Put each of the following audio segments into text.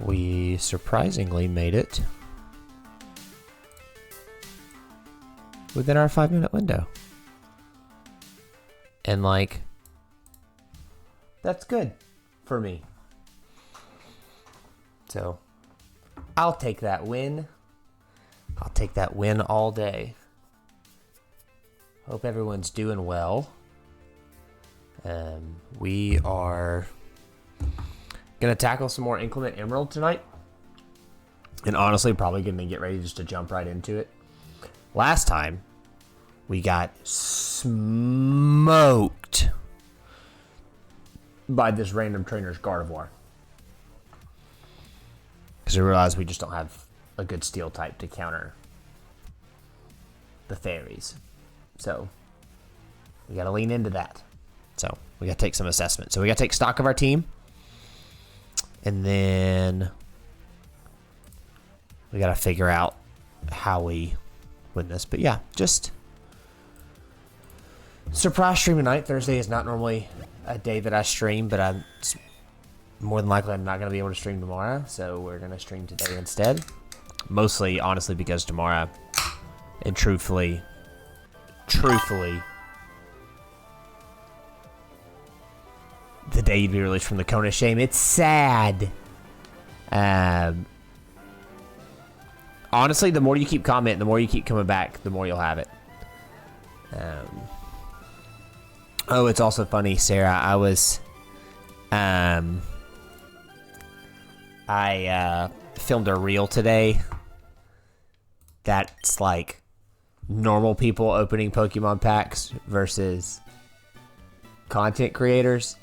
we surprisingly made it within our 5-minute window. And like, that's good for me. So, I'll take that win. I'll take that win all day. Hope everyone's doing well. We are gonna tackle some more Inclement Emerald tonight. And honestly, probably gonna get ready just to jump right into it. Last time, we got smoked by this random trainer's Gardevoir. Because we realized we just don't have a good steel type to counter the fairies. So, we gotta lean into that. So, we gotta take some assessment. So, we gotta take stock of our team. And then we gotta figure out how we win this. But yeah, just surprise stream tonight. Thursday is not normally a day that I stream, but I'm more than likely I'm not gonna be able to stream tomorrow. So we're gonna stream today instead. Mostly, honestly, because tomorrow, and truthfully, the day you'd be released from the cone of shame. It's sad. Honestly, the more you keep commenting, the more you keep coming back, the more you'll have it. Oh, it's also funny, Sarah. I was, I filmed a reel today that's like normal people opening Pokemon packs versus content creators.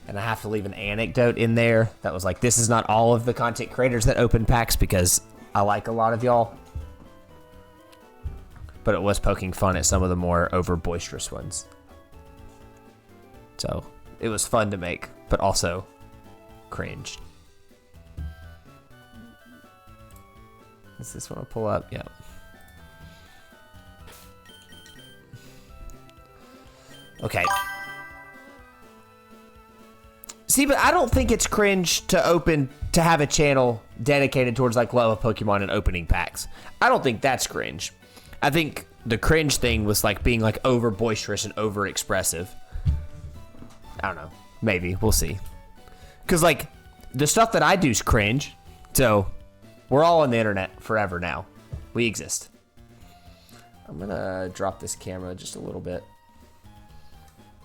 And I have to leave an anecdote in there that was like, this is not all of the content creators that open packs because I like a lot of y'all. But it was poking fun at some of the more over boisterous ones. So it was fun to make, but also cringed. Does this want to pull up? Yeah. Okay. See, but I don't think it's cringe to have a channel dedicated towards like love of Pokemon and opening packs. I don't think that's cringe. I think the cringe thing was like being like over boisterous and over expressive. I don't know. Maybe. We'll see. Because like the stuff that I do is cringe. So we're all on the internet forever now. We exist. I'm going to drop this camera just a little bit.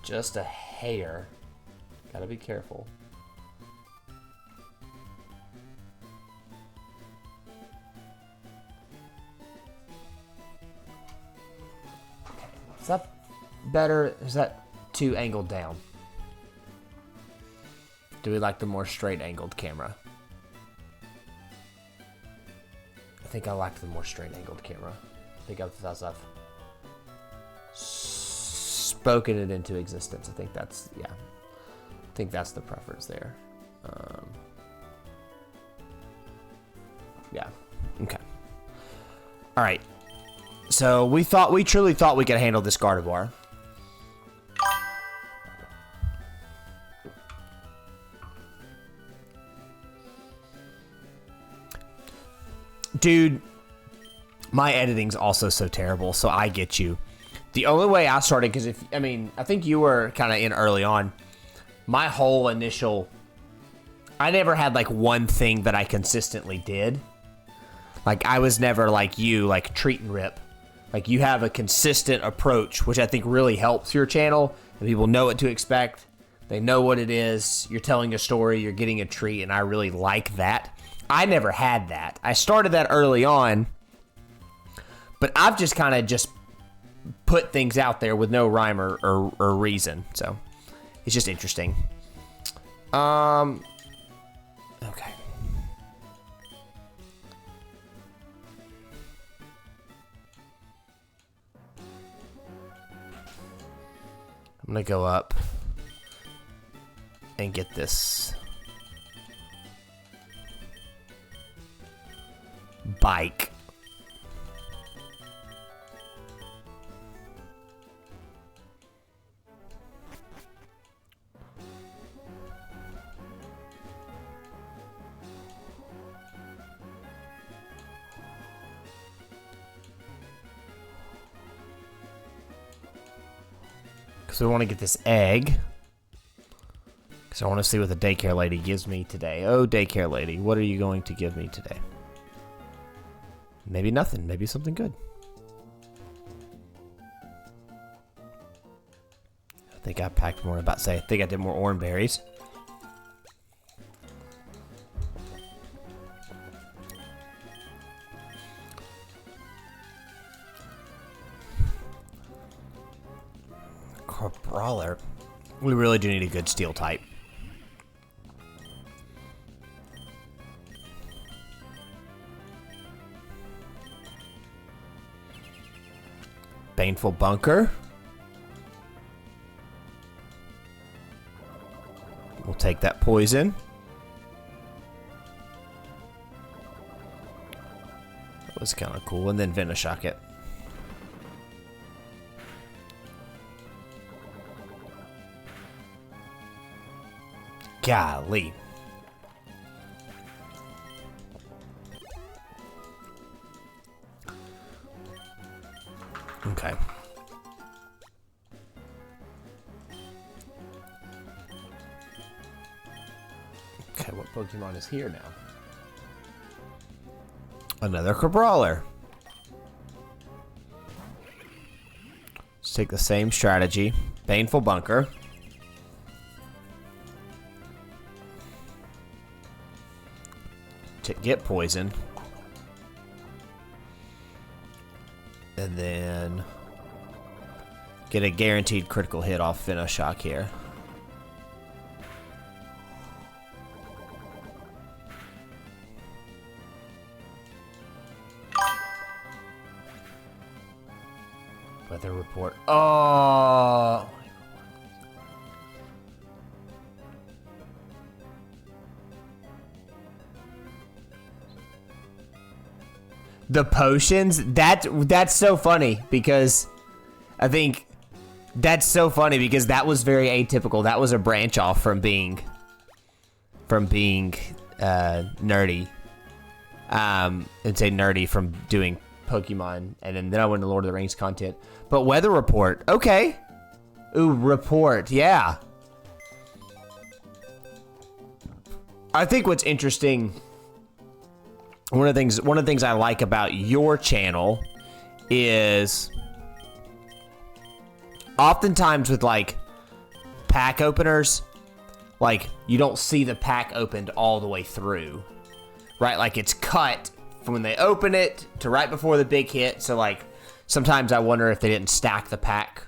Just a hair. Gotta be careful. Is that better? Is that too angled down? Do we like the more straight angled camera? I think I like the more straight angled camera. I think I've spoken it into existence. I think that's, yeah. I think that's the preference there. Yeah. Okay. All right. So we truly thought we could handle this Gardevoir. Dude, my editing's also so terrible, so I get you. The only way I started, because I think you were kind of in early on. My whole initial, I never had like one thing that I consistently did. Like I was never like you, like treat and rip. Like you have a consistent approach, which I think really helps your channel, and people know what to expect. They know what it is. You're telling a story, you're getting a treat, and I really like that. I never had that. I started that early on, but I've just kind of just put things out there with no rhyme or reason. So it's just interesting. Okay. I'm gonna go up and get this bike. Because we want to get this egg. Because I want to see what the daycare lady gives me today. Oh, daycare lady, what are you going to give me today? Maybe nothing. Maybe something good. I think I packed more. About to say, I think I did more orange berries. Brawler. We really do need a good steel type. Baneful Bunker. We'll take that poison. That was kind of cool. And then Venoshock it. Golly. Okay. Okay, what Pokemon is here now? Another Brawler. Let's take the same strategy. Baneful Bunker. To get poison. And then get a guaranteed critical hit off Venoshock here. Weather report. Oh. The potions, that's so funny because I think that's so funny because that was very atypical. That was a branch off from being nerdy. And say nerdy from doing Pokemon, and then I went to Lord of the Rings content. But weather report, okay. Ooh, report, yeah. I think what's interesting. One of the things I like about your channel is oftentimes with like pack openers, like you don't see the pack opened all the way through, right? Like it's cut from when they open it to right before the big hit. So like sometimes I wonder if they didn't stack the pack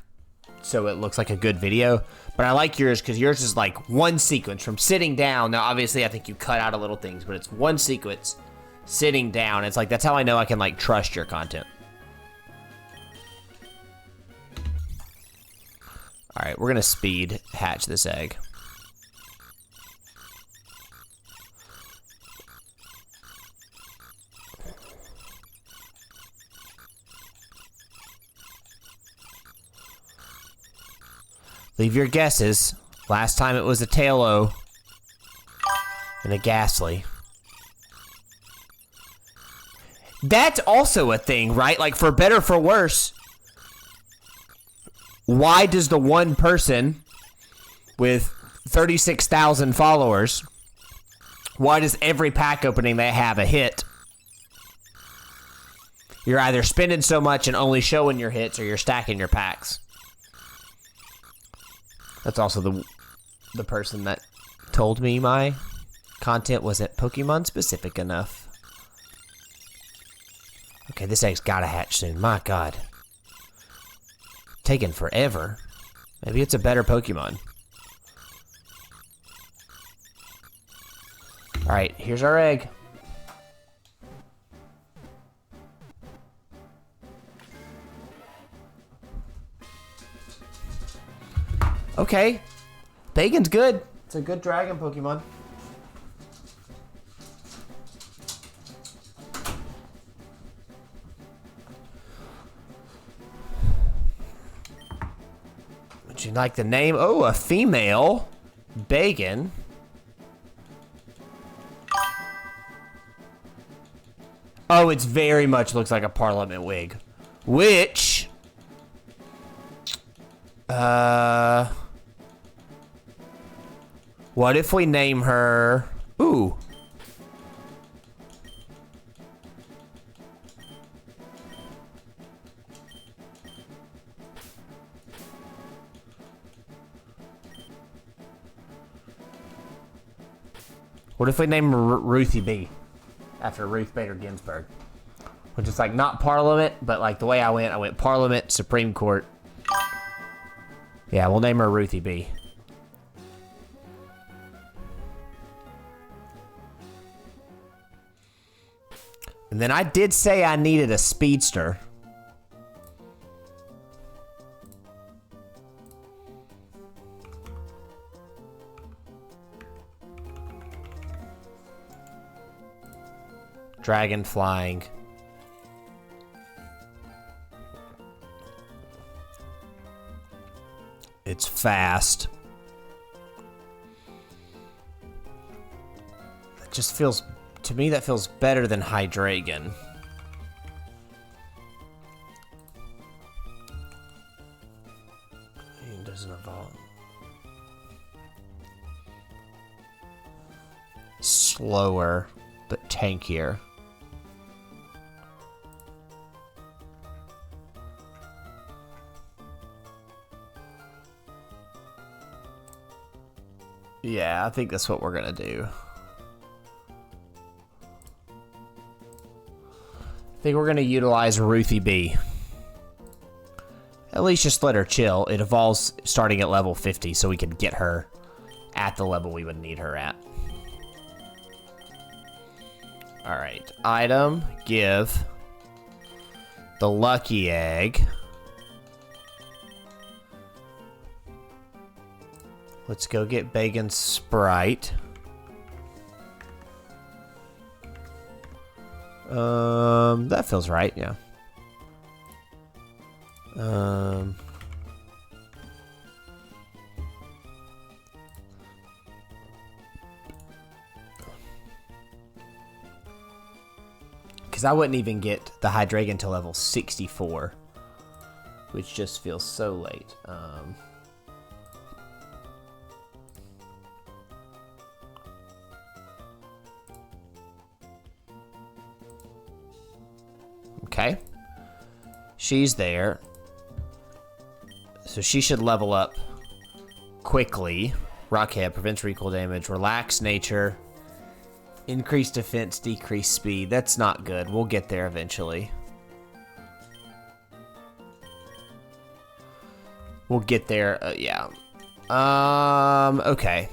so it looks like a good video. But I like yours because yours is like one sequence from sitting down. Now obviously I think you cut out a little things, but it's one sequence. Sitting down, it's like that's how I know I can like trust your content. All right, we're gonna speed hatch this egg. Leave your guesses. Last time it was a Tailo and a Ghastly. That's also a thing, right? Like, for better or for worse, why does the one person with 36,000 followers, why does every pack opening they have a hit? You're either spending so much and only showing your hits, or you're stacking your packs. That's also the person that told me my content wasn't Pokemon specific enough. Okay, this egg's gotta hatch soon. My God. Taking forever. Maybe it's a better Pokemon. Alright, here's our egg. Okay. Bacon's good. It's a good dragon Pokemon. Would you like the name? Oh, a female. Bacon. Oh, it's very much looks like a Parliament wig. Which What if we name her... Ooh. What if we name Ruthie B after Ruth Bader Ginsburg? Which is like not Parliament, but like the way I went Parliament, Supreme Court. Yeah, we'll name her Ruthie B. And then I did say I needed a speedster. Dragon flying. It's fast. It just feels, to me, that feels better than Hydreigon. It doesn't evolve. Slower, but tankier. Yeah, I think that's what we're gonna do. I think we're gonna utilize Ruthie B. At least just let her chill. It evolves starting at level 50, so we can get her at the level we would need her at. Alright, item, give the lucky egg. Let's go get Bagon's Sprite. That feels right, yeah. Because I wouldn't even get the Hydreigon to level 64, which just feels so late. Okay. She's there. So she should level up quickly. Rockhead prevents recoil damage. Relax nature. Increase defense, decrease speed. That's not good. We'll get there eventually. We'll get there, yeah. Okay.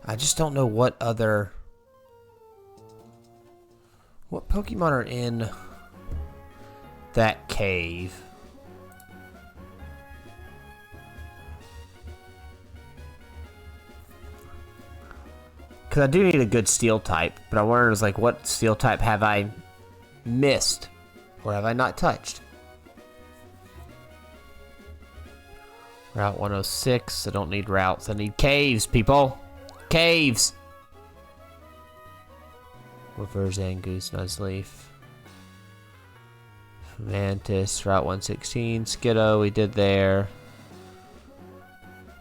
I just don't know what other... What Pokemon are in that cave? Because I do need a good steel type, but I wonder, like, what steel type have I missed? Or have I not touched? Route 106. I don't need routes. I need caves, people. Caves! Reverse Angoose, Nuzleaf. Mantis, Route 116. Skiddo, we did there.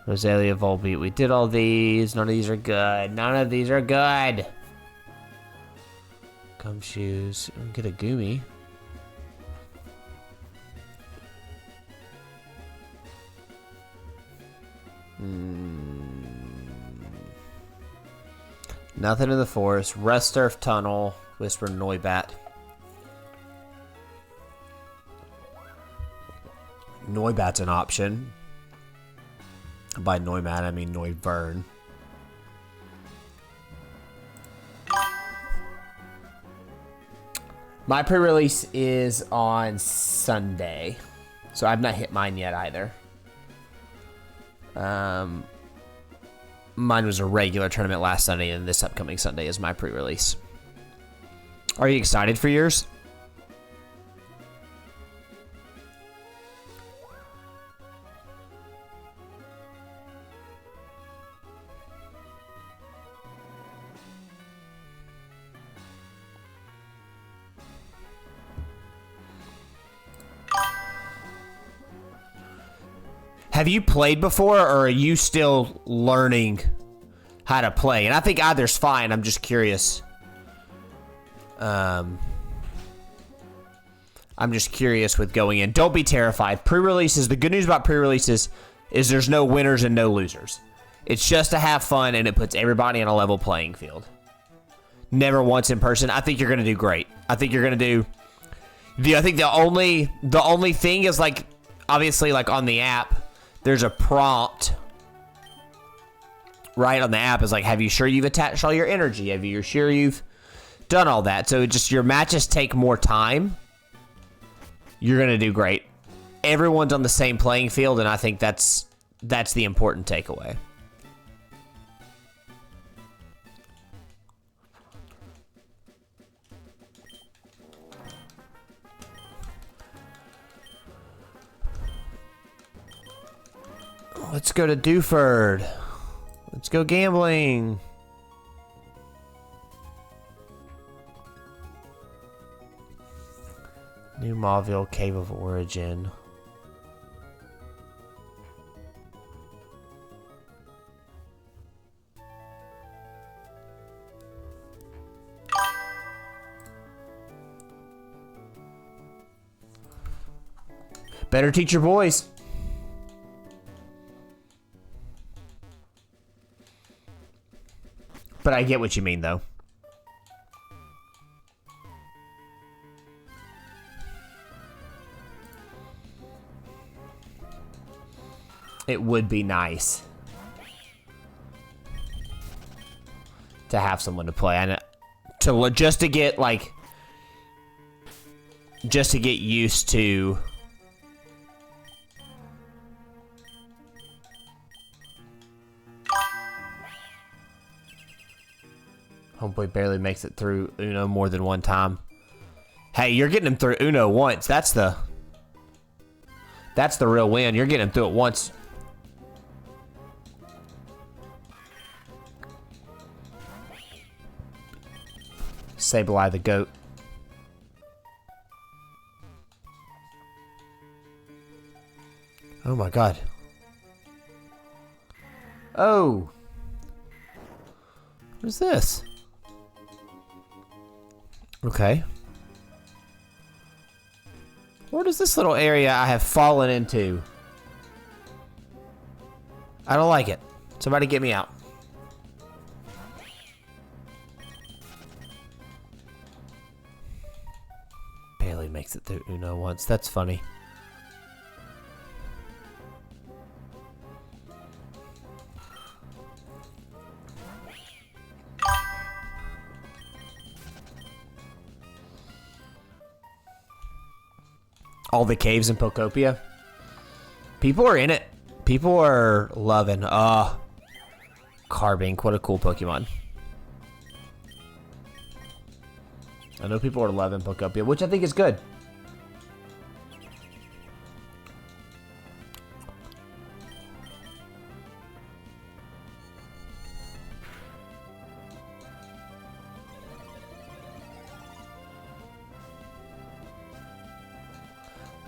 Rosalia, Volbeat, we did all these. None of these are good. None of these are good! Gumshoes. Get a Goomy. Nothing in the forest. Rest Earth Tunnel. Whisper Noibat. Noibat's an option. By Noibat, I mean Noivern. My pre-release is on Sunday. So I've not hit mine yet either. Mine was a regular tournament last Sunday, and this upcoming Sunday is my pre-release. Are you excited for yours? Have you played before, or are you still learning how to play? And I think either's fine. I'm just curious. I'm just curious with going in. Don't be terrified. Pre-releases, the good news about pre-releases is there's no winners and no losers. It's just to have fun, and it puts everybody on a level playing field. Never once in person. I think you're going to do great. I think you're going to do... I think the only thing is, like, obviously, like, on the app, there's a prompt right on the app. Is like, have you sure you've attached all your energy? Have you sure you've done all that? So just your matches take more time. You're going to do great. Everyone's on the same playing field, and I think that's the important takeaway. Let's go to Dewford. Let's go gambling. New Mauville Cave of Origin. Better teach your boys. But I get what you mean, though. It would be nice to have someone to play, and just to get used to. Homeboy barely makes it through Uno more than one time. Hey, you're getting him through Uno once. That's the real win. You're getting him through it once. Sableye the goat. Oh my god. Oh. What is this? Okay. What is this little area I have fallen into? I don't like it. Somebody get me out. Barely makes it through Uno once. That's funny. All the caves in Pokopia. People are in it. People are loving. Carbink. What a cool Pokemon. I know people are loving Pokopia, which I think is good.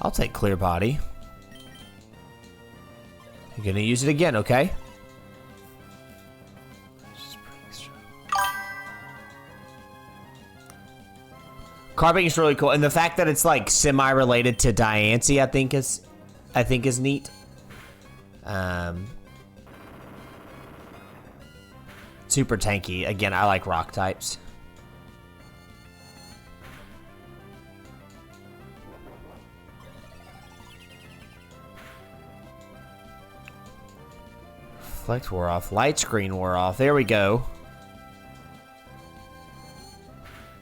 I'll take Clear Body. You're gonna use it again, okay? Carbink is really cool, and the fact that it's like semi-related to Diancie, I think is neat. Super tanky. Again, I like rock types. Flex wore off. Light screen wore off. There we go.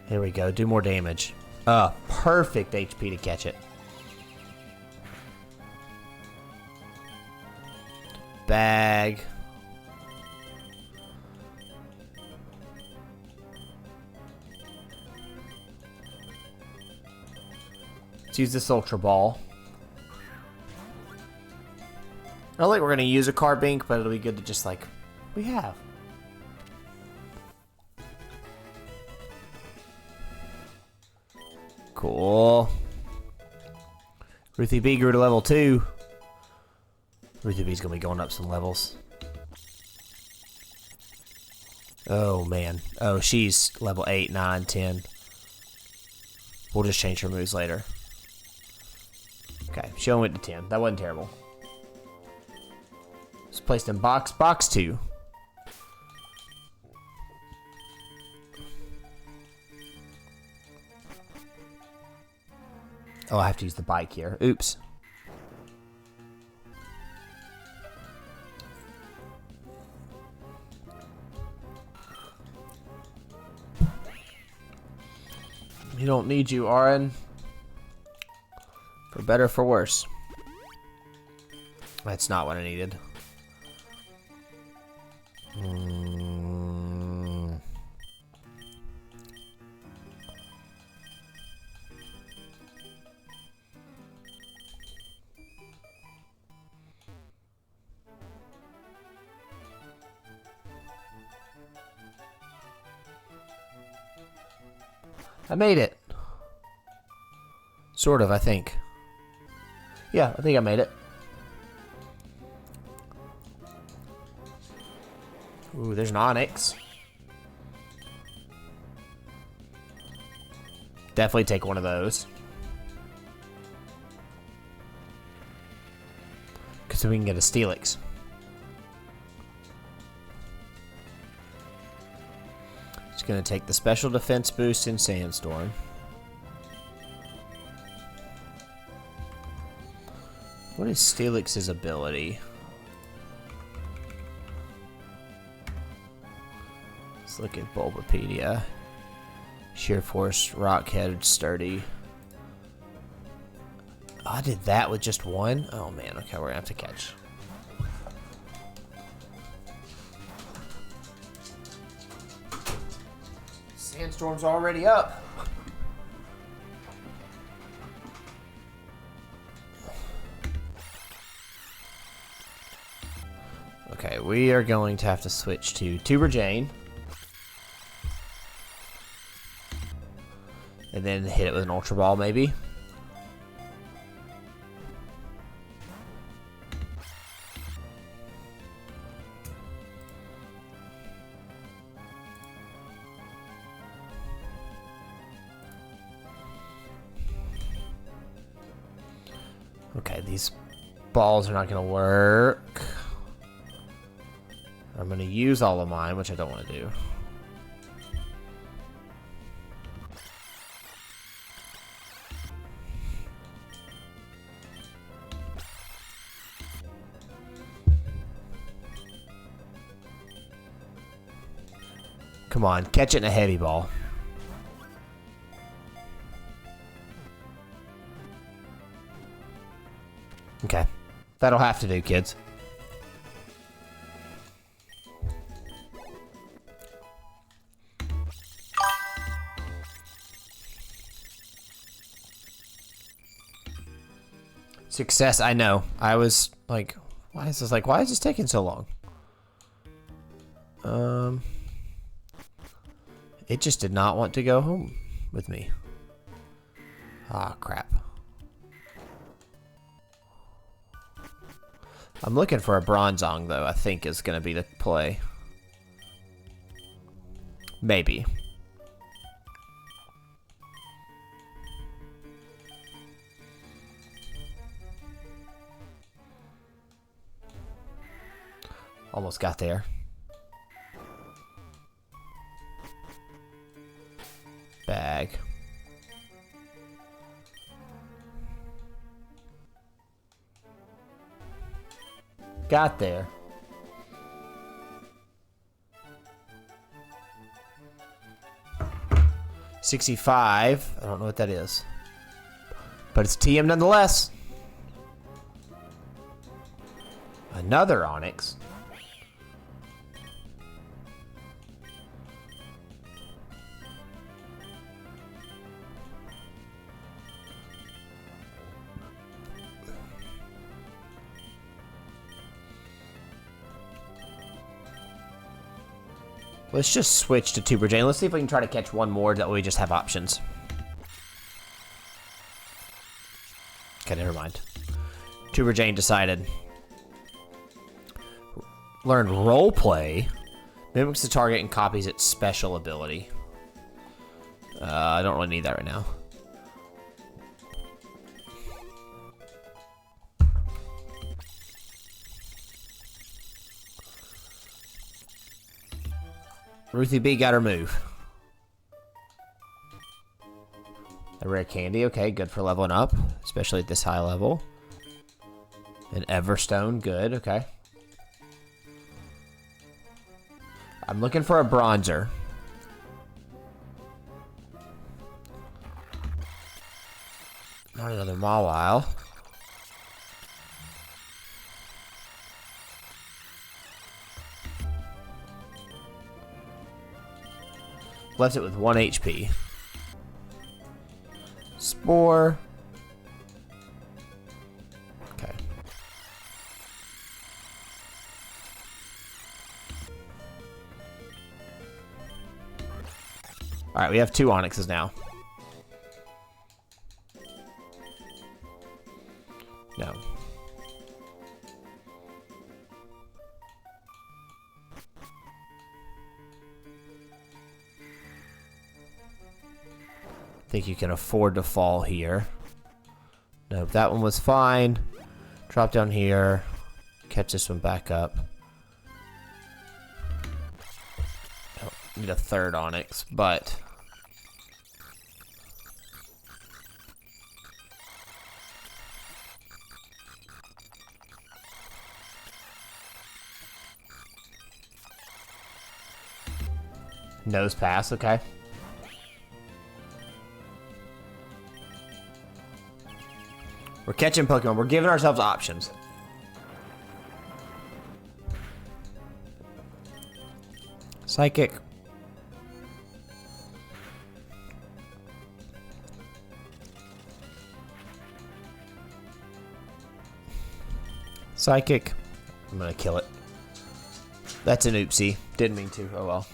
Here we go. Do more damage. Perfect HP to catch it. Bag. Let's use this Ultra Ball. I don't think we're going to use a Carbink, but it'll be good to just, like, we have. Cool. Ruthie B grew to level 2. Ruthie B's gonna be going up some levels. Oh man. Oh, she's level 8, 9, 10. We'll just change her moves later. Okay, she only went to 10. That wasn't terrible. It's placed in box 2. Oh, I have to use the bike here. Oops. You don't need you, Aaron. For better, for worse. That's not what I needed. I made it. Sort of, I think. Yeah, I think I made it. Ooh, there's an Onyx. Definitely take one of those. Because we can get a Steelix. Just gonna take the special defense boost in Sandstorm. What is Steelix's ability? Let's look at Bulbapedia. Sheer Force, Rockhead, Sturdy. Oh, I did that with just one? Oh man, okay, we're gonna have to catch. Sandstorm's already up. Okay, we are going to have to switch to Tuber Jane. And then hit it with an Ultra Ball, maybe. Okay, these balls are not going to work. I'm going to use all of mine, which I don't want to do. Come on, catch it in a heavy ball. Okay, that'll have to do, kids. Success, I know. I was like, why is this taking so long? It just did not want to go home with me. Ah, crap. I'm looking for a Bronzong, though, I think is going to be the play. Maybe. Almost got there. Bag. Got there. $65. I don't know what that is. But it's TM nonetheless. Another Onyx. Let's just switch to Tuber Jane. Let's see if we can try to catch one more. That way we just have options. Okay, never mind. Tuber Jane decided. Learn roleplay. Mimics the target and copies its special ability. I don't really need that right now. Ruthie B got her move. A rare candy, okay, good for leveling up, especially at this high level. An Everstone, good, okay. I'm looking for a bronzer. Not another Mawile. Left it with 1 HP. Spore. Okay. Alright, we have 2 Onyxes now. No. Think you can afford to fall here. Nope, that one was fine. Drop down here. Catch this one back up. Oh, need a 3rd Onyx, but... Nose pass, okay. We're catching Pokemon. We're giving ourselves options. Psychic. Psychic. I'm gonna kill it. That's an oopsie. Didn't mean to. Oh well.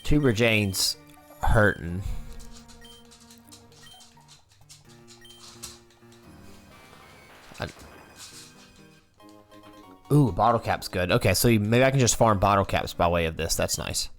Tuber Jane's hurting. Ooh, bottle cap's good. Okay, so maybe I can just farm bottle caps by way of this. That's nice.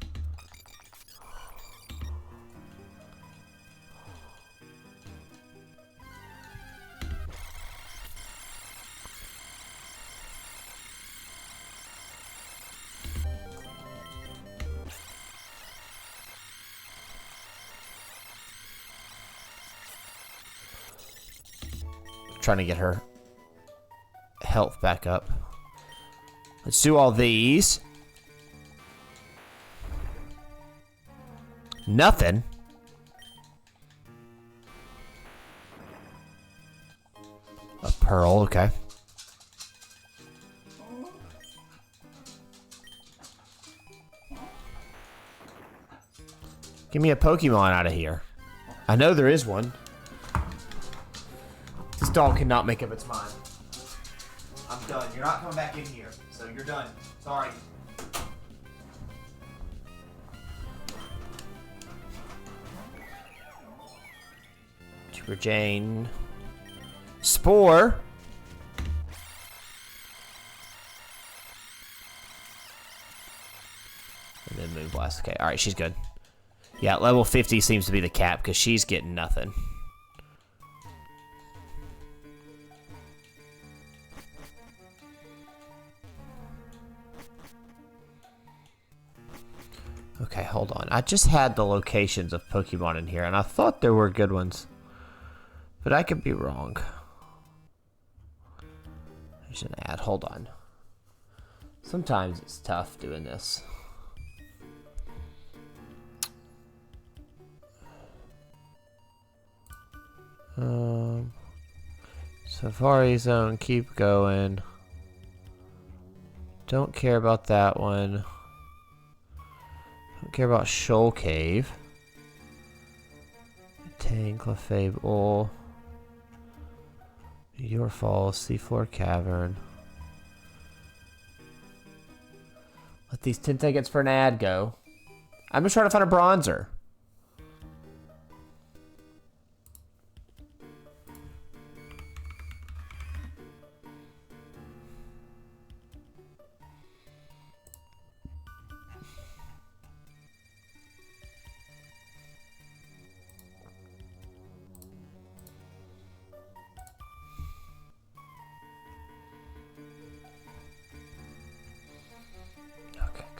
Trying to get her health back up. Let's do all these. Nothing. A pearl, okay. Give me a Pokemon out of here. I know there is one. This dog cannot make up its mind. I'm done. You're not coming back in here. So you're done. Sorry. Tuber Jane. Spore. And then Moonblast. Okay, alright, she's good. Yeah, level 50 seems to be the cap because she's getting nothing. Okay, hold on. I just had the locations of Pokemon in here, and I thought there were good ones. But I could be wrong. There's an ad. Hold on. Sometimes it's tough doing this. Safari Zone, keep going. Don't care about that one. Don't care about Shoal Cave. Tang, Clefable. Meteor Falls, Seafloor Cavern. Let these 10 tickets for an ad go. I'm just trying to find a bronzer.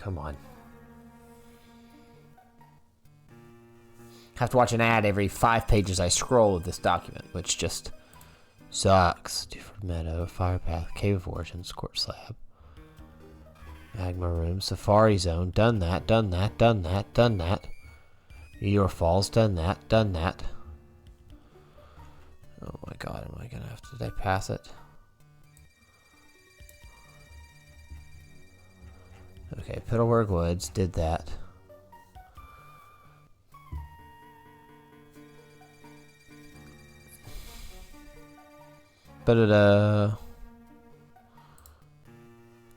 come on. Have to watch an ad every 5 pages I scroll of this document, which just sucks. Different meadow, fire path, cave of origins, quartz slab, magma room, safari zone. Done that, done that, done that, done that. Meteor falls, done that, done that. Oh my god, am I gonna have to, did I pass it? Okay, Piddleberg Woods, did that.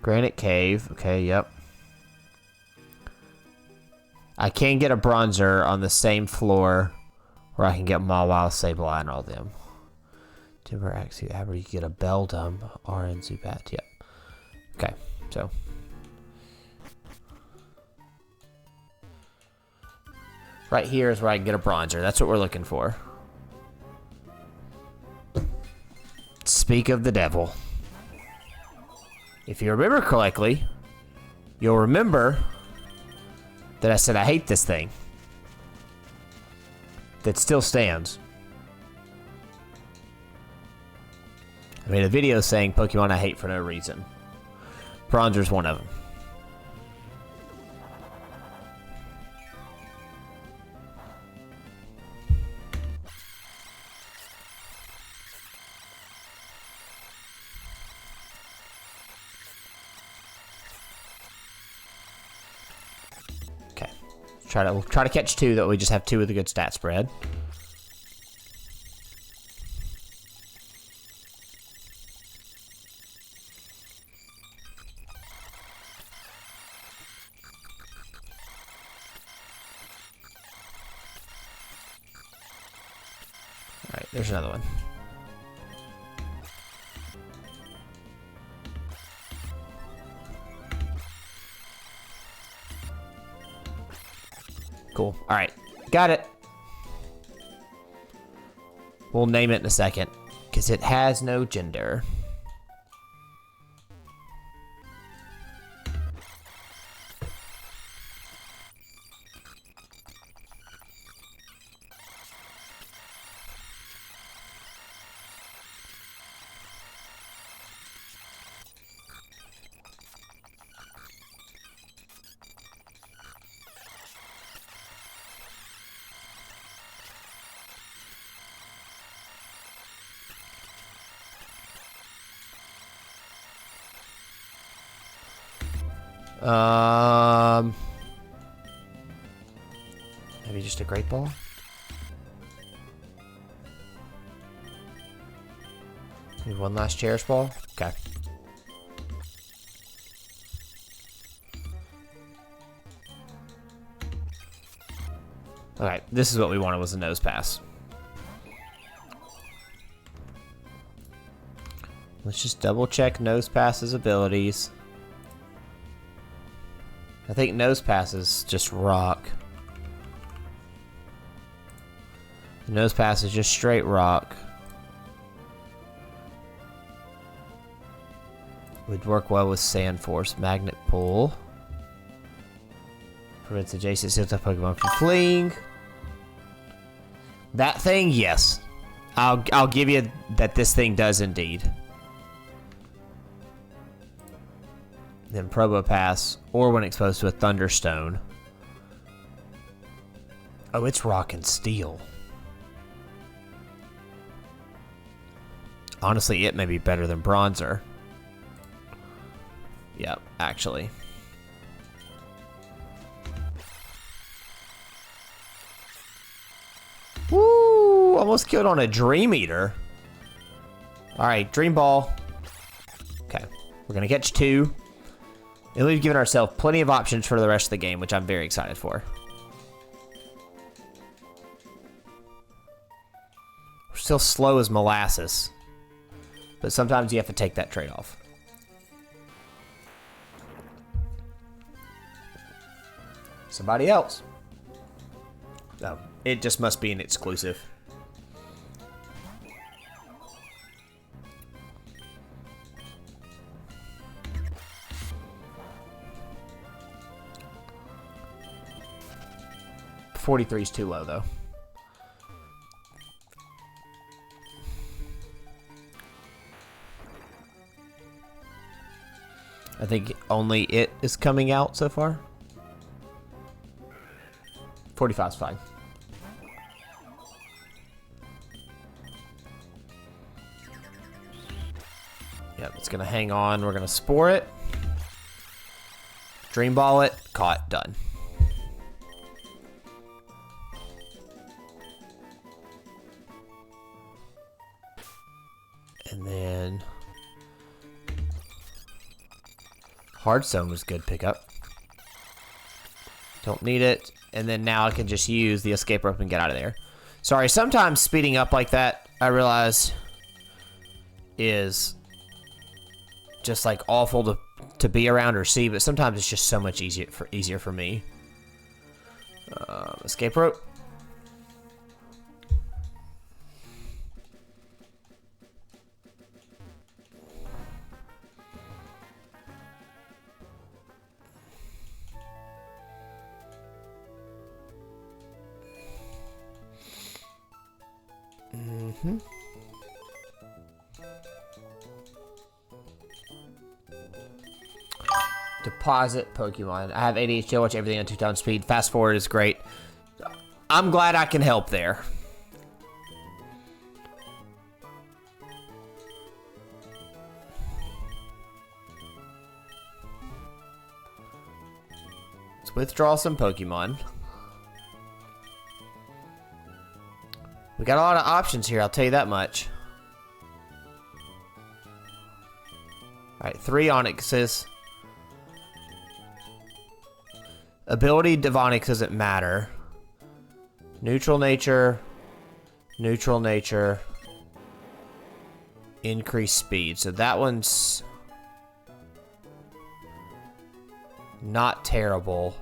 Granite Cave, okay, yep. I can get a bronzer on the same floor where I can get Mawile, Sableye, and all them. Timber Axe, Abra, you get a Beldum, RN, Zubat, yep. Okay, so. Right here is where I can get a bronzer. That's what we're looking for. Speak of the devil. If you remember correctly, you'll remember that I said I hate this thing. That still stands. I made a video saying Pokemon I hate for no reason. Bronzer's one of them. We'll try to catch 2 that we just have 2 with a good stat spread. Alright, there's another one. Cool. Alright. Got it. We'll name it in a second, because it has no gender. Maybe just a Great Ball? Maybe one last Cherish Ball? Okay. Alright, this is what we wanted, was a Nose Pass. Let's just double check Nose Pass's abilities. I think Nose Pass is just rock. Nose Pass is just straight rock. Would work well with Sand Force. Magnet Pull. Prevents adjacent Seal-type Pokemon from fleeing. That thing, yes. I'll give you that this thing does indeed. Then Probopass, or when exposed to a Thunderstone. Oh, it's Rock and Steel. Honestly, it may be better than Bronzer. Yep, actually. Woo! Almost killed on a Dream Eater. Alright, Dream Ball. Okay, we're gonna catch 2. And we've given ourselves plenty of options for the rest of the game, which I'm very excited for. We're still slow as molasses. But sometimes you have to take that trade-off. Somebody else. Oh, it just must be an exclusive. 43 is too low, though. I think only it is coming out so far. 45 is fine. Yep, it's gonna hang on. We're gonna spore it. Dream ball it. Caught. Done. And then Hardstone was good pickup. Don't need it. And then now I can just use the escape rope and get out of there. Sorry, sometimes speeding up like that, I realize, is just like awful to be around or see, but sometimes it's just so much easier for me. Escape rope. Deposit Pokemon. I have ADHD, I watch everything on 2 times speed. Fast forward is great. I'm glad I can help there. Let's withdraw some Pokemon. We got a lot of options here, I'll tell you that much. Alright, 3 Onyxes. Ability Divonix doesn't matter. Neutral nature. Neutral nature. Increased speed. So that one's not terrible.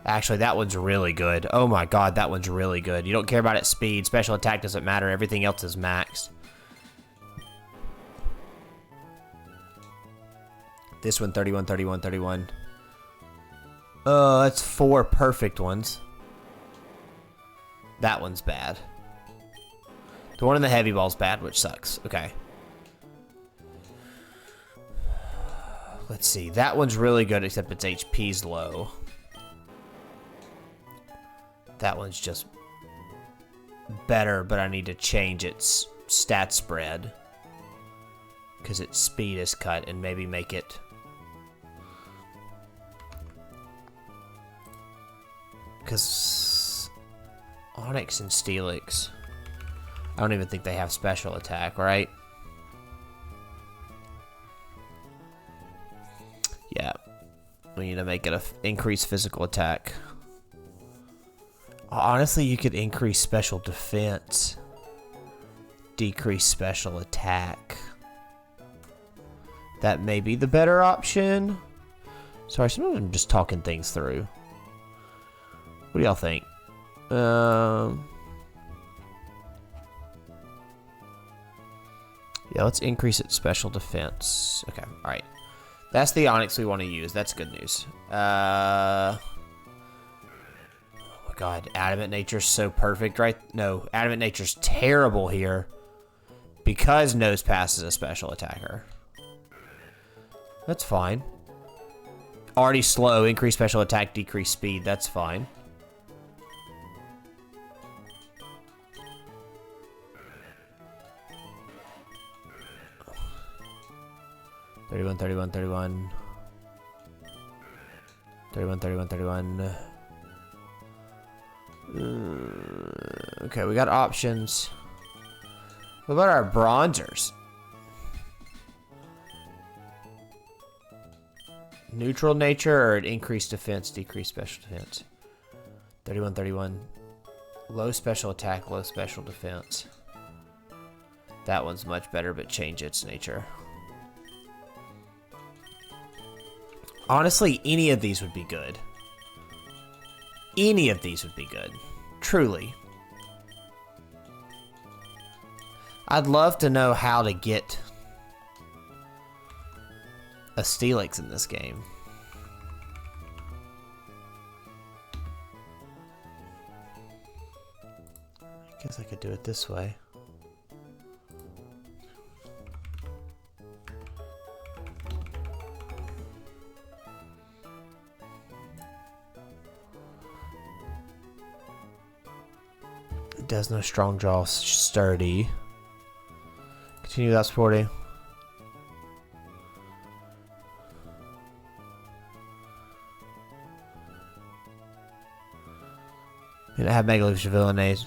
Actually, that one's really good. Oh my god, that one's really good. You don't care about its speed. Special attack doesn't matter. Everything else is maxed. This one, 31, 31, 31. That's 4 perfect ones. That one's bad. The one in the heavy ball's bad, which sucks. Okay. Let's see. That one's really good, except its HP's low. That one's just better, but I need to change its stat spread. Because its speed is cut, and maybe make it... Because Onyx and Steelix, I don't even think they have special attack, right? Yeah. We need to make it a increased physical attack. Honestly, you could increase special defense. Decrease special attack. That may be the better option. Sorry, sometimes I'm just talking things through. What do y'all think? Yeah, let's increase its special defense. Okay, alright. That's the Onyx we want to use. That's good news. Oh my god, Adamant Nature's so perfect, right? No, Adamant Nature's terrible here. Because Nose Pass is a special attacker. That's fine. Already slow, increase special attack, decrease speed. That's fine. 31, 31, 31. 31, 31, 31. Okay, we got options. What about our bronzers? Neutral nature or an increased defense, decreased special defense? 31, 31. Low special attack, low special defense. That one's much better, but change its nature. Honestly, any of these would be good. Any of these would be good. Truly. I'd love to know how to get a Steelix in this game. Guess I could do it this way. It does no strong jaw, sturdy. Continue without sporting. And I have Mega Leaf Villainase.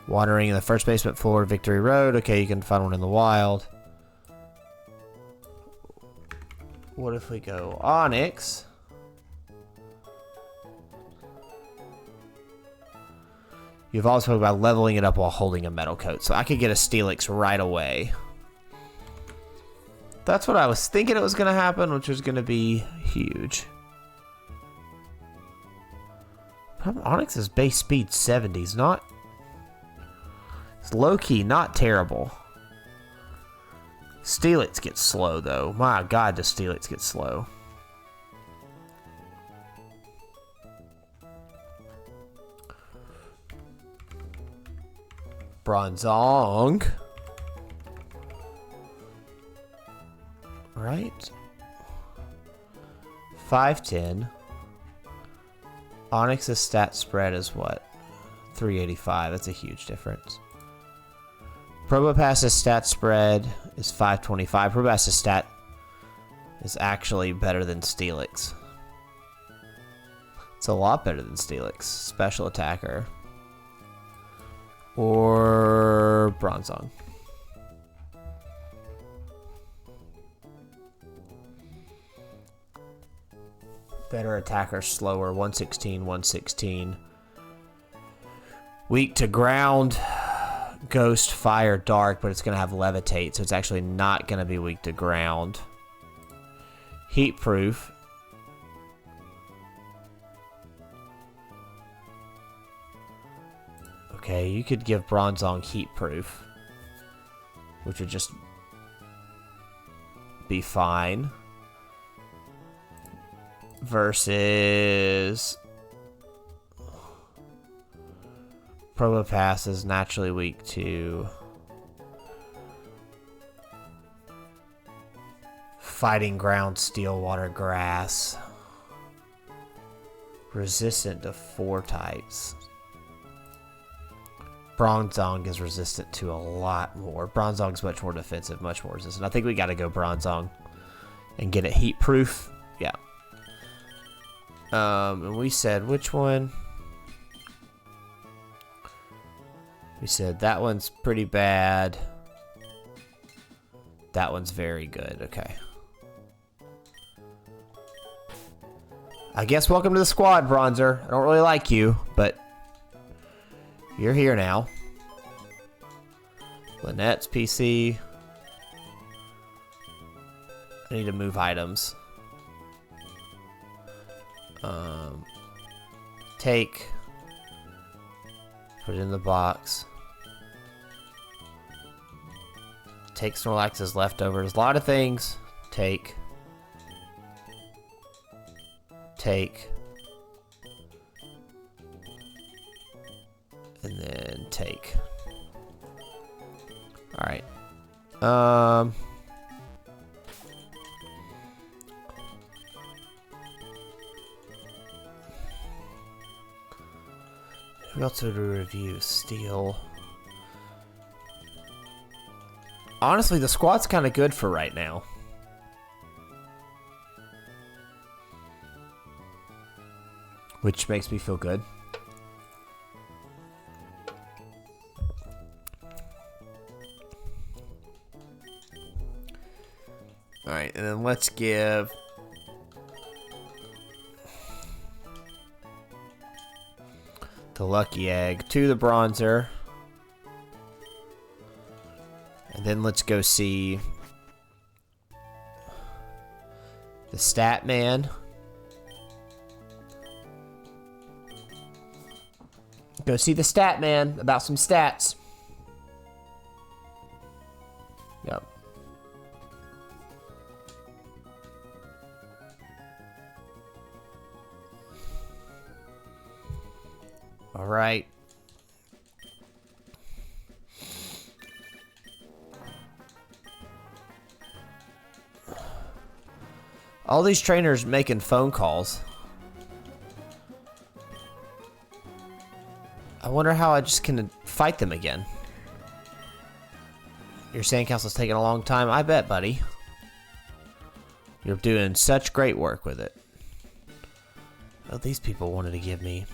Watering in the first basement floor, Victory Road. Okay, you can find one in the wild. What if we go Onyx? You've also spoken about leveling it up while holding a metal coat. So I could get a Steelix right away. That's what I was thinking it was going to happen, which was going to be huge. Onyx's base speed 70s, not... It's low-key, not terrible. Steelix gets slow, though. My god, does Steelix get slow. Bronzong. Right. 510. Onyx's stat spread is what? 385. That's a huge difference. Probopass's stat spread is 525. Probopass's stat is actually better than Steelix. It's a lot better than Steelix. Special attacker. Or Bronzong. Better attacker, slower. 116, 116. Weak to ground. Ghost, fire, dark, but it's going to have levitate, so it's actually not going to be weak to ground. Heat proof. Okay, you could give Bronzong heat proof, which would just be fine. Versus Probopass is naturally weak to fighting ground, steel, water, grass. Resistant to 4 types. Bronzong is resistant to a lot more. Bronzong's much more defensive, much more resistant. I think we got to go Bronzong and get it heat proof. Yeah. And we said which one? We said that one's pretty bad. That one's very good. Okay. I guess welcome to the squad, Bronzer. I don't really like you, but you're here now. Lynette's PC. I need to move items. Take. Put it in the box. Take Snorlax's leftovers. A lot of things. Take. Take. And then take. Alright. We also do a review. Steel. Honestly, the squad's kind of good for right now. Which makes me feel good. Alright, and then let's give the lucky egg to the Bronzer. And then let's go see the Stat Man. Go see the Stat Man about some stats. Yep. Alright. All these trainers making phone calls. I wonder how I just can fight them again. Your sandcastle's taking a long time. I bet, buddy. You're doing such great work with it. Oh, these people wanted to give me.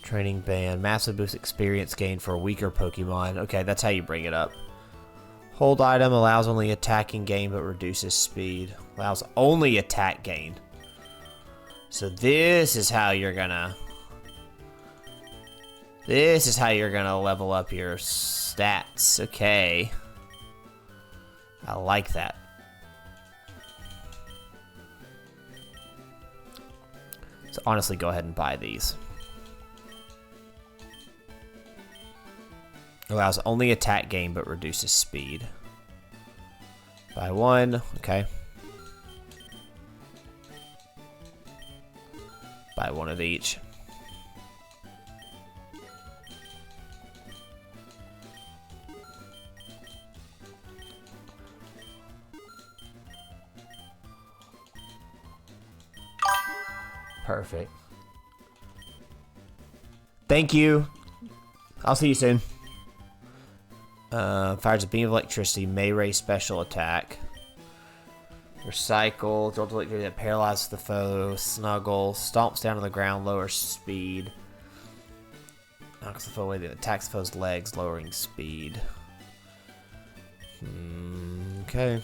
Training band. Massive boost experience gain for a weaker Pokemon. Okay, that's how you bring it up. Hold item allows only attacking gain but reduces speed. Allows only attack gain. So this is how you're gonna... This is how you're gonna level up your stats. Okay. I like that. So honestly, go ahead and buy these. Allows only attack gain but reduces speed. Buy one. Okay. Buy one of each. Perfect. Thank you. I'll see you soon. Fires a beam of electricity, may raise special attack. Recycle, jolt electricity that paralyzes the foe. Snuggle, stomps down to the ground, lowers speed. Knocks the foe away, that attacks the foe's legs, lowering speed. Okay.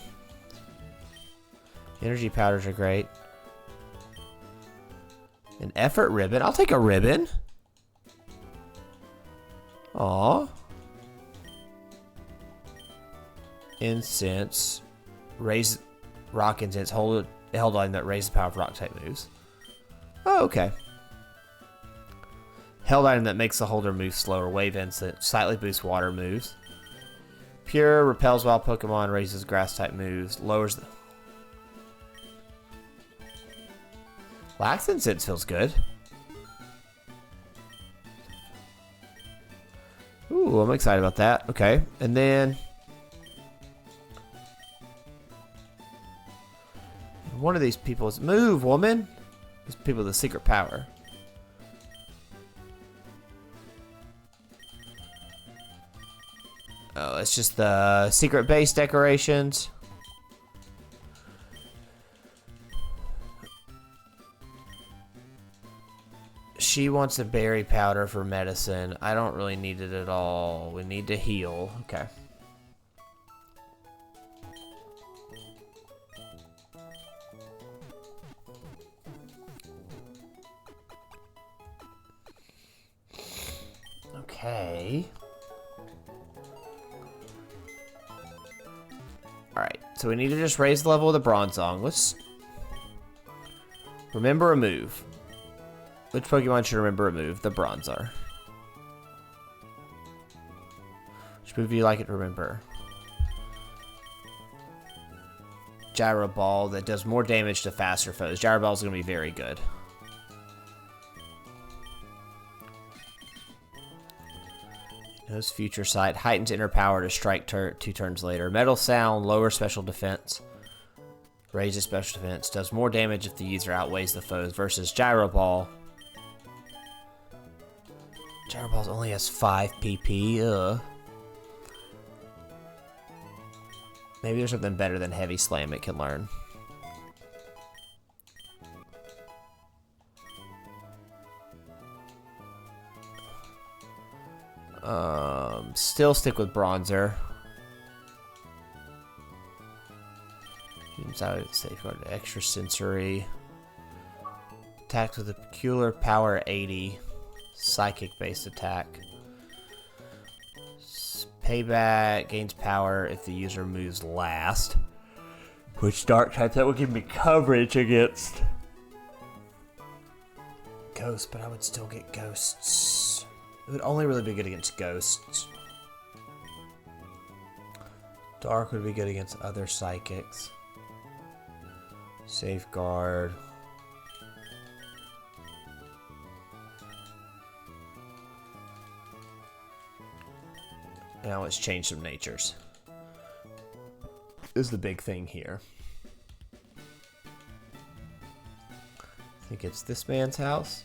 Energy powders are great. An effort ribbon. I'll take a ribbon. Aw. Incense. Raise rock incense. Hold on that raises the power of rock type moves. Oh, okay. Held item that makes the holder move slower. Wave incense. Slightly boosts water moves. Pure repels wild Pokemon. Raises grass type moves. Lowers the... Lax incense feels good. Ooh, I'm excited about that. Okay, and then one of these people is move, woman. These people with the secret power. Oh, it's just the secret base decorations. She wants a berry powder for medicine. I don't really need it at all. We need to heal. Okay. Okay. Alright, so we need to just raise the level of the Bronzong. Let's remember a move. Which Pokemon should remember a move? The Bronzor. Which move do you like it to remember? Gyro Ball that does more damage to faster foes. Gyro Ball is going to be very good. Knows Future Sight. Heightens inner power to strike 2 turns later. Metal Sound. Lower special defense. Raises special defense. Does more damage if the user outweighs the foes. Versus Gyro Ball. Gyro Balls only has 5 PP. Ugh. Maybe there's something better than Heavy Slam it can learn. Still stick with Bronzor. Inside safeguard extra sensory. Attacks with a peculiar power 80. Psychic based attack. Payback gains power if the user moves last. Which dark type that would give me coverage against Ghost, but I would still get Ghosts. It would only really be good against Ghosts. Dark would be good against other psychics. Safeguard. Now let's change some natures. Is the big thing here. I think it's this man's house.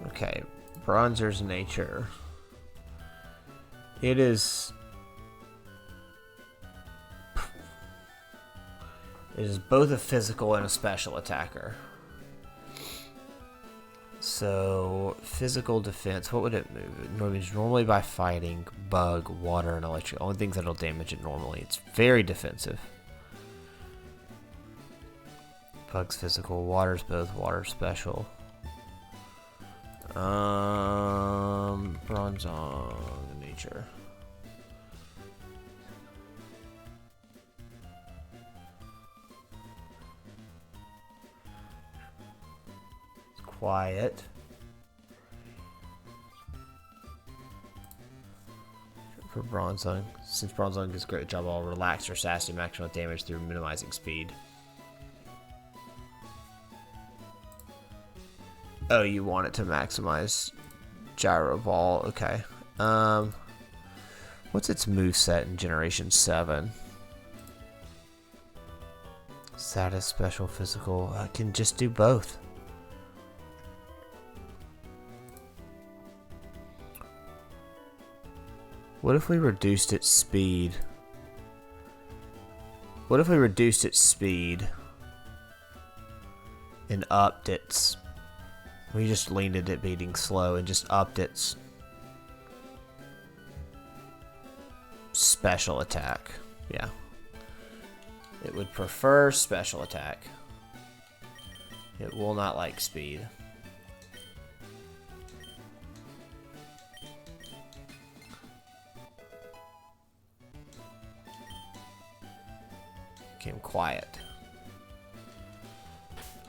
Okay, Bronzer's nature. It is both a physical and a special attacker. So, physical defense, what would it move? It moves normally by fighting, bug, water, and electric. Only things that'll damage it normally. It's very defensive. Bug's physical, water's both, water's special. Bronzong nature. It's quiet. For Bronzong, since Bronzong does a great job, I'll relax or sassy maximum damage through minimizing speed. Oh, you want it to maximize Gyro Ball. Okay. What's its moveset in Generation 7? Status, special, physical. I can just do both. What if we reduced its speed? What if we reduced its speed and upped its... We just leaned at it being slow and just upped its special attack. Yeah. It would prefer special attack. It will not like speed. Became quiet.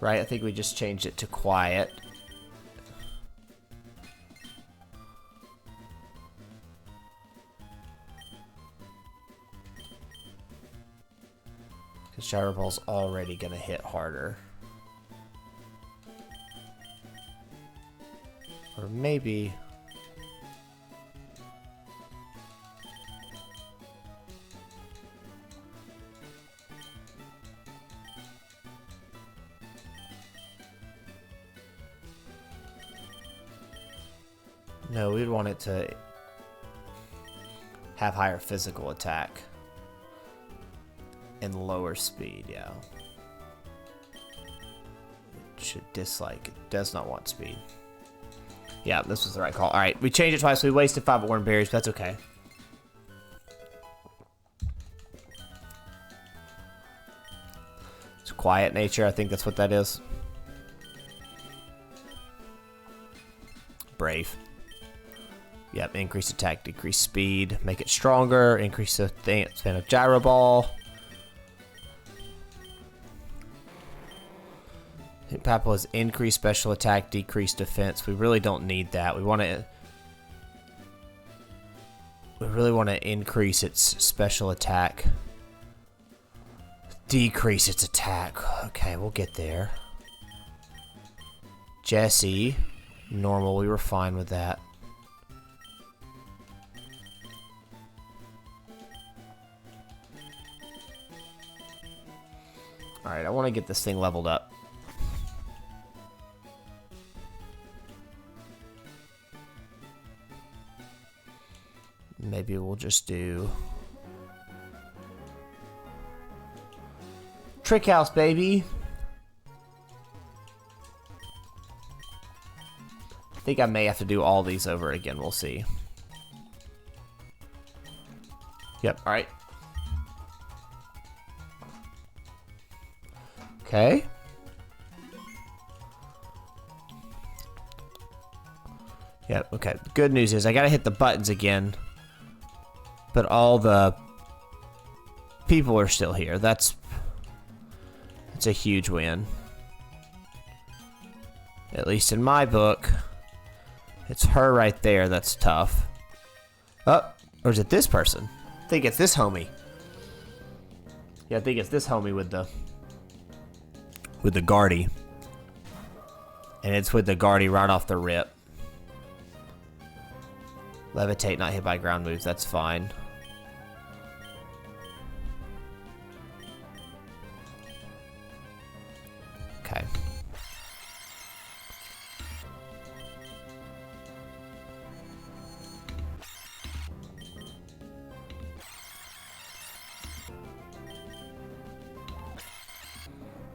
Right, I think we just changed it to quiet. Gyro Ball's already gonna hit harder. Or maybe... No, we'd want it to have higher physical attack. And lower speed, yeah. It should dislike. It does not want speed. Yeah, this was the right call. Alright, we changed it twice. We wasted 5 orange berries, but that's okay. It's quiet nature. I think that's what that is. Brave. Yep, increase attack, decrease speed, make it stronger, increase the span of Gyro Ball. Papal has increased special attack, decreased defense. We really don't need that. We really want to increase its special attack. Decrease its attack. Okay, we'll get there. Jesse, normal. We were fine with that. Alright, I want to get this thing leveled up. Maybe we'll just do Trick House, baby. I think I may have to do all these over again. We'll see. Yep, alright. Okay. Yep, okay. The good news is I gotta hit the buttons again. But all the people are still here. That's a huge win. At least in my book. It's her right there that's tough. Oh, or is it this person? I think it's this homie. Yeah, I think it's this homie with the Guardy. And it's with the Guardy right off the rip. Levitate, not hit by ground moves. That's fine. Okay.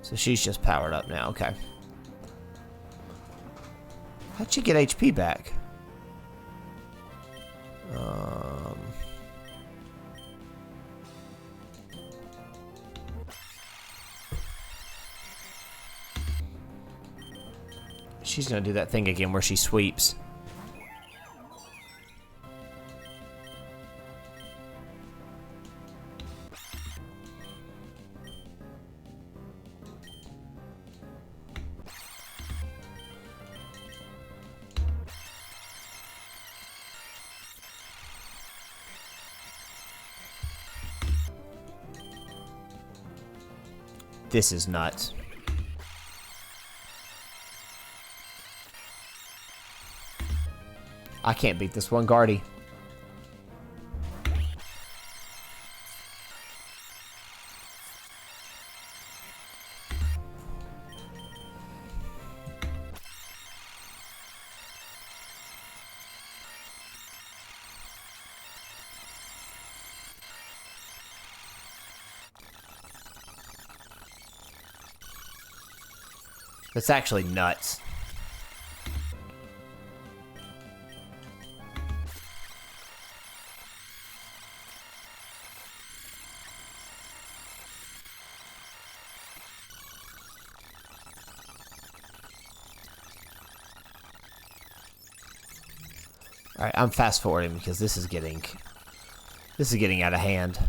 So she's just powered up now. Okay. How'd she get HP back? She's gonna do that thing again where she sweeps. This is nuts. I can't beat this one Guardy. That's actually nuts. All right, I'm fast forwarding because this is getting out of hand.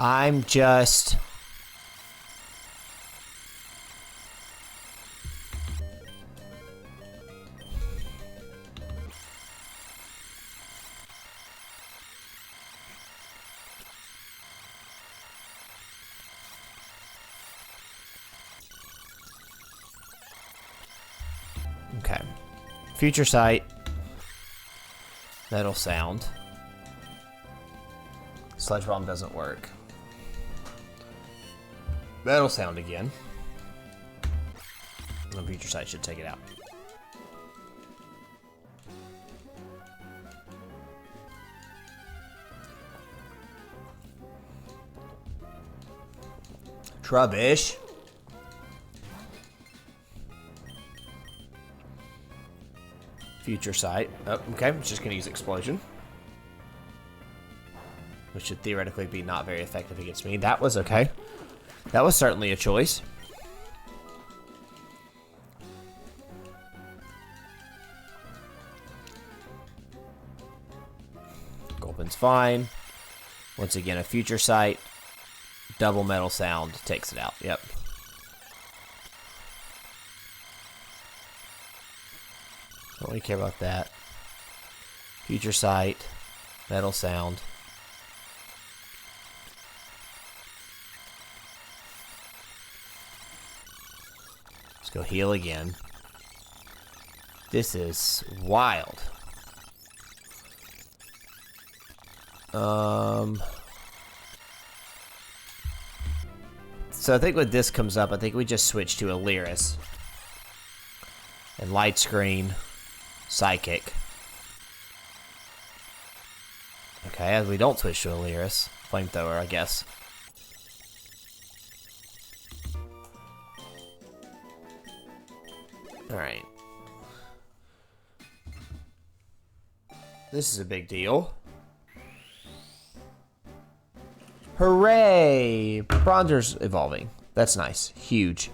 I'm just... Okay. Future Sight. Metal Sound. Sludge Bomb doesn't work. Metal Sound again. And Future Sight should take it out. Trubbish. Future Sight. Oh, okay, I'm just going to use Explosion. Which should theoretically be not very effective against me. That was okay. That was certainly a choice. Gulpin's fine. Once again, a Future Sight. Double Metal Sound takes it out. Yep. Don't really care about that. Future Sight. Metal Sound. Let's go heal again. This is wild. So I think when this comes up, I think we just switch to Illyris. And Light Screen, Psychic. Okay, as we don't switch to Illyris. Flamethrower, I guess. Alright. This is a big deal. Hooray! Bronzer's evolving. That's nice. Huge.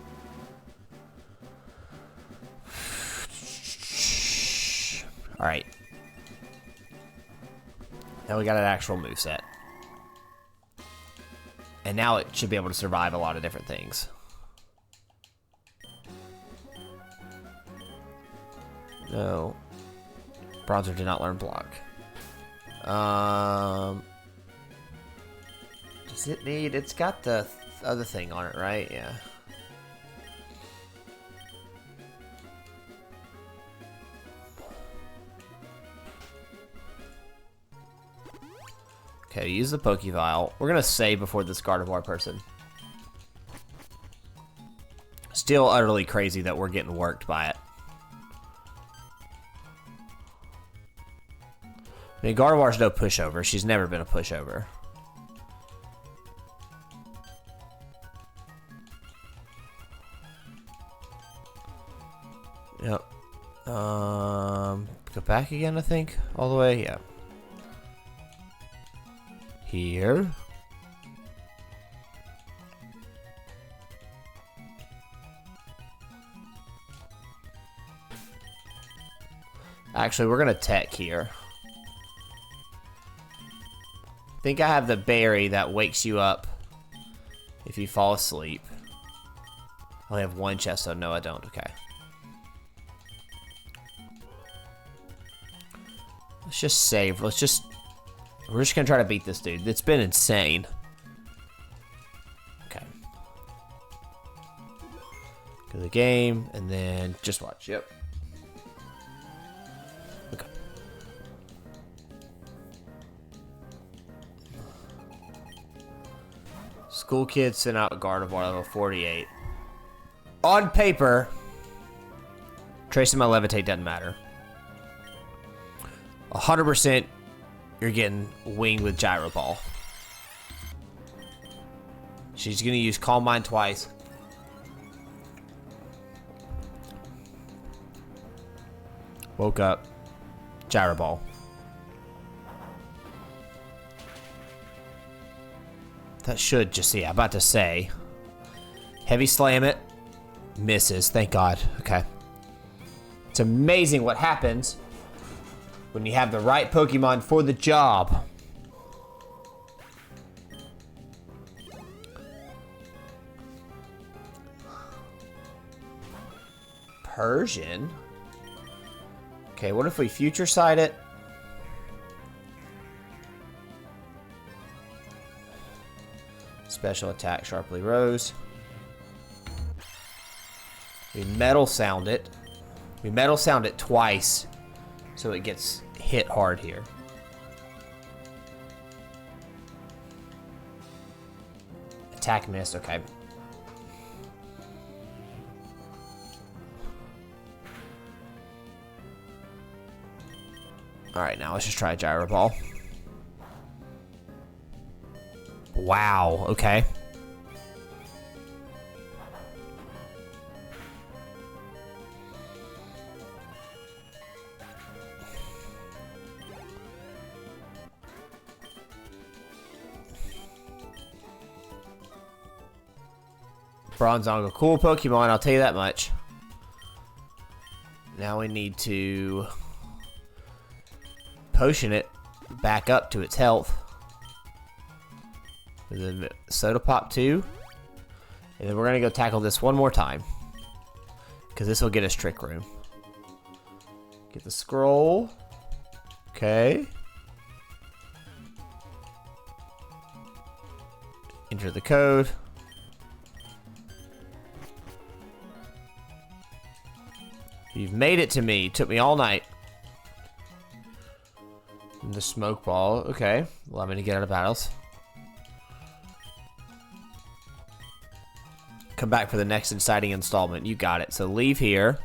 Alright. Now we got an actual moveset. And now it should be able to survive a lot of different things. No. Bronzer did not learn block. Does it need... It's got the other thing on it, right? Yeah. Okay, use the Pokevile. We're gonna save before this Gardevoir person. Still utterly crazy that we're getting worked by it. I mean, Gardevoir's no pushover. She's never been a pushover. Yep. Go back again, I think. All the way, yeah. Here. Actually, we're gonna tech here. I think I have the berry that wakes you up if you fall asleep. I only have one chest, so no, I don't. Okay. Let's just save. We're just gonna try to beat this dude. It's been insane. Okay. Go to the game, and then just watch. Yep. Okay. School kids sent out a Gardevoir level 48. On paper, tracing my levitate doesn't matter. 100%, you're getting winged with Gyro Ball. She's gonna use Calm Mind twice. Woke up. Gyro Ball. That should just, yeah, I'm about to say. Heavy Slam it. Misses, thank God. Okay. It's amazing what happens when you have the right Pokemon for the job. Persian? Okay, what if we future sight it? Special attack, Sharply Rose. We Metal Sound it. We Metal Sound it twice, so it gets hit hard here. Attack missed, okay. Alright, now let's just try a Gyro Ball. Wow, okay. Bronzong, a cool Pokemon, I'll tell you that much. Now we need to potion it back up to its health. And then Soda Pop 2. And then we're going to go tackle this one more time. Because this will get us Trick Room. Get the scroll. Okay. Enter the code. You've made it to me. Took me all night. And the Smoke Ball. Okay. Allow me to get out of battles. Come back for the next exciting installment. You got it. So leave here.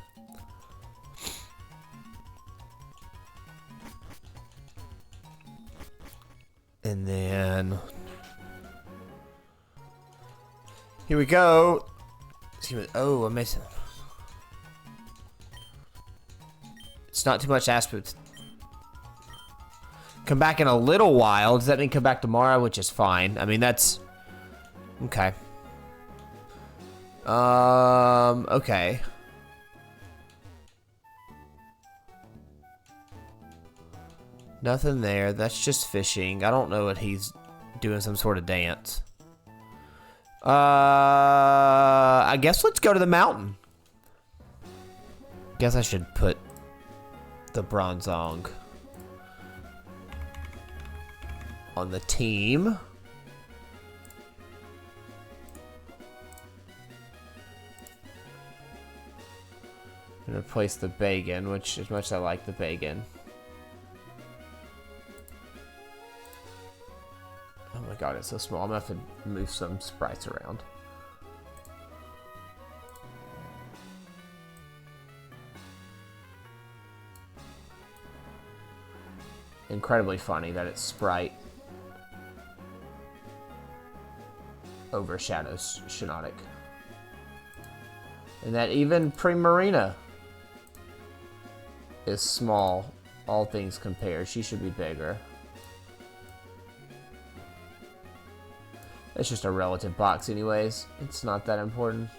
And then... here we go. Oh, I'm missing... It's not too much aspect. Come back in a little while. Does that mean come back tomorrow? Which is fine. I mean, that's... Okay. Okay. Nothing there. That's just fishing. I don't know what he's doing, some sort of dance. I guess let's go to the mountain. Guess I should put the Bronzong on the team. And replace the Bagan, which as much as I like the Bagan. Oh my god, it's so small. I'm gonna have to move some sprites around. Incredibly funny that it's sprite overshadows Shiinotic. And that even Primarina is small, all things compared. She should be bigger. It's just a relative box anyways. It's not that important.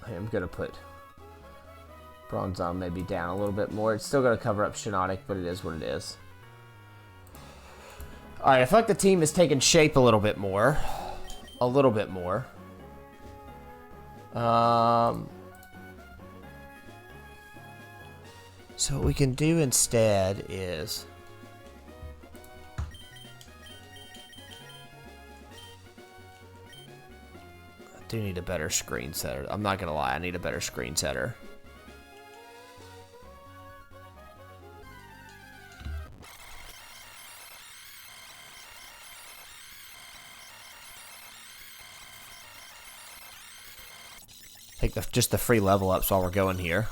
I'm gonna put Bronzong maybe down a little bit more. It's still gonna cover up Shiinotic, but it is what it is. Alright, I feel like the team is taking shape a little bit more. A little bit more. So what we can do instead is... I do need a better screen setter. I'm not gonna lie, I need a better screen setter. Take just the free level ups while we're going here.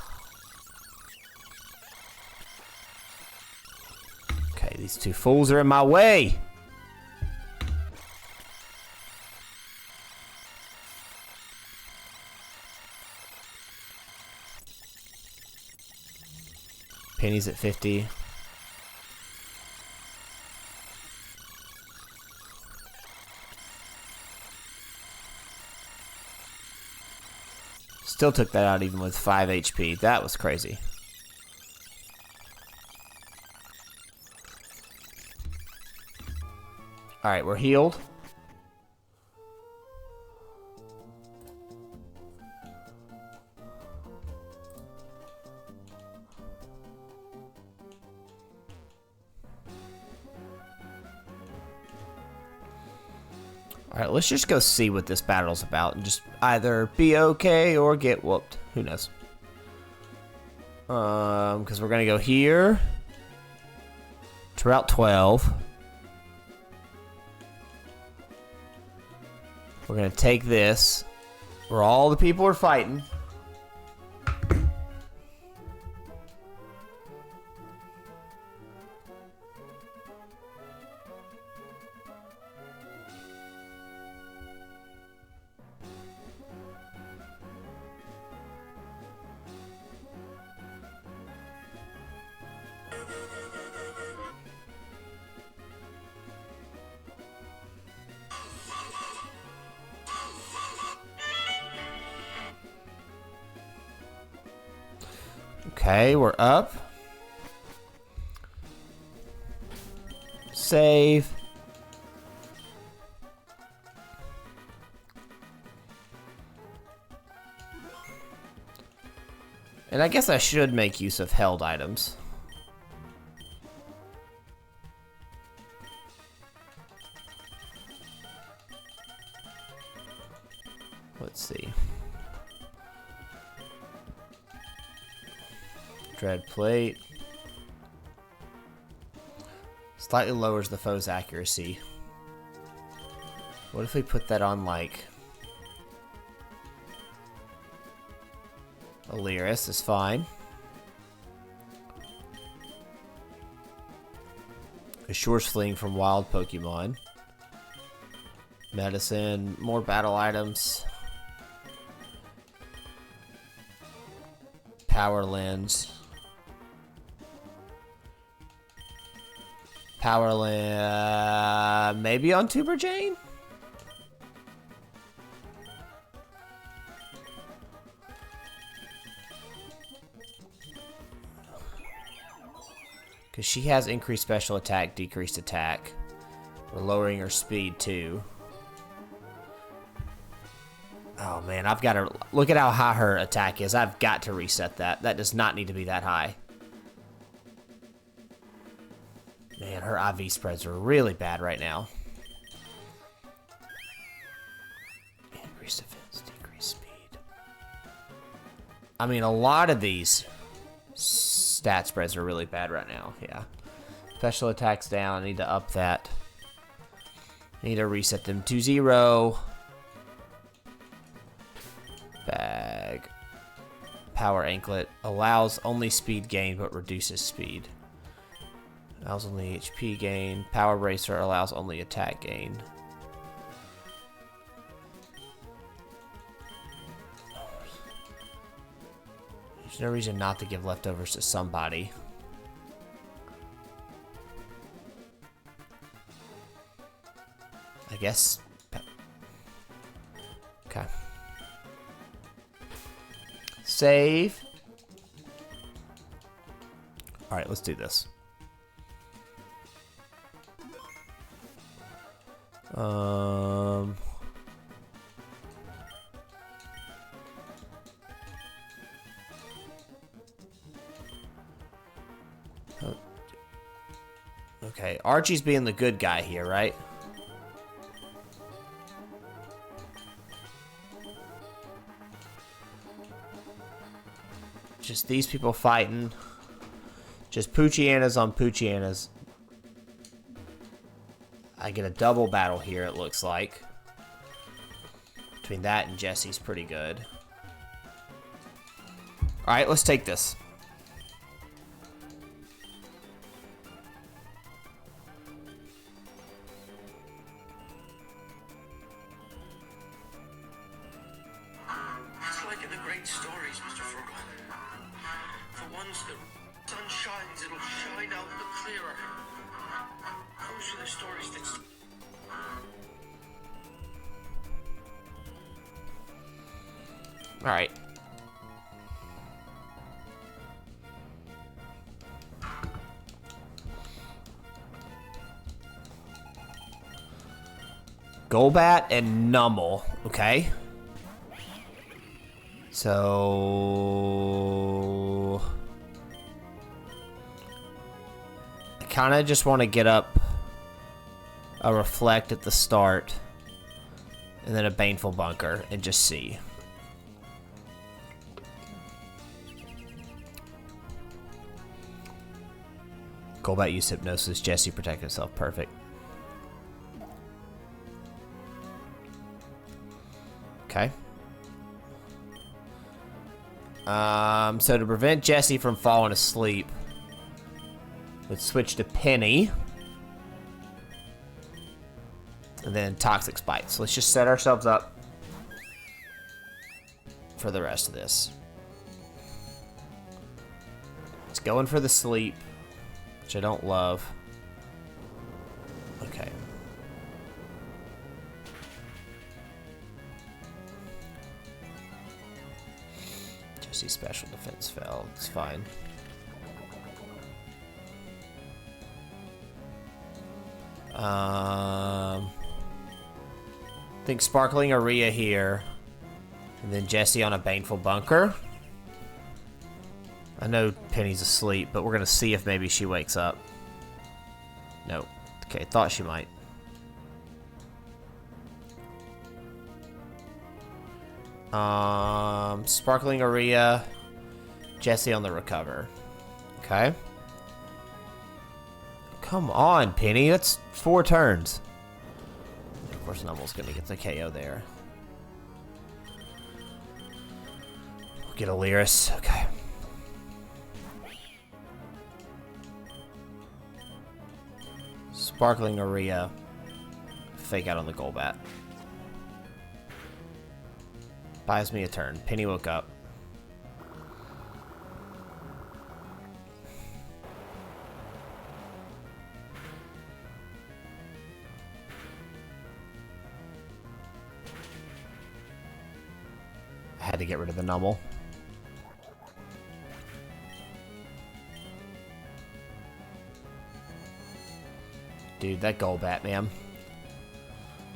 Okay, these two fools are in my way. Penny's at 50. Still took that out even with 5 HP. That was crazy. Alright, we're healed. Alright, let's just go see what this battle's about and just either be okay or get whooped. Who knows? Because we're gonna go here to Route 12. We're gonna take this where all the people are fighting. Okay, we're up. Save. And I guess I should make use of held items. Let's see. Dread plate. Slightly lowers the foe's accuracy. What if we put that on like Alyris is fine. Assures fleeing from wild Pokemon. Medicine, more battle items. power lens. Power lens, maybe on Tuber Jane? Because she has increased special attack, decreased attack. We're lowering her speed too. Oh man, I've got to look at how high her attack is. I've got to reset that. That does not need to be that high. Man, her IV spreads are really bad right now. Increase defense, decrease speed. I mean, a lot of these stat spreads are really bad right now. Yeah. Special attacks down. I need to up that. I need to reset them to 0. Bag. Power anklet. Allows only speed gain but reduces speed. Allows only HP gain. Power bracer allows only attack gain. There's no reason not to give leftovers to somebody. I guess. Okay. Save. Alright, let's do this. Okay, Archie's being the good guy here, right? Just these people fighting. Just Poochyanas on Poochyanas. I get a double battle here, it looks like. Between that and Jesse's pretty good. Alright, let's take this. It's like in the great stories, Mr. Frugal. For once the sun shines, it'll shine out the clearer. Those are the stories that... Alright. Golbat and Numble, okay? So... I kind of just want to get up a Reflect at the start, and then a Baneful Bunker, and just see. Golbat use Hypnosis, Jesse protect himself, perfect. Okay. So to prevent Jesse from falling asleep, let's switch to Penny. And then Toxic Spite. So let's just set ourselves up for the rest of this. It's going for the sleep, which I don't love. Okay. Jesse's special defense fell. It's fine. I think Sparkling Aria here. And then Jesse on a Baneful Bunker. I know Penny's asleep, but we're going to see if maybe she wakes up. Nope. Okay, thought she might. Sparkling Aria. Jesse on the Recover. Okay. Come on, Penny. That's 4 turns. Of course, Numble's going to get the KO there. We'll get a Lyris. Okay. Sparkling Aria. Fake out on the Golbat. Buys me a turn. Penny woke up. I had to get rid of the Numble. Dude, that Golbat, man.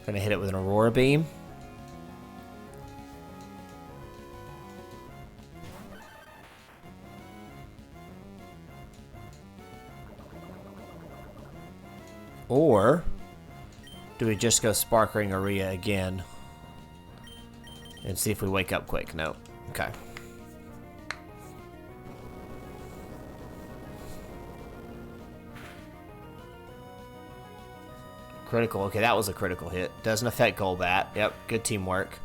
Gonna hit it with an Aurora Beam. Or do we just go Sparkling Aria again and see if we wake up quick? No. Okay. Critical. Okay, that was a critical hit. Doesn't affect Golbat. Yep, good teamwork.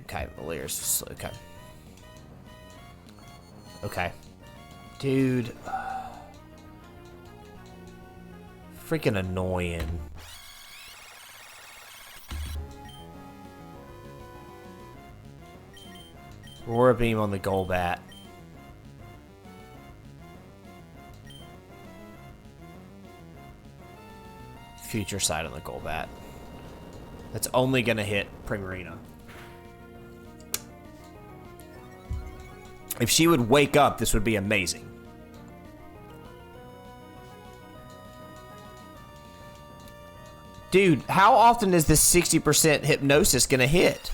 Okay, Valier's. Okay. Okay. Dude. Freaking annoying. Aurora Beam on the Golbat. Future Sight on the Golbat. That's only gonna hit Primarina. If she would wake up, this would be amazing. Dude, how often is this 60% hypnosis gonna hit?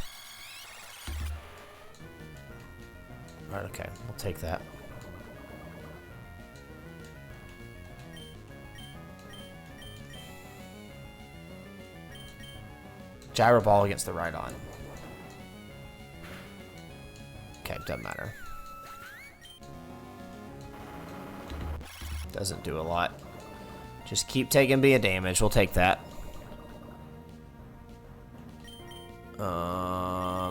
Alright, okay, we'll take that. Gyro Ball against the Rhydon. Okay, doesn't matter. Doesn't do a lot. Just keep taking B damage. We'll take that.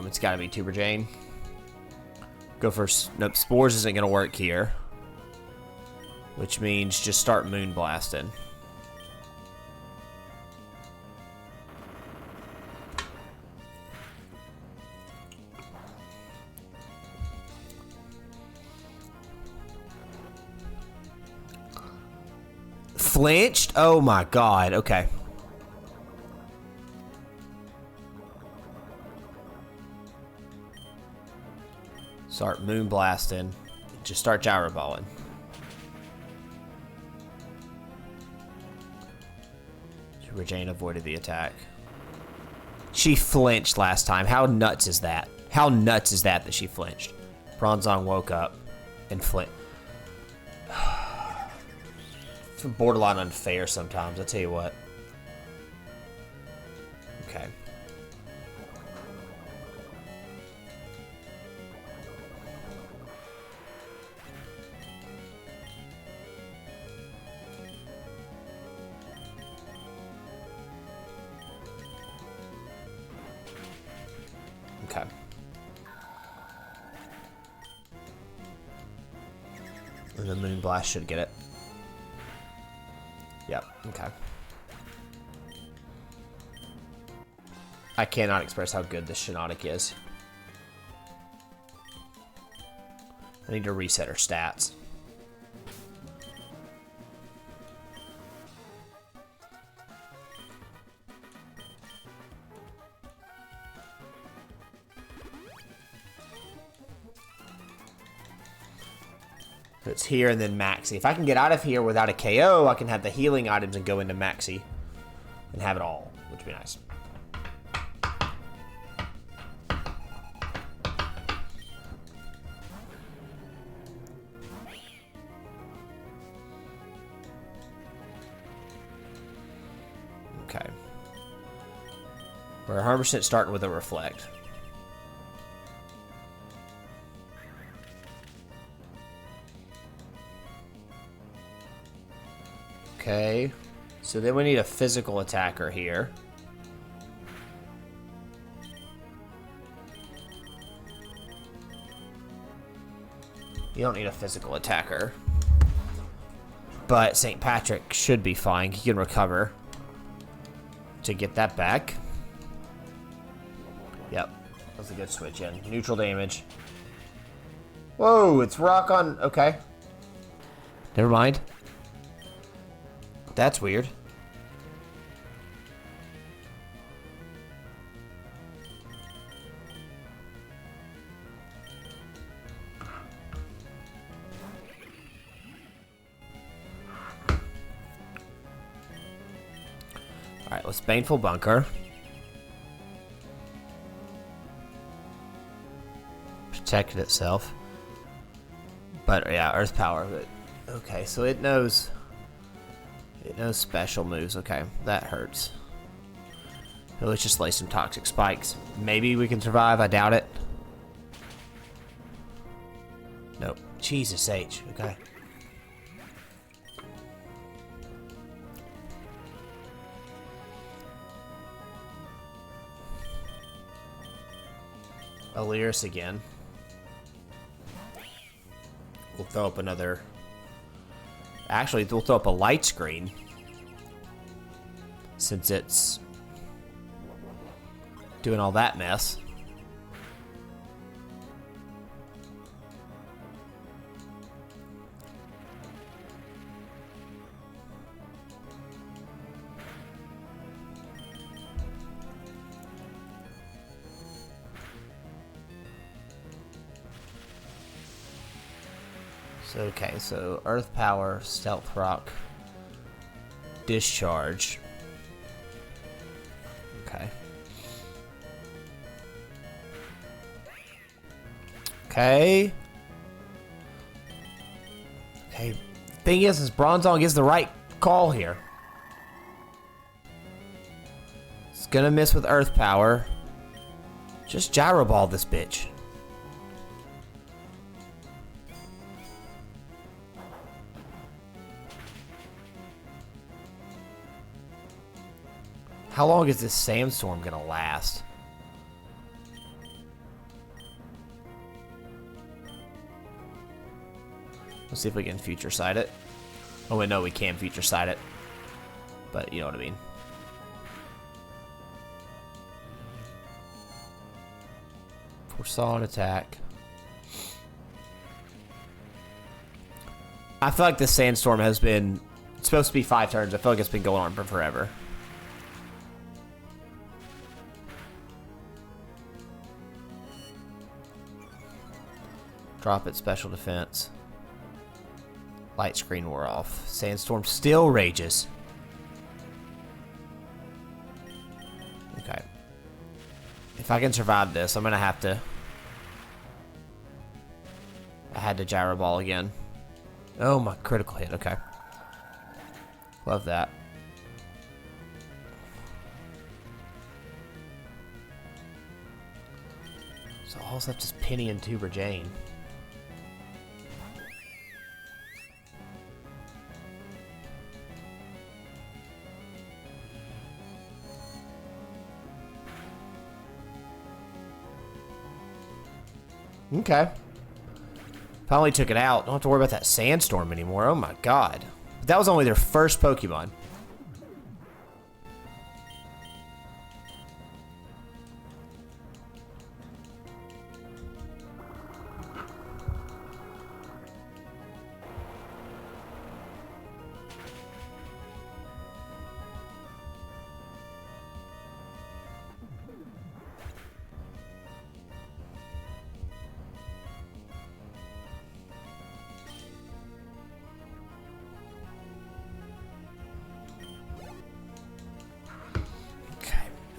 It's gotta be Tuber Jane. Go for... Nope, Spores isn't gonna work here. Which means just start Moon Blasting. Flinched? Oh my god, okay. Start Moon Blasting. Just start Gyro Balling. Regina avoided the attack. She flinched last time. How nuts is that? How nuts is that she flinched? Bronzong woke up and flinched. It's borderline unfair sometimes, I tell you what. Okay. Okay. And the Moon Blast should get it. Yep, okay. I cannot express how good this Shiinotic is. I need to reset her stats. So it's here and then Maxi. If I can get out of here without a KO, I can have the healing items and go into Maxi and have it all, which would be nice. Okay. We're 100% starting with a Reflect. Okay, so then we need a physical attacker here. You don't need a physical attacker. But St. Patrick should be fine. He can recover to get that back. Yep, that's a good switch in. Neutral damage. Whoa, it's rock on... Okay. Never mind. That's weird. Alright, let's Baneful Bunker. Protected itself. But yeah, Earth Power. But okay, so it knows special moves. Okay, that hurts. So let's just lay some toxic spikes. Maybe we can survive. I doubt it. Nope. Jesus H. Okay. Aliris again. We'll throw up another... Actually, we'll throw up a light screen. Since it's doing all that mess. Okay, so Earth Power, Stealth Rock, Discharge. Okay. Okay. Okay. Thing is Bronzong is the right call here. It's gonna miss with Earth Power. Just Gyro Ball this bitch. How long is this sandstorm gonna last? Let's see if we can future sight it. Oh wait, no, we can future sight it. But you know what I mean. Foresaw an attack. I feel like this sandstorm has been... It's supposed to be 5 turns. I feel like it's been going on for forever. Drop it, special defense. Light screen wore off. Sandstorm still rages. Okay. If I can survive this, I'm gonna have to... I had to Gyro Ball again. Oh, my critical hit. Okay. Love that. So all that's left is Penny and Tuber Jane. Okay. Finally took it out. Don't have to worry about that sandstorm anymore. Oh my god. But that was only their first Pokemon.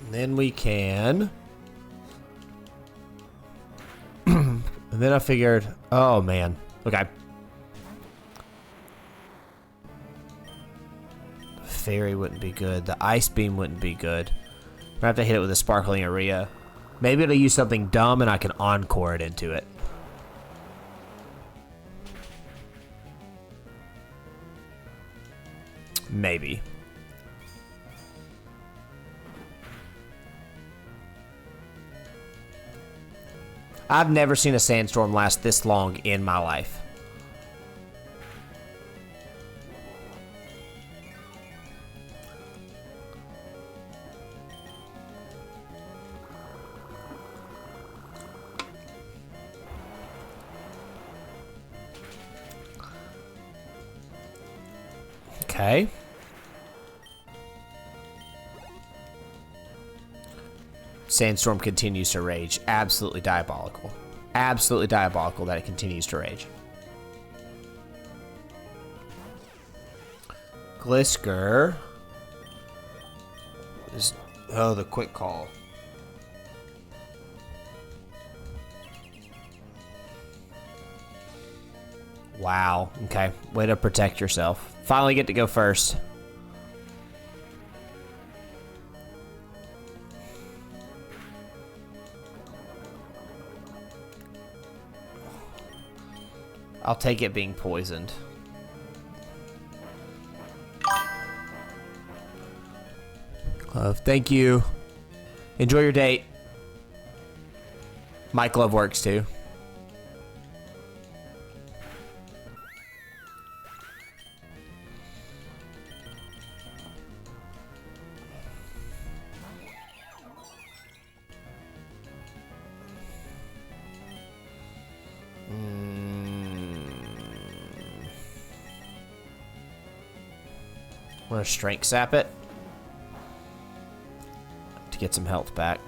And then we can... and then I figured... Oh, man. Okay. Fairy wouldn't be good. The Ice Beam wouldn't be good. I'm gonna have to hit it with a Sparkling Area. Maybe it'll use something dumb and I can Encore it into it. Maybe. I've never seen a sandstorm last this long in my life. Okay. Sandstorm continues to rage. Absolutely diabolical. Absolutely diabolical that it continues to rage. Glisker. Oh, the quick call. Wow. Okay. Way to protect yourself. Finally get to go first. I'll take it being poisoned. Thank you. Enjoy your date. My glove works too. I'm gonna strength sap it to get some health back.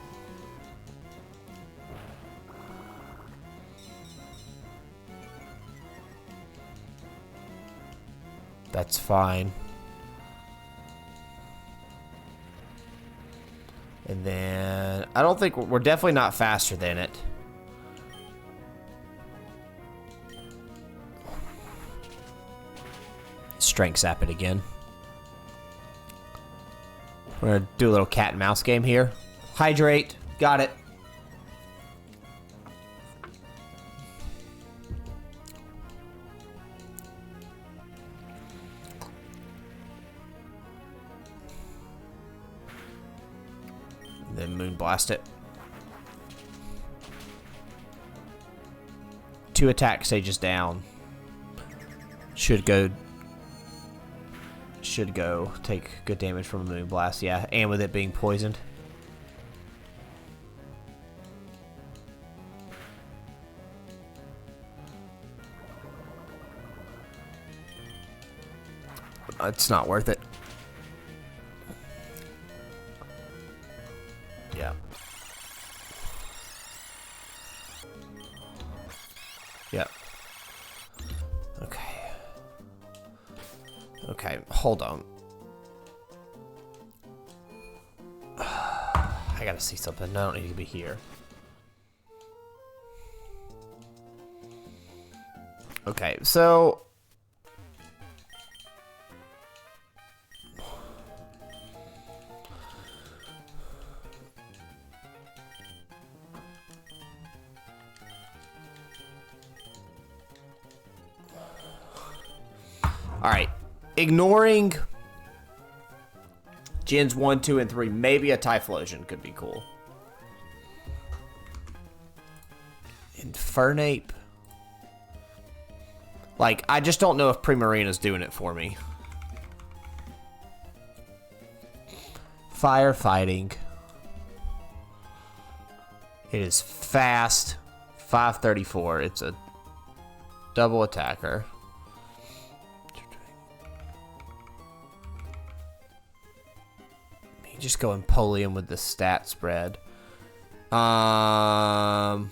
That's fine. And then I don't think we're definitely not faster than it. Strength sap it again. We're gonna do a little cat and mouse game here. Hydrate. Got it. Then Moonblast it. 2 attack stages down. Should go take good damage from a Moonblast, yeah, and with it being poisoned. It's not worth it. Yeah. Yeah. Okay. Okay, hold on. I gotta see something. I don't need to be here. Okay, so... Alright. Ignoring Gens 1, 2, and 3, maybe a Typhlosion could be cool. Infernape. Like, I just don't know if Primarina's doing it for me. Firefighting. It is fast. 534. It's a double attacker. Just go Empoleon with the stat spread. You can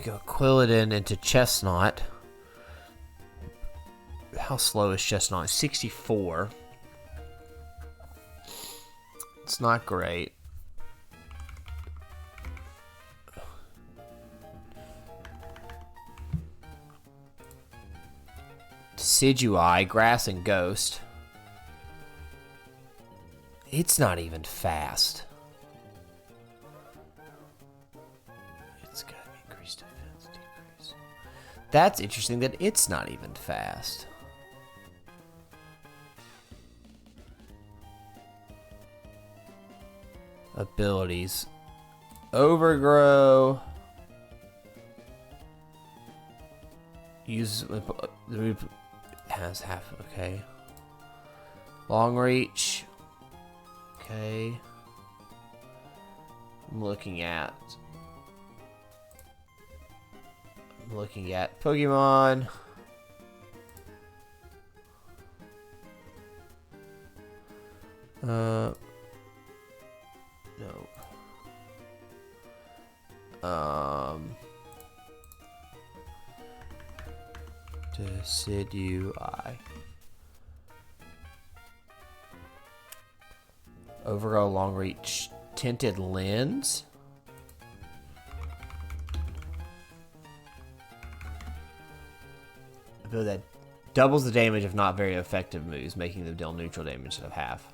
go Quilladin into Chestnut. How slow is Chestnut? 64. It's not great. Decidueye, Grass, and Ghost. It's not even fast. It's got increased defense, decrease. That's interesting that it's not even fast. Abilities. Overgrow. Use... Has half, okay. Long reach. Okay. I'm looking at Pokemon. No. Decidueye. Overall long reach tinted lens. Ability that doubles the damage of not very effective moves, making them deal neutral damage instead of half.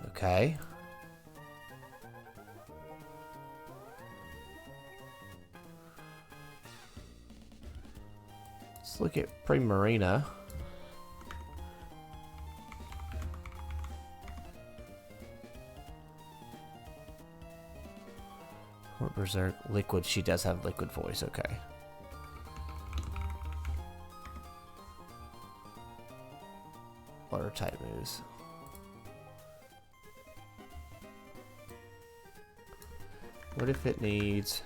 Okay. Let's look at Primarina. Or Berserk. Liquid. She does have liquid voice. Okay. Water type moves. What if it needs...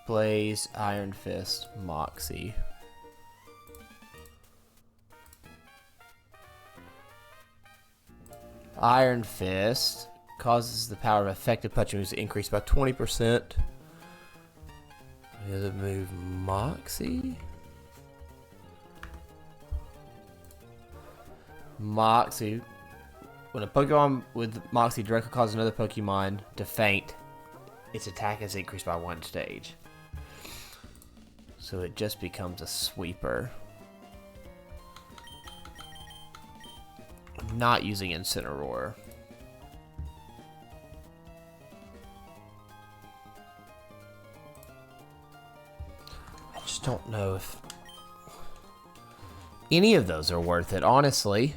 Blaze, Iron Fist, Moxie. Iron Fist causes the power of effective punching moves to increase by 20%. The other move, Moxie. Moxie. When a Pokemon with Moxie directly causes another Pokemon to faint, its attack is increased by 1 stage. So it just becomes a sweeper. I'm not using Incineroar. I just don't know if any of those are worth it, honestly.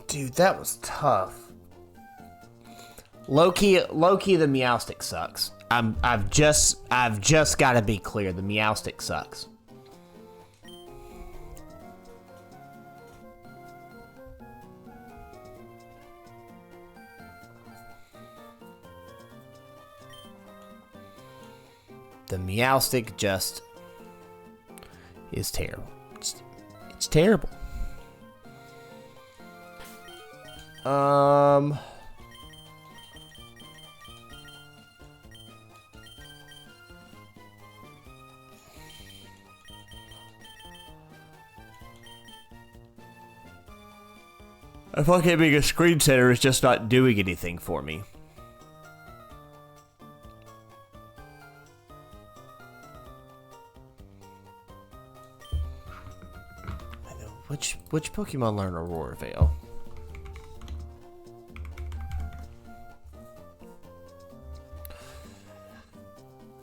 Dude, that was tough. Low-key, the Meowstic sucks. I've just got to be clear. The Meowstic sucks. The Meowstic just is terrible. It's terrible. I feel like being a screensaver is just not doing anything for me. Which Pokemon learn Aurora Veil?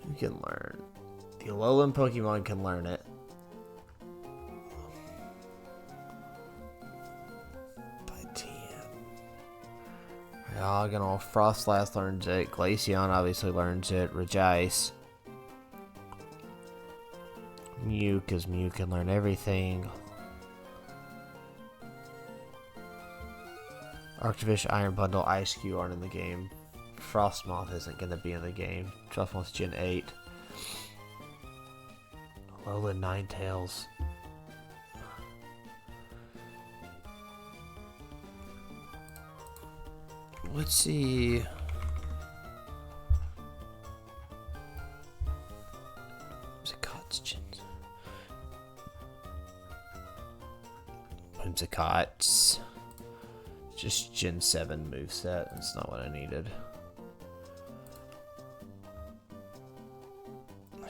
You can learn. The Alolan Pokemon can learn it. By 10. Diagonal. Frostlass learns it. Glaceon obviously learns it. Regice. Mew, because Mew can learn everything. Arctovish, Iron Bundle, Ice-Q aren't in the game. Frostmoth isn't going to be in the game. Frostmoth's Gen 8. Alolan Ninetales. Let's see. Whimsicott's Gen. Whimsicott's just Gen 7 moveset. That's not what I needed.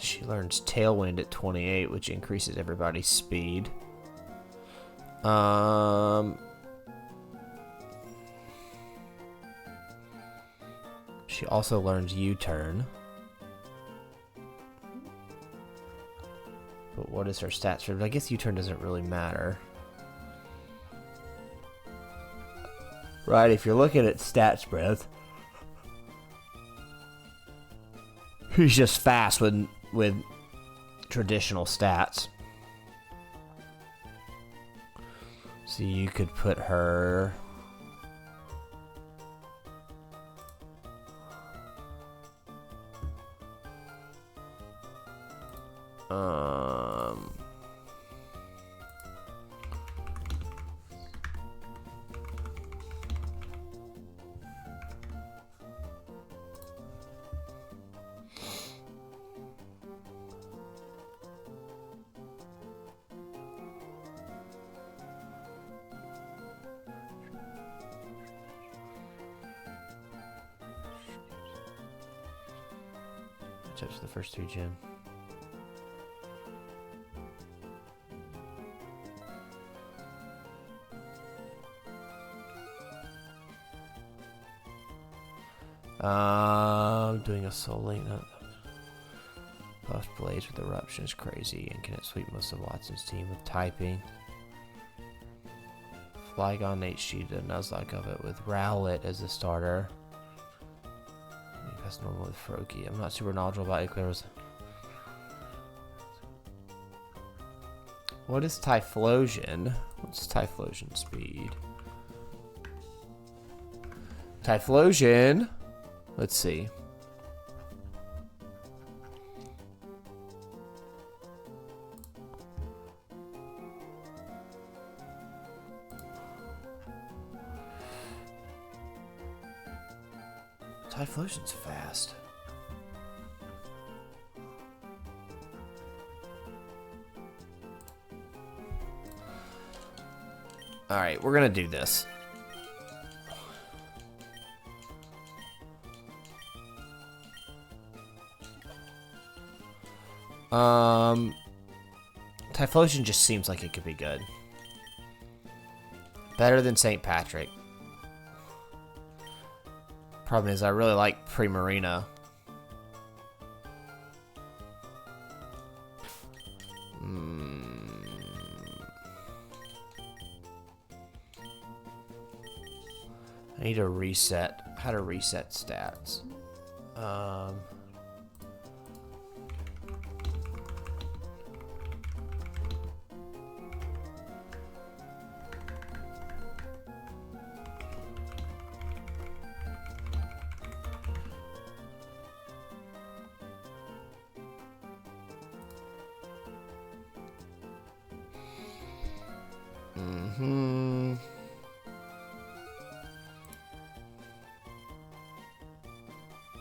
She learns Tailwind at 28, which increases everybody's speed. She also learns U-turn. But what is her stats for? I guess U-turn doesn't really matter. Right, if you're looking at stat spreads, he's just fast with traditional stats. So you could put her... Touch the first 3 gym. Doing a soul link. Puffed Blades with Eruption is crazy and can it sweep most of Watson's team with typing. Flygon HG to Nuzlocke of it with Rowlet as the starter. That's normal with Froakie. I'm not super knowledgeable about Eclairs. What is Typhlosion? What's Typhlosion speed? Typhlosion. Let's see. Typhlosion's fast. Alright, we're gonna do this. Typhlosion just seems like it could be good. Better than St. Patrick. Problem is, I really like Primarina. I need to reset. How to reset stats.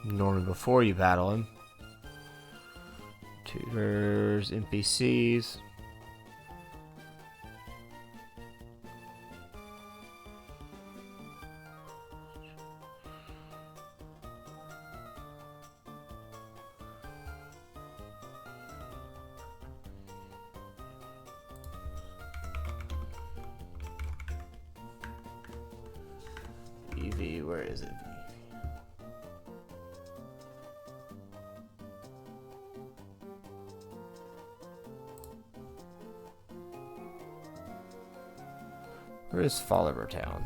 Normally before you battle him. Tutors, NPCs. EV, where is it? Where is Fall River Town?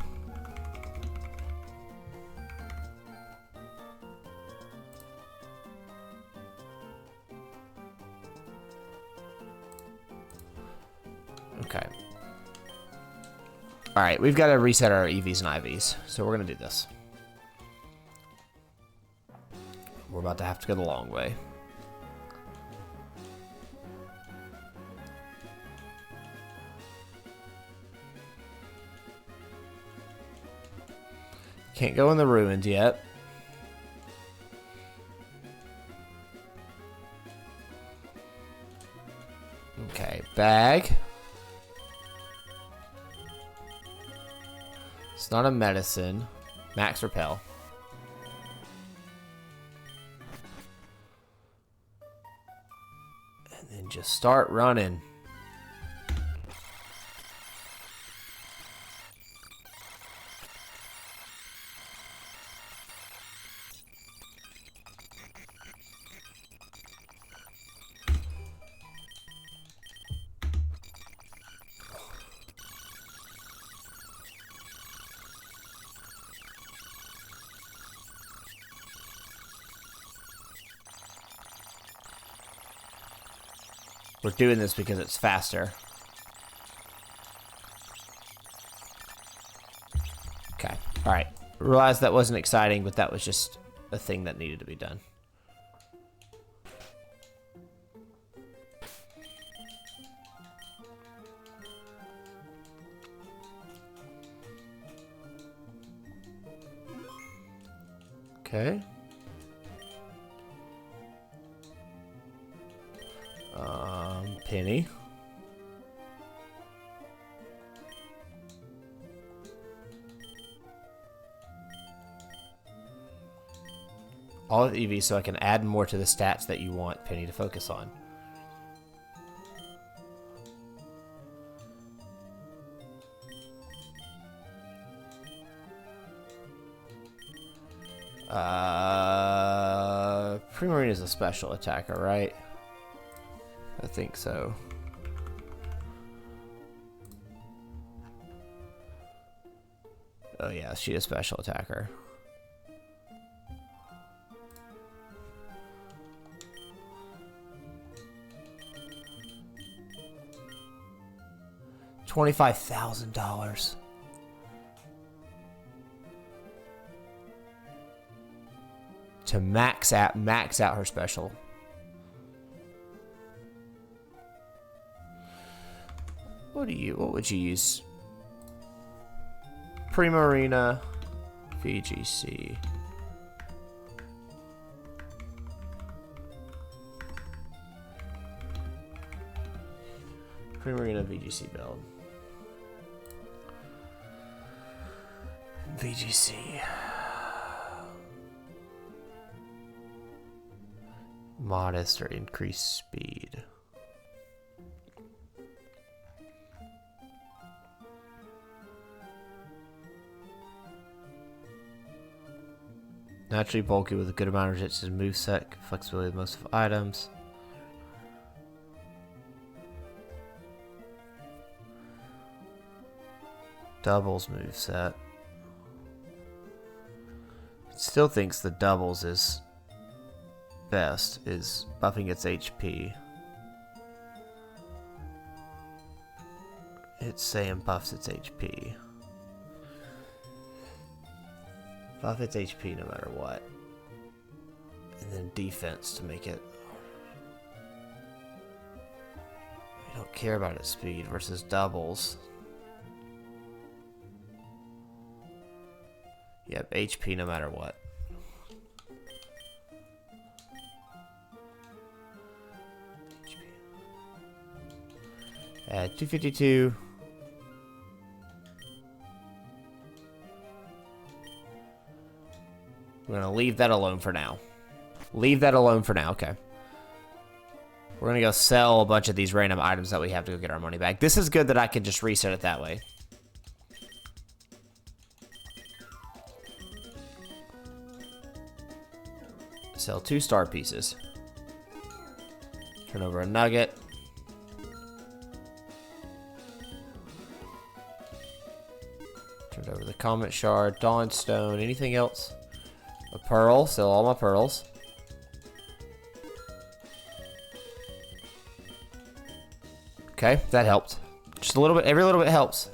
Okay. Alright, we've got to reset our EVs and IVs, so we're going to do this. We're about to have to go the long way. Can't go in the ruins yet. Okay, bag. It's not a medicine. Max repel. And then just start running. We're doing this because it's faster. Okay. All right. Realized that wasn't exciting, but that was just a thing that needed to be done. Okay. Penny. All of EV so I can add more to the stats that you want Penny to focus on. Primarine is a special attacker, right? I think so. Oh yeah, she's a special attacker. $25,000 to max out her special. What would you use? Primarina, VGC. Primarina VGC build. VGC. Modest or increased speed. Naturally bulky with a good amount of resistance and moveset, flexibility with most of items. Doubles moveset. Still thinks the doubles is best, is buffing its HP. It's saying buffs its HP. Buff its HP no matter what. And then defense to make it... We don't care about its speed versus doubles. Yep, HP no matter what. Add 252. We're gonna leave that alone for now. Leave that alone for now, okay. We're gonna go sell a bunch of these random items that we have to go get our money back. This is good that I can just reset it that way. Sell 2 star pieces. Turn over a nugget. Turn over the comet shard, dawn stone, anything else? A pearl, sell all my pearls. Okay, that helped. Just a little bit, every little bit helps.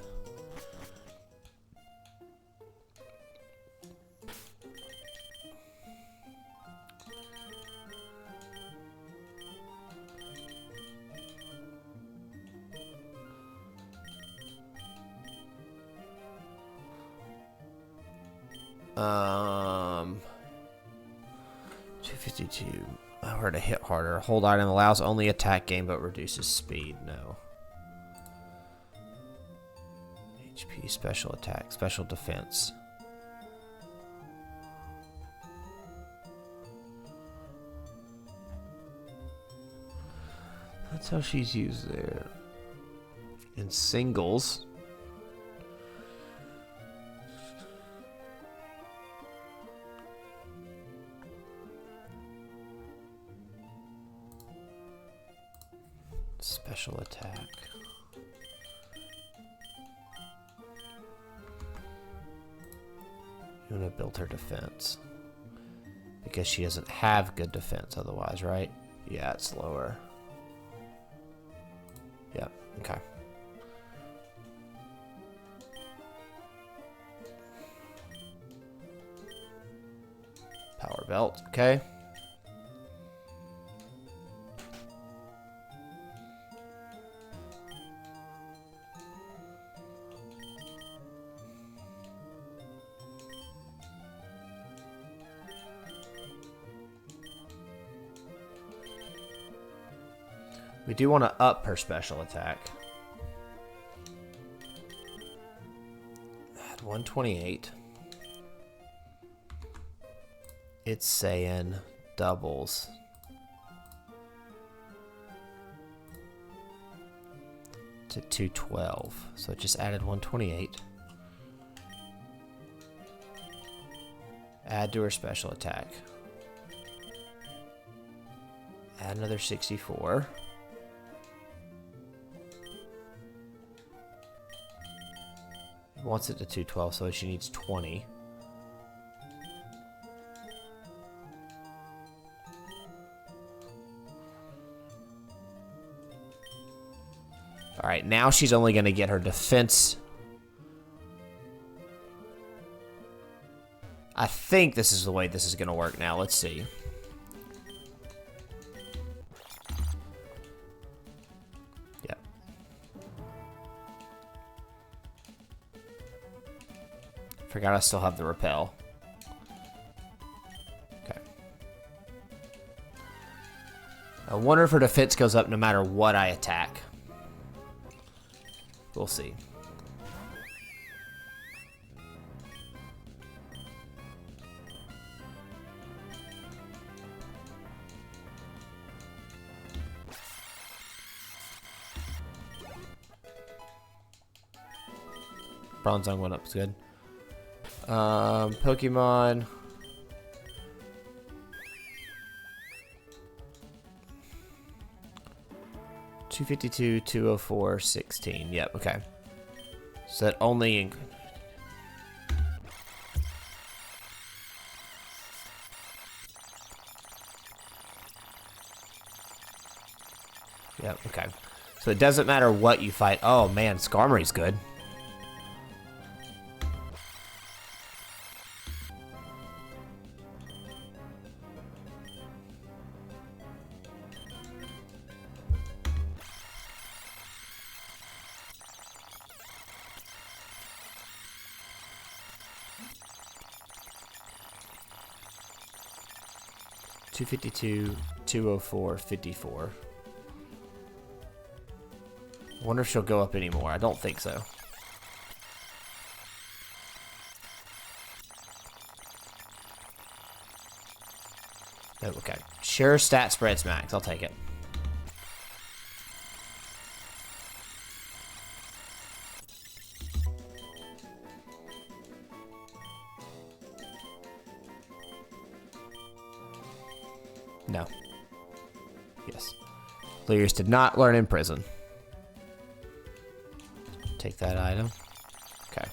Um, 252. I heard a hit harder. Hold item allows only attack gain but reduces speed. No. HP, special attack, special defense. That's how she's used there. In singles. Special attack. You want to build her defense. Because she doesn't have good defense otherwise, right? Yeah, it's lower. Yep, okay. Power belt, okay. We do want to up her special attack. At 128. It's saying doubles. To 212. So it just added 128. Add to her special attack. Add another 64. Wants it to 212, so she needs 20. Alright, now she's only going to get her defense. I think this is the way this is going to work now. Let's see. Yep. Forgot I still have the repel. Okay. I wonder if her defense goes up no matter what I attack. We'll see. Bronze on went up is good. Pokemon. $252, $204, $16. Yep, okay. So that only Yep, okay. So it doesn't matter what you fight. Oh man, Skarmory's good. $252, $204, $54. I wonder if she'll go up anymore. I don't think so. Oh, okay. Sure, stat spreads max. I'll take it. No. Yes. Players did not learn in prison. Take that item. Okay.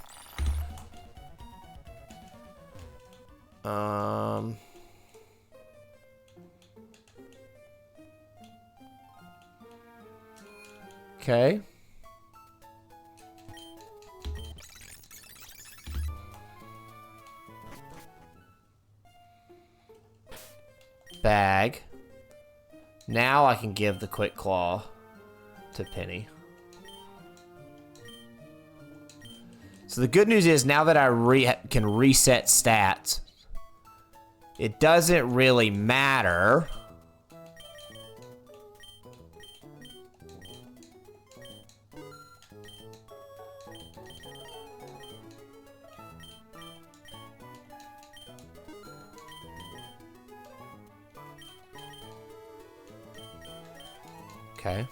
Okay. Bag. Now I can give the Quick Claw to Penny. So the good news is now that I can reset stats, it doesn't really matter. Okay.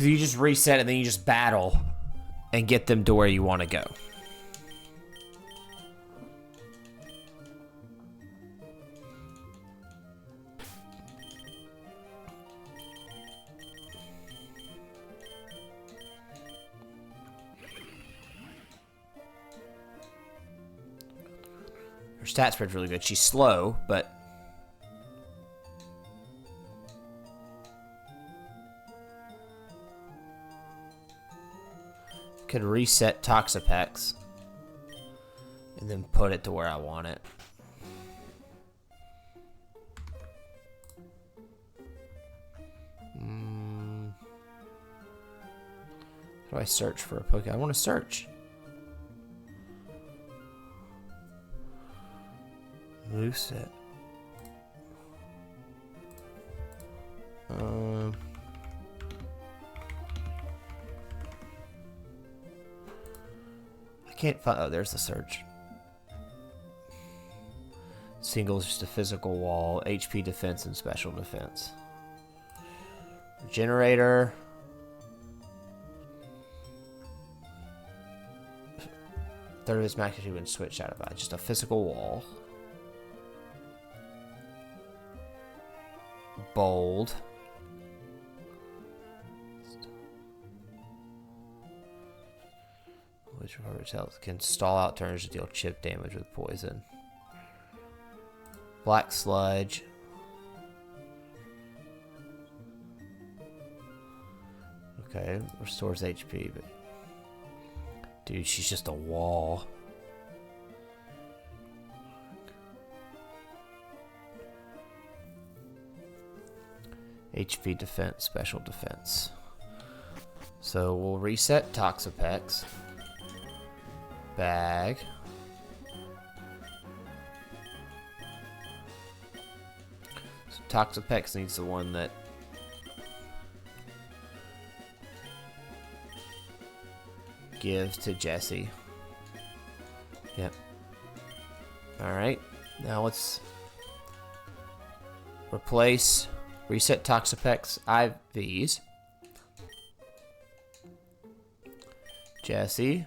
Because you just reset and then you just battle and get them to where you want to go. Her stat spread's really good. She's slow, but... Could reset Toxapex. And then put it to where I want it. How do I search for a Pokemon? I want to search. Moveset. I can't find. Oh, there's the search. Singles, just a physical wall. HP defense and special defense. Generator. Third of his max HP when switched out of it. Just a physical wall. Bold. Which recovers health. Can stall out turns to deal chip damage with poison. Black sludge. Okay, restores HP, but dude, she's just a wall. HP defense, special defense. So we'll reset Toxapex. Bag. So Toxapex needs the one that gives to Jesse. Yep. Alright. Now let's replace, reset Toxapex IVs. Jesse.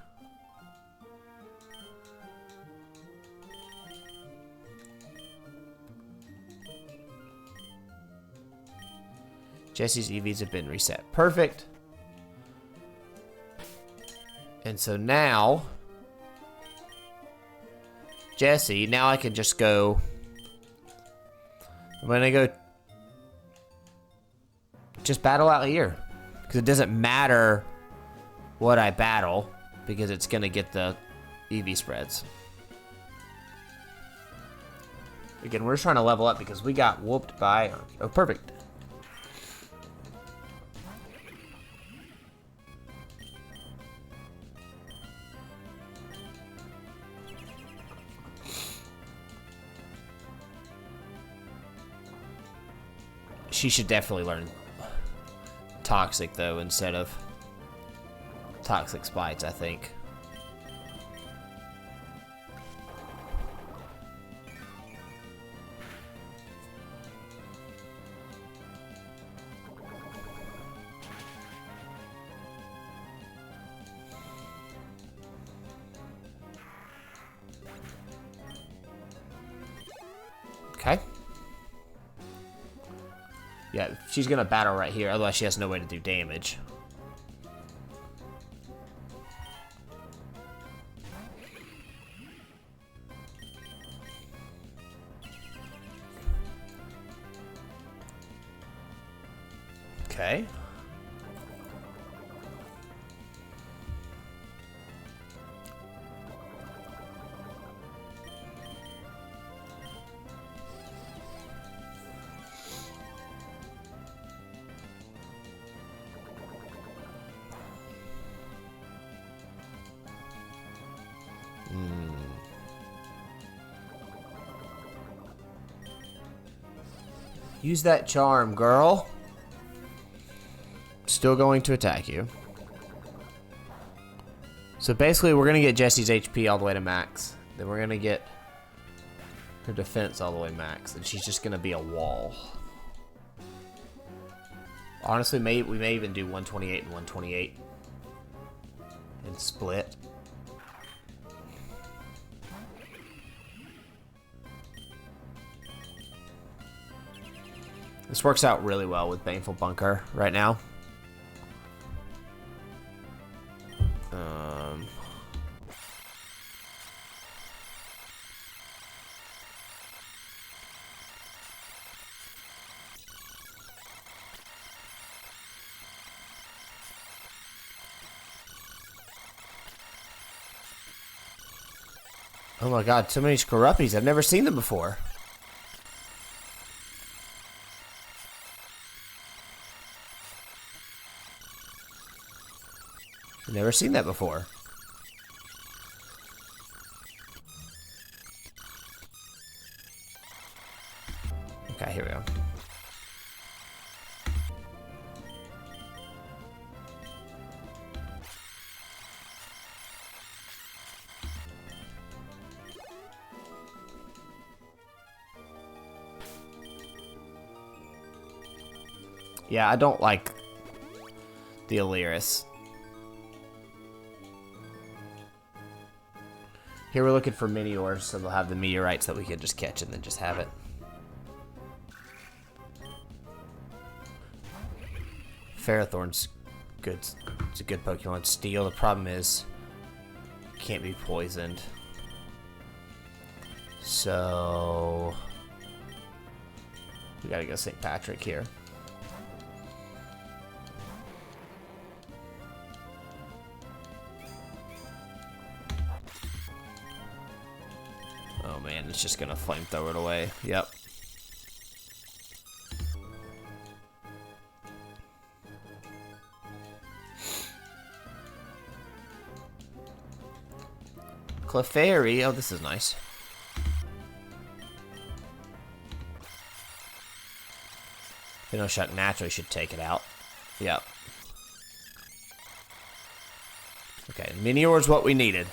Jesse's EVs have been reset. Perfect. And so now, Jesse, now I can just go, I'm gonna go just battle out here. Because it doesn't matter what I battle, because it's gonna get the EV spreads. Again, we're just trying to level up because we got whooped by, oh perfect. She should definitely learn Toxic, though, instead of Toxic Spites, I think. Okay. Yeah, she's gonna battle right here, otherwise she has no way to do damage. Okay. Use that charm, girl. Still going to attack you. So basically, we're going to get Jesse's HP all the way to max. Then we're going to get her defense all the way max. And she's just going to be a wall. Honestly, we may even do 128 and 128 and split. This works out really well with Baneful Bunker right now. Oh my god, so many Scoruppies. I've never seen them before. I've never seen that before. Okay, here we go. Yeah, I don't like the Illyris. Here we're looking for meteors, so they'll have the meteorites that we can just catch and then just have it. Ferrothorn's good. It's a good Pokemon. Steel. The problem is, it can't be poisoned. So we gotta go St. Patrick here. Oh man, it's just gonna flamethrower it away. Yep. Clefairy. Oh, this is nice. Shot naturally should take it out. Yep. Okay, Meteor's what we needed.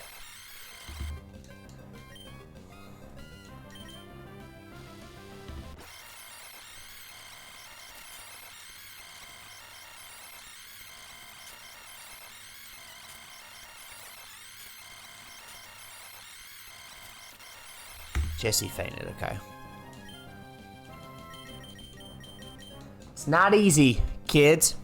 Jesse fainted, okay. It's not easy, kids.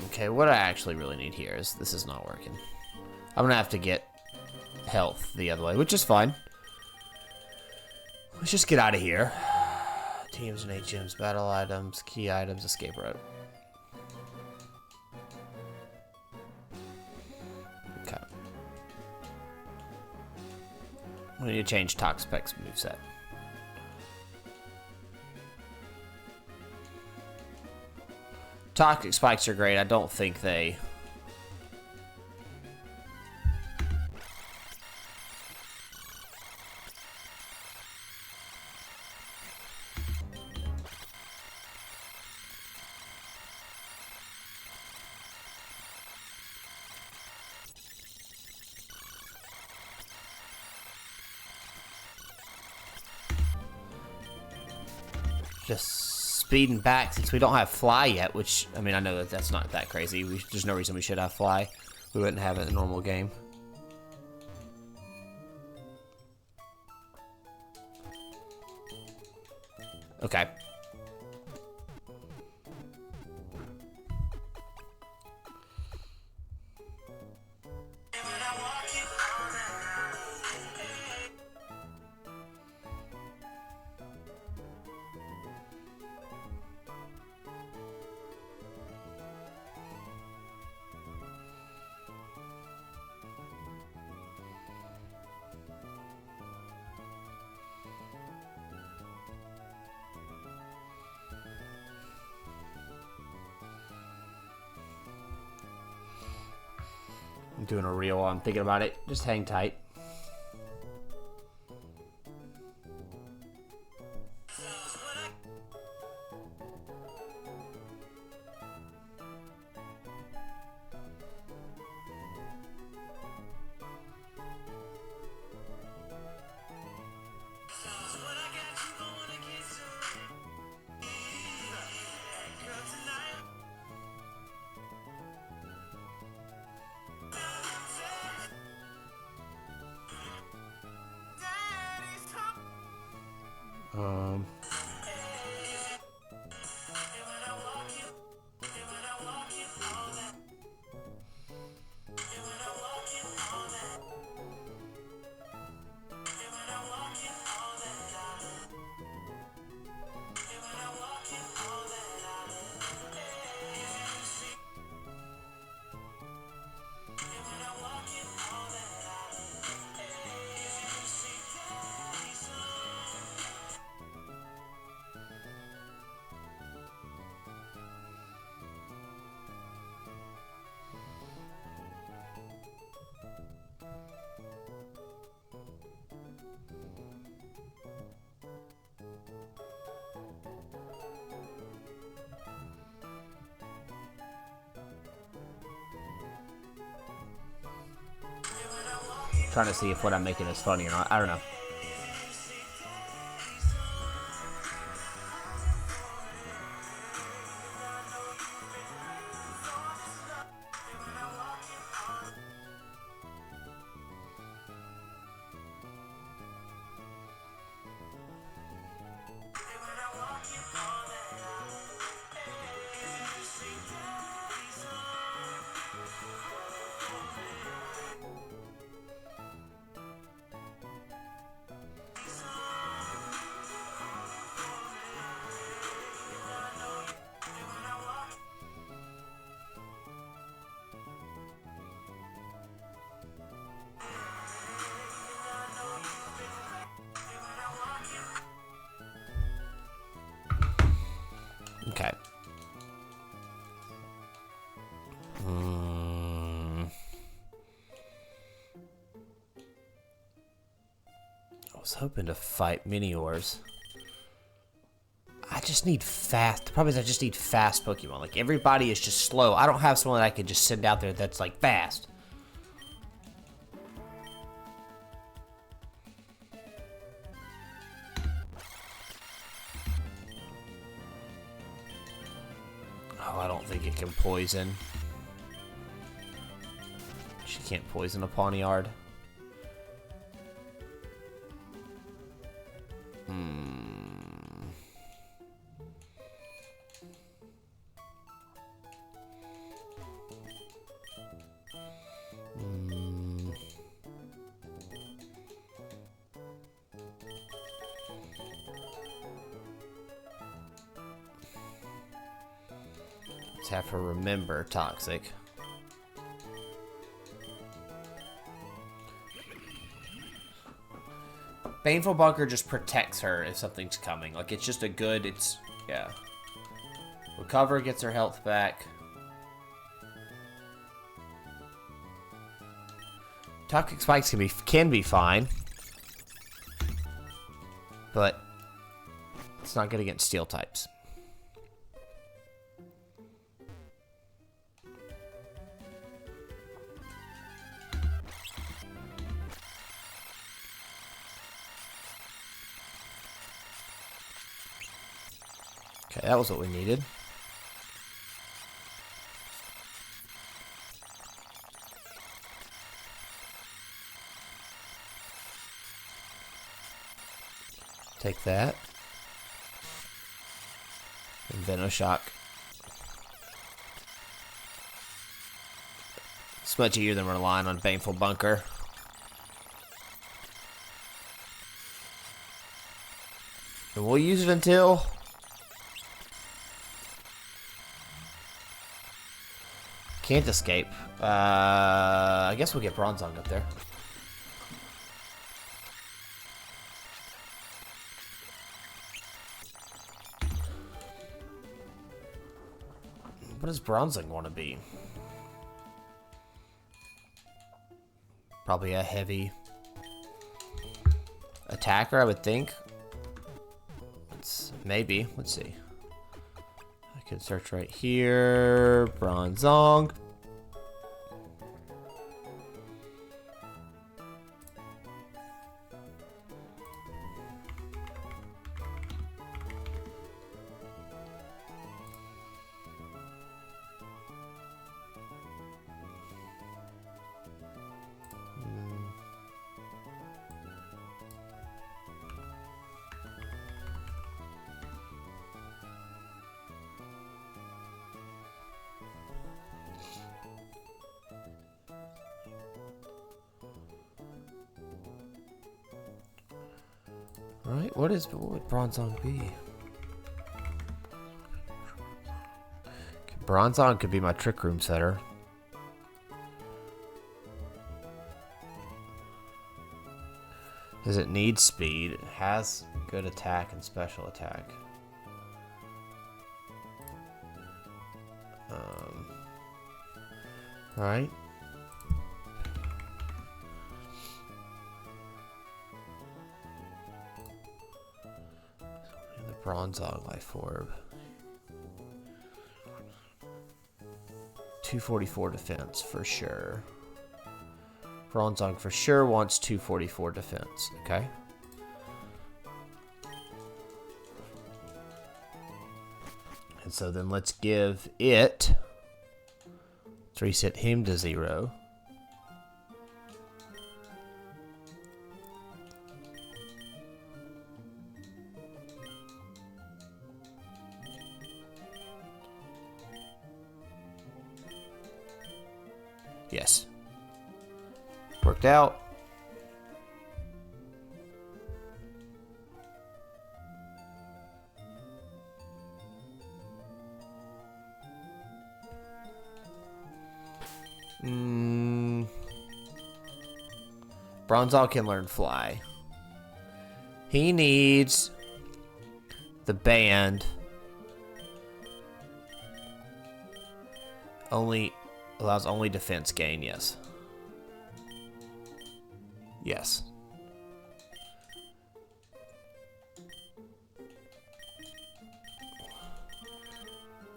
Okay, what I actually really need here is this is not working. I'm gonna have to get health the other way, which is fine. Let's just get out of here. Teams and HMs, battle items, key items, escape route. Okay. We need to change Toxpec's moveset. Toxic spikes are great. I don't think they... Just speeding back since we don't have fly yet, which, I mean, I know that that's not that crazy. There's no reason we should have fly. We wouldn't have it in a normal game. Okay. I'm doing a reel while I'm thinking about it. Just hang tight. Um. Trying to see if what I'm making is funny or not. I don't know. Okay. I was hoping to fight Miniors. I just need fast. The problem is I just need fast Pokemon. Like, everybody is just slow. I don't have someone that I can just send out there that's, like, fast. Oh, I don't think it can poison. She can't poison a Pawniard. Let's have her remember Toxic. Baneful Bunker just protects her if something's coming. Like, it's just a good, yeah. Recover, gets her health back. Toxic Spikes can be fine. But it's not good against steel types. Okay, that was what we needed. Take that. And Venoshock. It's much easier than relying on Baneful Bunker. And we'll use it until... Can't escape. I guess we'll get Bronzong up there. What does Bronzong want to be? Probably a heavy attacker, I would think. Maybe. Let's see. I can search right here. Bronzong. Alright, what would Bronzong be? Bronzong could be my Trick Room setter. Does it need speed? It has good attack and special attack. Right. The Bronzong Life Orb. 244 defense for sure. Bronzong for sure wants 244 defense. Okay. And so then let's give it. Let's reset him to 0. Yes. Worked out. Bronzong can learn Fly. He needs the band. Allows only defense gain, yes. Yes.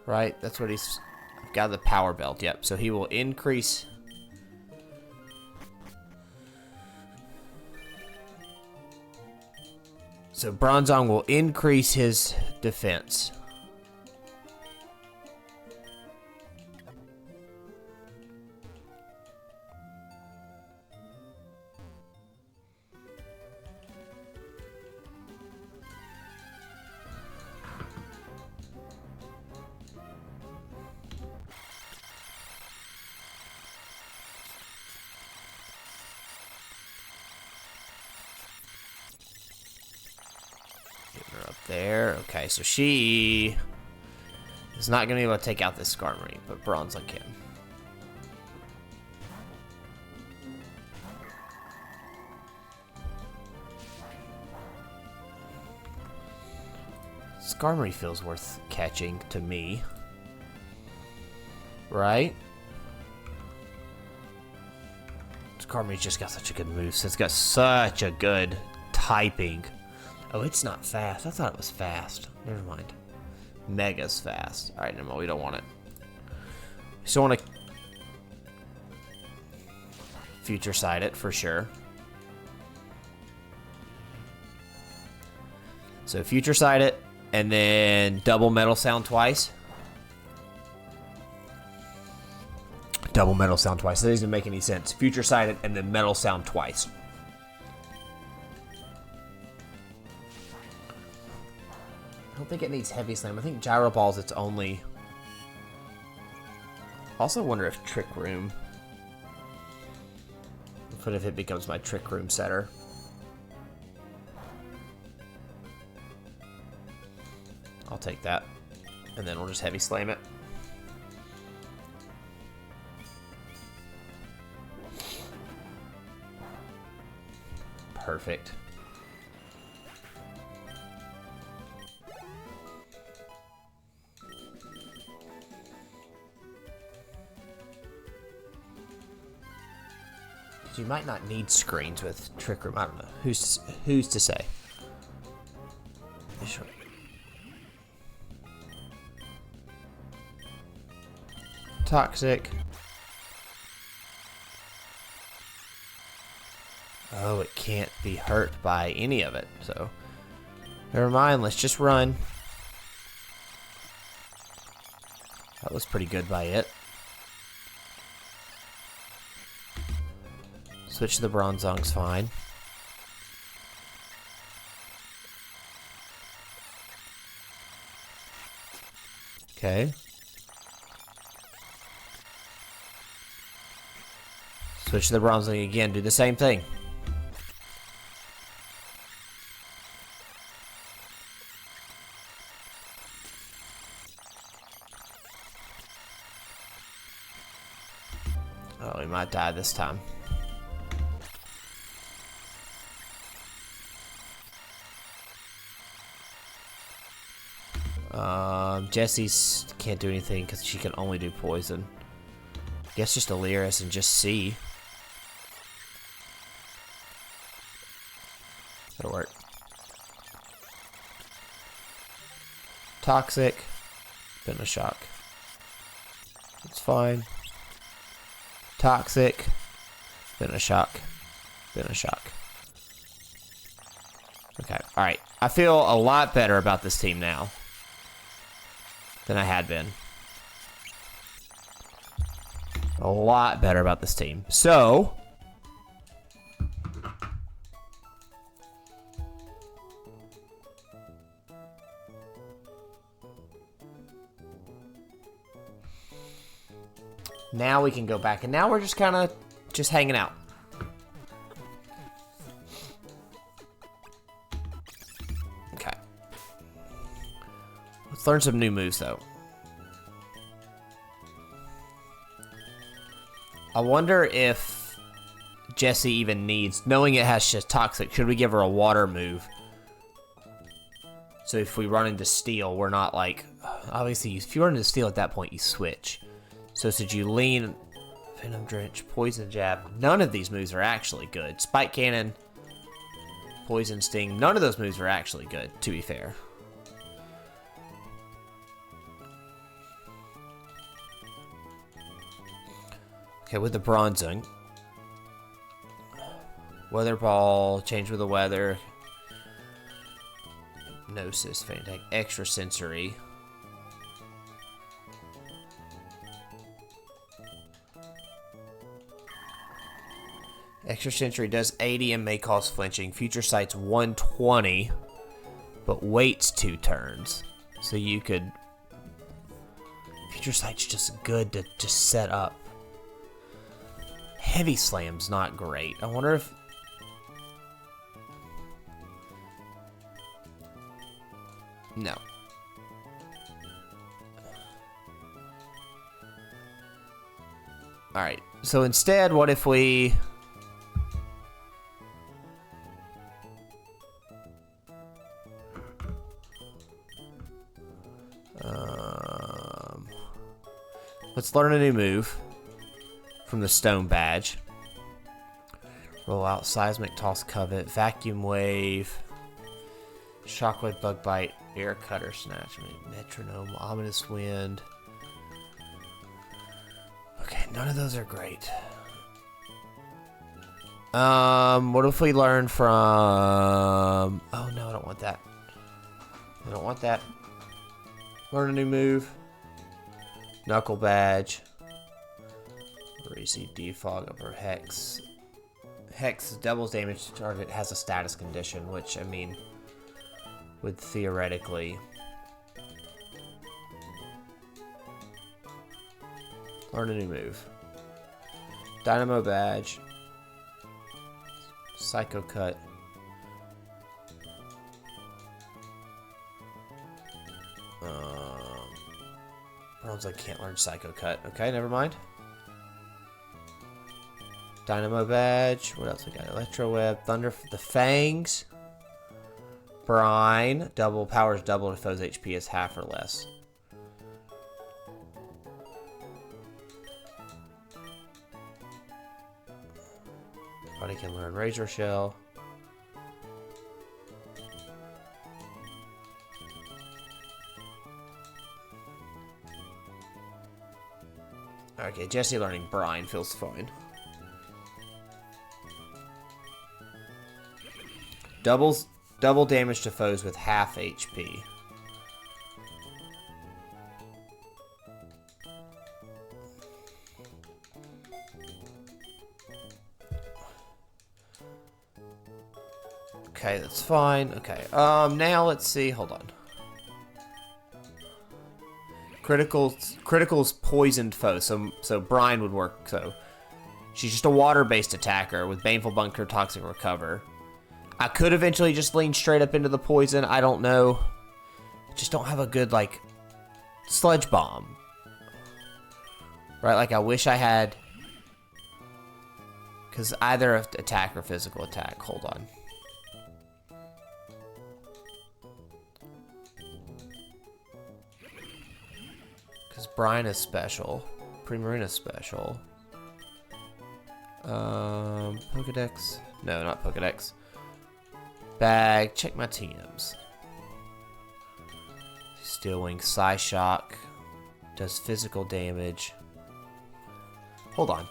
Right, that's what he's got, the power belt, yep. So he will increase. So Bronzong will increase his defense. Her up there. Okay, so she is not going to be able to take out this Skarmory, but Bronzong can. Skarmory feels worth catching to me. Right? Skarmory's just got such a good move. So it's got such a good typing. Oh, it's not fast. I thought it was fast. Never mind. Mega's fast. Alright, no, we don't want it. We still want to future sight it for sure. So future sight it, and then double Metal Sound twice. Double Metal Sound twice. That doesn't make any sense. Future sight it, and then Metal Sound twice. I don't think it needs Heavy Slam. I think Gyro Ball's its only. Also wonder if Trick Room. What if it becomes my Trick Room setter? I'll take that. And then we'll just Heavy Slam it. Perfect. You might not need screens with Trick Room. I don't know. Who's to say? Sure. Toxic. Oh, it can't be hurt by any of it. So, never mind. Let's just run. That was pretty good by it. Switch to the Bronzong's fine. Okay. Switch to the Bronzong again. Do the same thing. not die this time. Jessie's can't do anything because she can only do poison. Guess just Alyris and just C. That'll work. Toxic. Been a shock. It's fine. Toxic. Been a shock. Been a shock. Okay, alright. I feel a lot better about this team now than I had been. A lot better about this team. So, now we can go back, and now we're just kind of just hanging out. Okay. Let's learn some new moves, though. I wonder if Jessie even needs, knowing it has just Toxic, should we give her a water move? So if we run into Steel, we're not like, obviously, if you run into Steel at that point, you switch. So should you lean, Venom Drench, Poison Jab? None of these moves are actually good. Spike Cannon, Poison Sting, none of those moves are actually good, to be fair. Okay, with the Bronzing. Weather Ball, change with the weather. Gnosis, Fantastic, Extra Sensory. Extra Sensory does 80 and may cause flinching. Future Sight's 120, but waits 2 turns. So you could... Future Sight's just good to just set up. Heavy Slam's not great. I wonder if... No. Alright, so instead, what if we... let's learn a new move from the Stone Badge. Roll out Seismic Toss, Covet, Vacuum Wave, Shockwave, Bug Bite, Air Cutter, Snatch, Metronome, Ominous Wind. Okay, none of those are great. What if we learn from... Oh no, I don't want that. I don't want that. Learn a new move. Knuckle Badge. Greasy Defog Upper Hex. Hex doubles damage to target, has a status condition, which, I mean, would theoretically... Learn a new move. Dynamo Badge. Psycho Cut. I can't learn Psycho Cut. Okay, never mind. Dynamo Badge. What else we got? Electro Web. Thunder. The Fangs. Brine. Double. Powers double if foe's HP is half or less. Everybody can learn Razor Shell. Okay, Jessie learning Brine feels fine. Double damage to foes with half HP. Okay, that's fine. Okay, now let's see. Hold on. Critical's poisoned foe, so Brine would work. So she's just a water-based attacker with Baneful Bunker, Toxic Recover. I could eventually just lean straight up into the poison. I don't know. Just don't have a good, like, Sludge Bomb. Right, like I wish I had Because either attack or physical attack. Hold on. Because Brian is special. Primarina is special. Pokedex. No, not Pokedex. Bag. Check my teams. Steel Wing. Psyshock. Does physical damage. Hold on.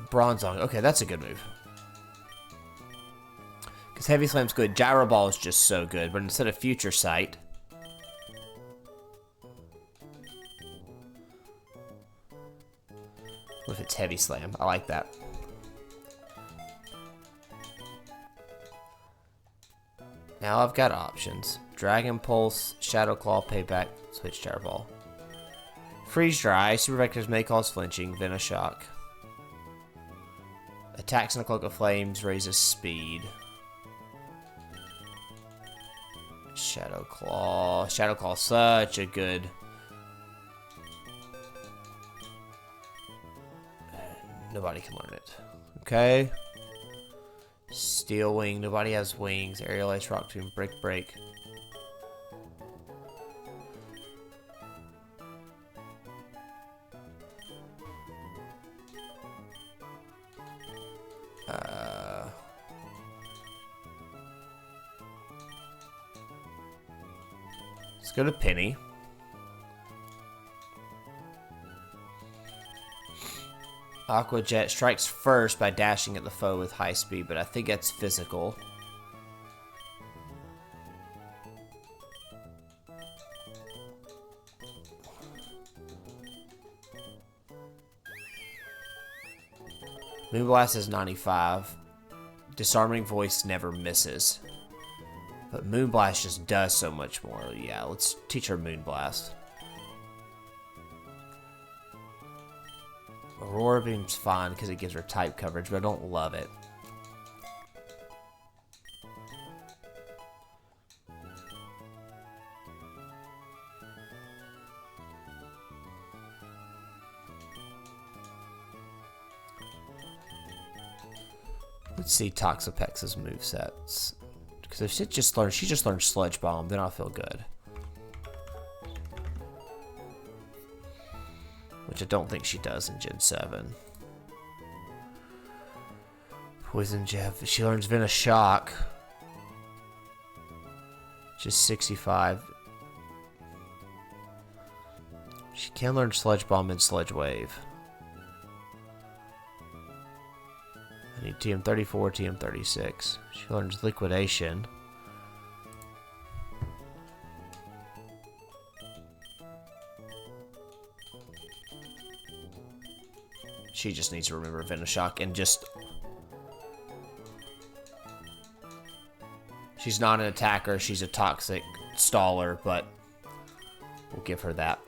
Bronzong. Okay, that's a good move. Because Heavy Slam's good. Gyro Ball is just so good. But instead of Future Sight... what if it's Heavy Slam? I like that. Now I've got options. Dragon Pulse, Shadow Claw, Payback, Switch Gyro Ball. Freeze Dry. Super Vectors may cause flinching. Venoshock. Attacks in a Cloak of Flames, raises speed. Shadow Claw. Shadow Claw, such a good. Nobody can learn it. Okay. Steel Wing, nobody has wings. Aerial Ace, Rock Tomb, Break Break. Let's go to Penny. Aqua Jet strikes first by dashing at the foe with high speed, but I think that's physical. Moonblast is 95. Disarming Voice never misses. But Moonblast just does so much more. Yeah, let's teach her Moonblast. Aurora Beam's fine because it gives her type coverage, but I don't love it. Let's see Toxapex's movesets. Because if she just learned Sludge Bomb, then I'll feel good. Which I don't think she does in Gen 7. Poison Jeff. She learns Venoshock. Just 65. She can learn Sludge Bomb and Sludge Wave. I need TM34, TM36. She learns Liquidation. She just needs to remember Venoshock and just... she's not an attacker, she's a toxic staller, but we'll give her that.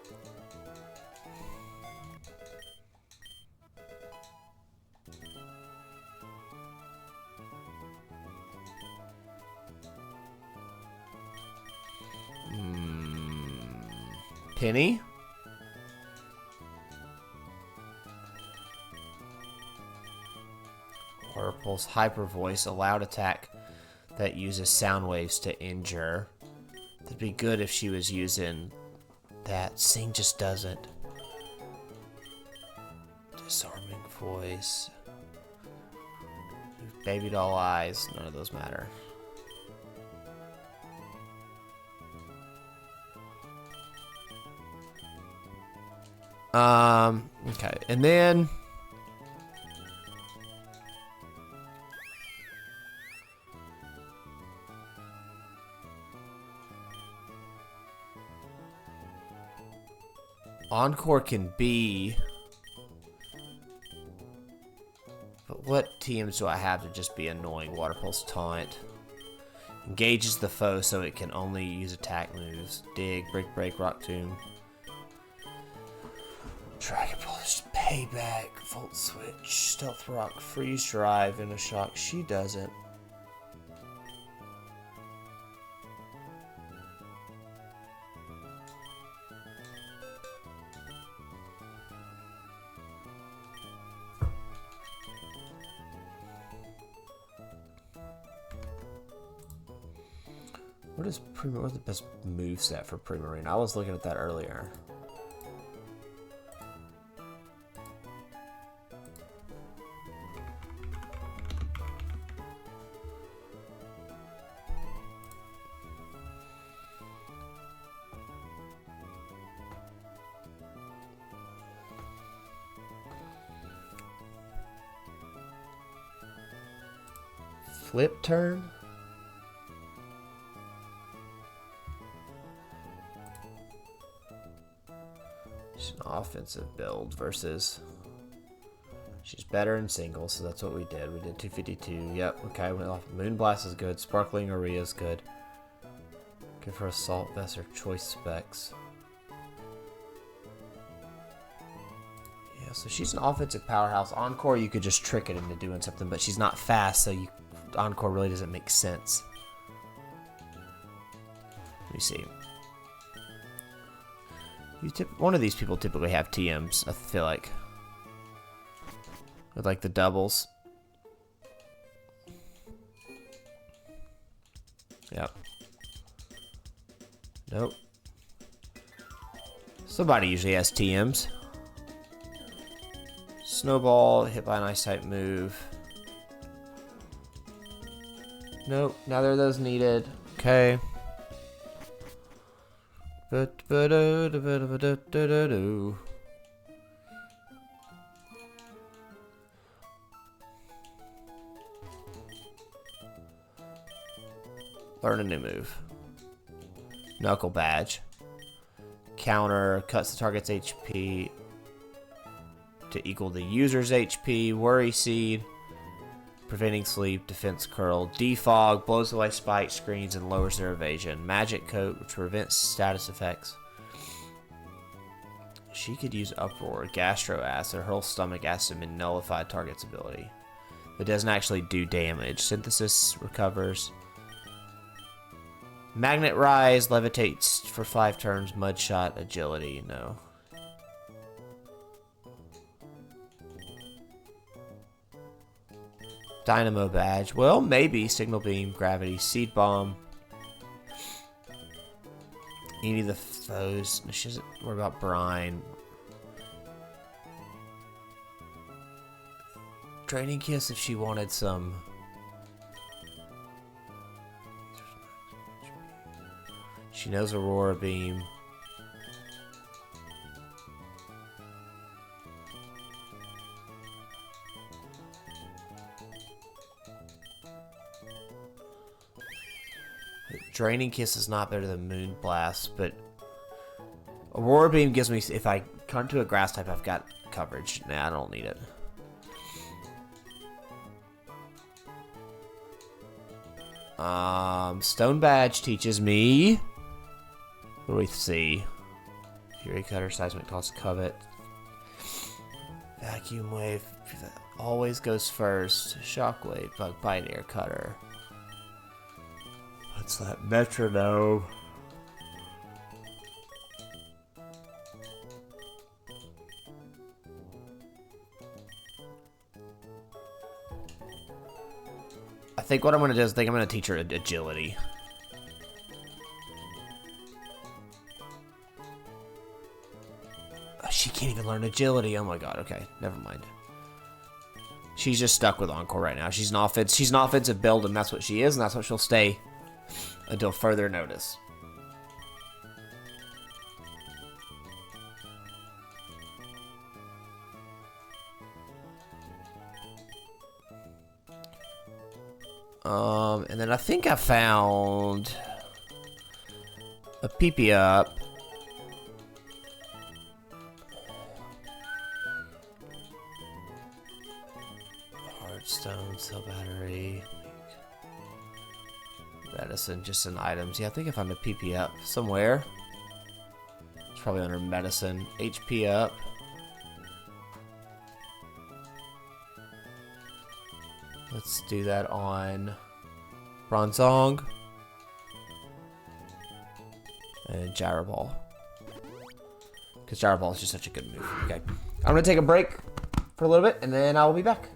Penny? Aura Pulse, Hyper Voice, a loud attack that uses sound waves to injure. That'd be good if she was using that. Sing just doesn't. Disarming Voice. Baby Doll Eyes, none of those matter. Okay, and then Encore can be, but what TMs do I have to just be annoying? Water Pulse Taunt. Engages the foe so it can only use attack moves. Dig, Break, Rock Tomb. Dragon Pulse, Payback, Volt Switch, Stealth Rock, Freeze Dry, Venoshock. She doesn't. What's the best move set for Primarine? I was looking at that earlier. Flip turn? She's an offensive build versus... She's better in singles, so that's what we did. We did 252. Yep, okay. Well, Moonblast is good. Sparkling Aria is good. Good for Assault Vest or choice specs. Yeah, so she's an offensive powerhouse. Encore, you could just trick it into doing something, but she's not fast, so Encore really doesn't make sense. Let me see. One of these people typically have TMs, I feel like. With like the doubles. Yep. Nope. Somebody usually has TMs. Snowball, hit by an ice type move. Nope, neither of those needed. Okay. Learn a new move. Knuckle Badge. Counter cuts the target's HP to equal the user's HP. Worry Seed. Preventing sleep, defense curl. Defog blows away spike screens and lowers their evasion. Magic Coat, which prevents status effects. She could use Uproar, Gastro Acid, hurl Stomach Acid, and nullify target's ability. It doesn't actually do damage. Synthesis recovers. Magnet Rise levitates for 5 turns. Mudshot, Agility, no. Dynamo Badge. Well, maybe. Signal Beam, Gravity, Seed Bomb. Any of the foes. She doesn't worry about Brine. Draining Kiss if she wanted some. She knows Aurora Beam. Draining Kiss is not better than Moon Blast, but Aurora Beam gives me, if I come to a grass type, I've got coverage. Nah, I don't need it. Stone Badge teaches me. What do we see? Fury Cutter, Seismic Toss, Covet. Vacuum Wave always goes first. Shockwave, Bug Bite, Air Cutter. What's that? Metronome. I think what I'm going to do is I'm going to teach her agility. She can't even learn agility. Oh my god. Okay, never mind. She's just stuck with Encore right now. She's an offensive build, and that's what she is, and that's what she'll stay until further notice. And then I think I found a PP up. Hardstone, cell battery, medicine, just in items. Yeah, I think I found a PP up somewhere. It's probably under medicine. HP up. Let's do that on Bronzong and Gyro Ball. Because Gyro Ball is just such a good move. Okay. I'm going to take a break for a little bit, and then I'll be back.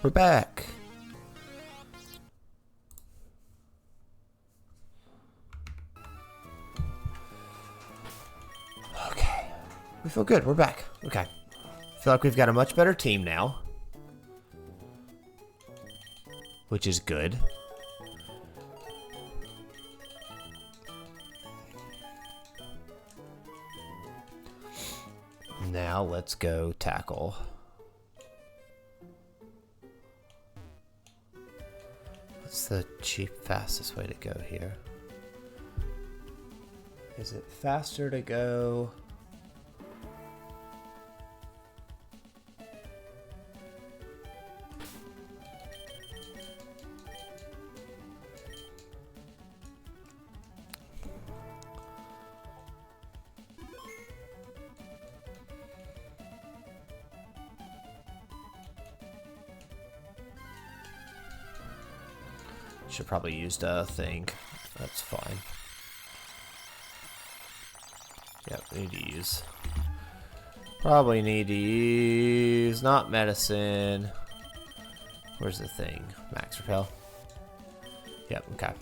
We're back. Okay. We feel good. We're back. Okay. Feel like we've got a much better team now. Which is good. Now let's go tackle. What's the cheap, fastest way to go here? Is it faster to go? Should probably used a thing. That's fine. Yep, need to use. Probably need to use not medicine. Where's the thing? Max repel. Yep, okay.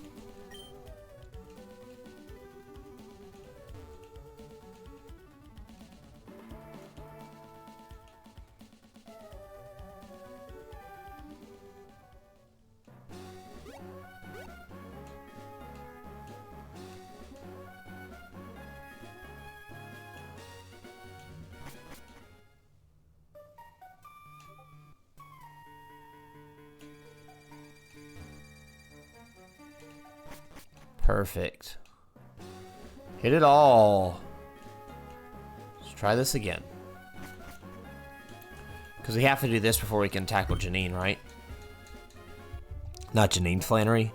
Perfect. Hit it all. Let's try this again. Because we have to do this before we can tackle Janine, right? Not Janine, Flannery.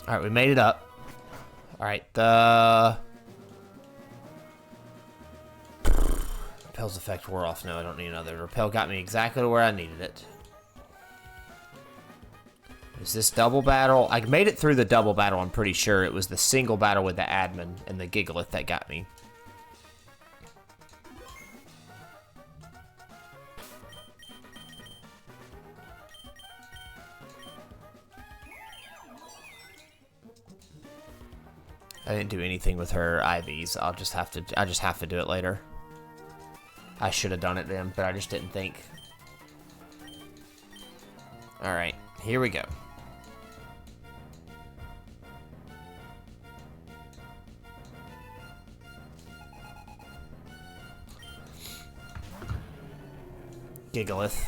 Alright, we made it up. Alright, the repel's effect wore off. No, I don't need another. Repel got me exactly to where I needed it. Is this double battle? I made it through the double battle, I'm pretty sure. It was the single battle with the admin and the Gigalith that got me. I didn't do anything with her IVs. I just have to do it later. I should have done it then, but I just didn't think. Alright, here we go. Gigalith.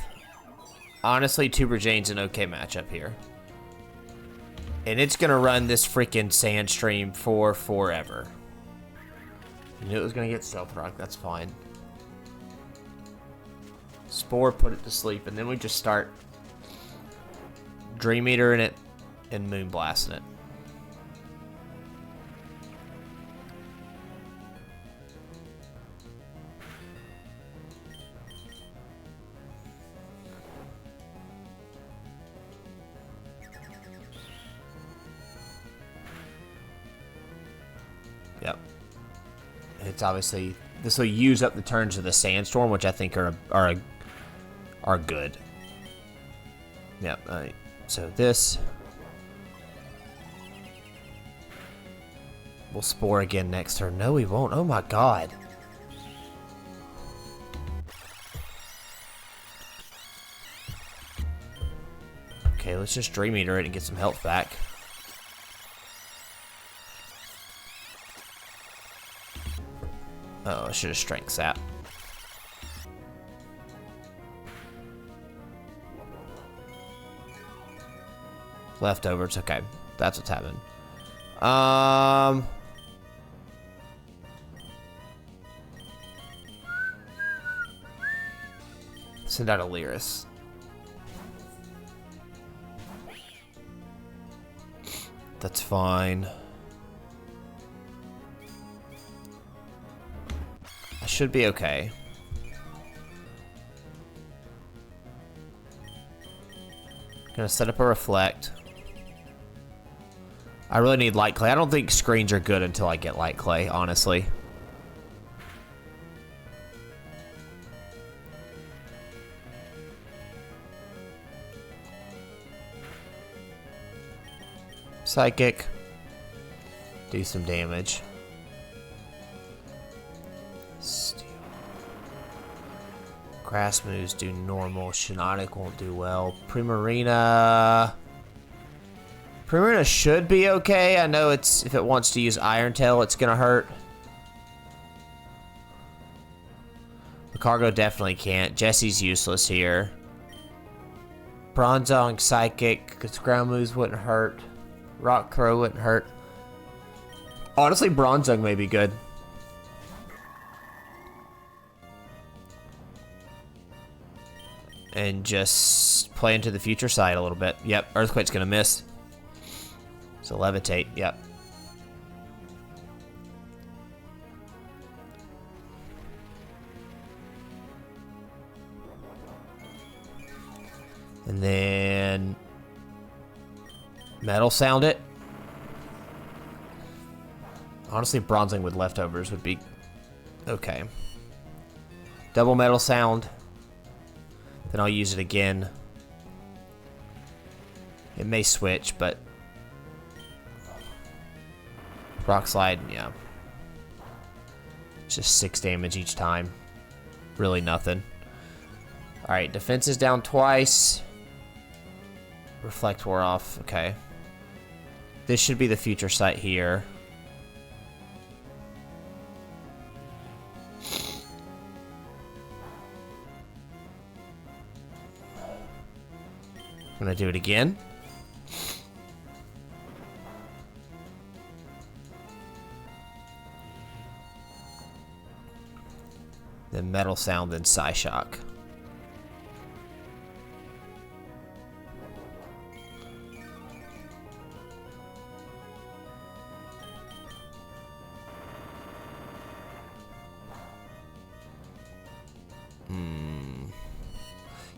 Honestly, Tuber Jane's an okay matchup here. And it's gonna run this freaking Sandstream for forever. You knew it was gonna get Stealth Rock, that's fine. Spore, put it to sleep, and then we just start Dream Eater in it and Moon Blasting it. Yep. It's obviously, this will use up the turns of the Sandstorm, which I think are good. Yep. So this, We'll spore again next turn. No, we won't. Oh my god. Okay, let's just Dream Eater it and get some health back. Oh, I should have Strength Sap. Leftovers, okay. That's what's happening. Send out a Lyris. That's fine. I should be okay. Gonna set up a Reflect. I really need Light Clay. I don't think screens are good until I get Light Clay, honestly. Psychic. Do some damage. Steel. Grass moves do normal. Shiinotic won't do well. Primarina. Primarina should be okay. I know it's if it wants to use Iron Tail, it's gonna hurt. The Cargo definitely can't. Jesse's useless here. Bronzong Psychic, because ground moves wouldn't hurt. Rock Throw wouldn't hurt. Honestly, Bronzong may be good. And just play into the future side a little bit. Yep, Earthquake's gonna miss. So Levitate, yep. And then Metal Sound it. Honestly, Bronzing with leftovers would be okay. Double Metal Sound. Then I'll use it again. It may switch, but Rock Slide, yeah. Just 6 damage each time. Really nothing. Alright, defense is down twice. Reflect wore off, okay. This should be the future sight here. I'm gonna do it again. Then Metal Sound, then Psyshock.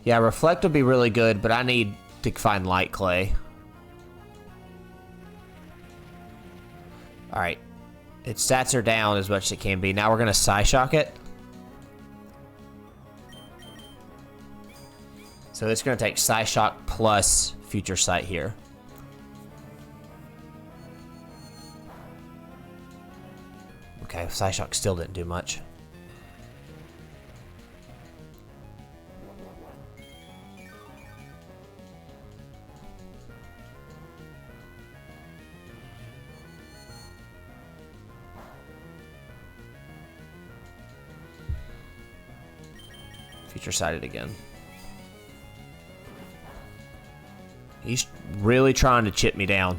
Yeah, Reflect would be really good, but I need to find Light Clay. Alright. Its stats are down as much as it can be. Now we're going to Psyshock it. So it's going to take Psyshock plus Future Sight here. Okay, Psyshock still didn't do much. Future Sighted again. He's really trying to chip me down.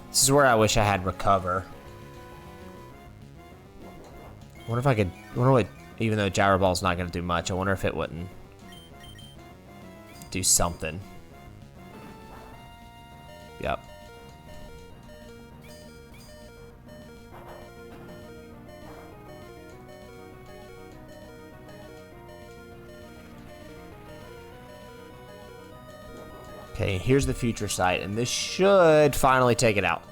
This is where I wish I had Recover. I wonder if I could... even though Gyro Ball's not going to do much, I wonder if it wouldn't do something. Yep. Okay, here's the Future Sight, and this should finally take it out.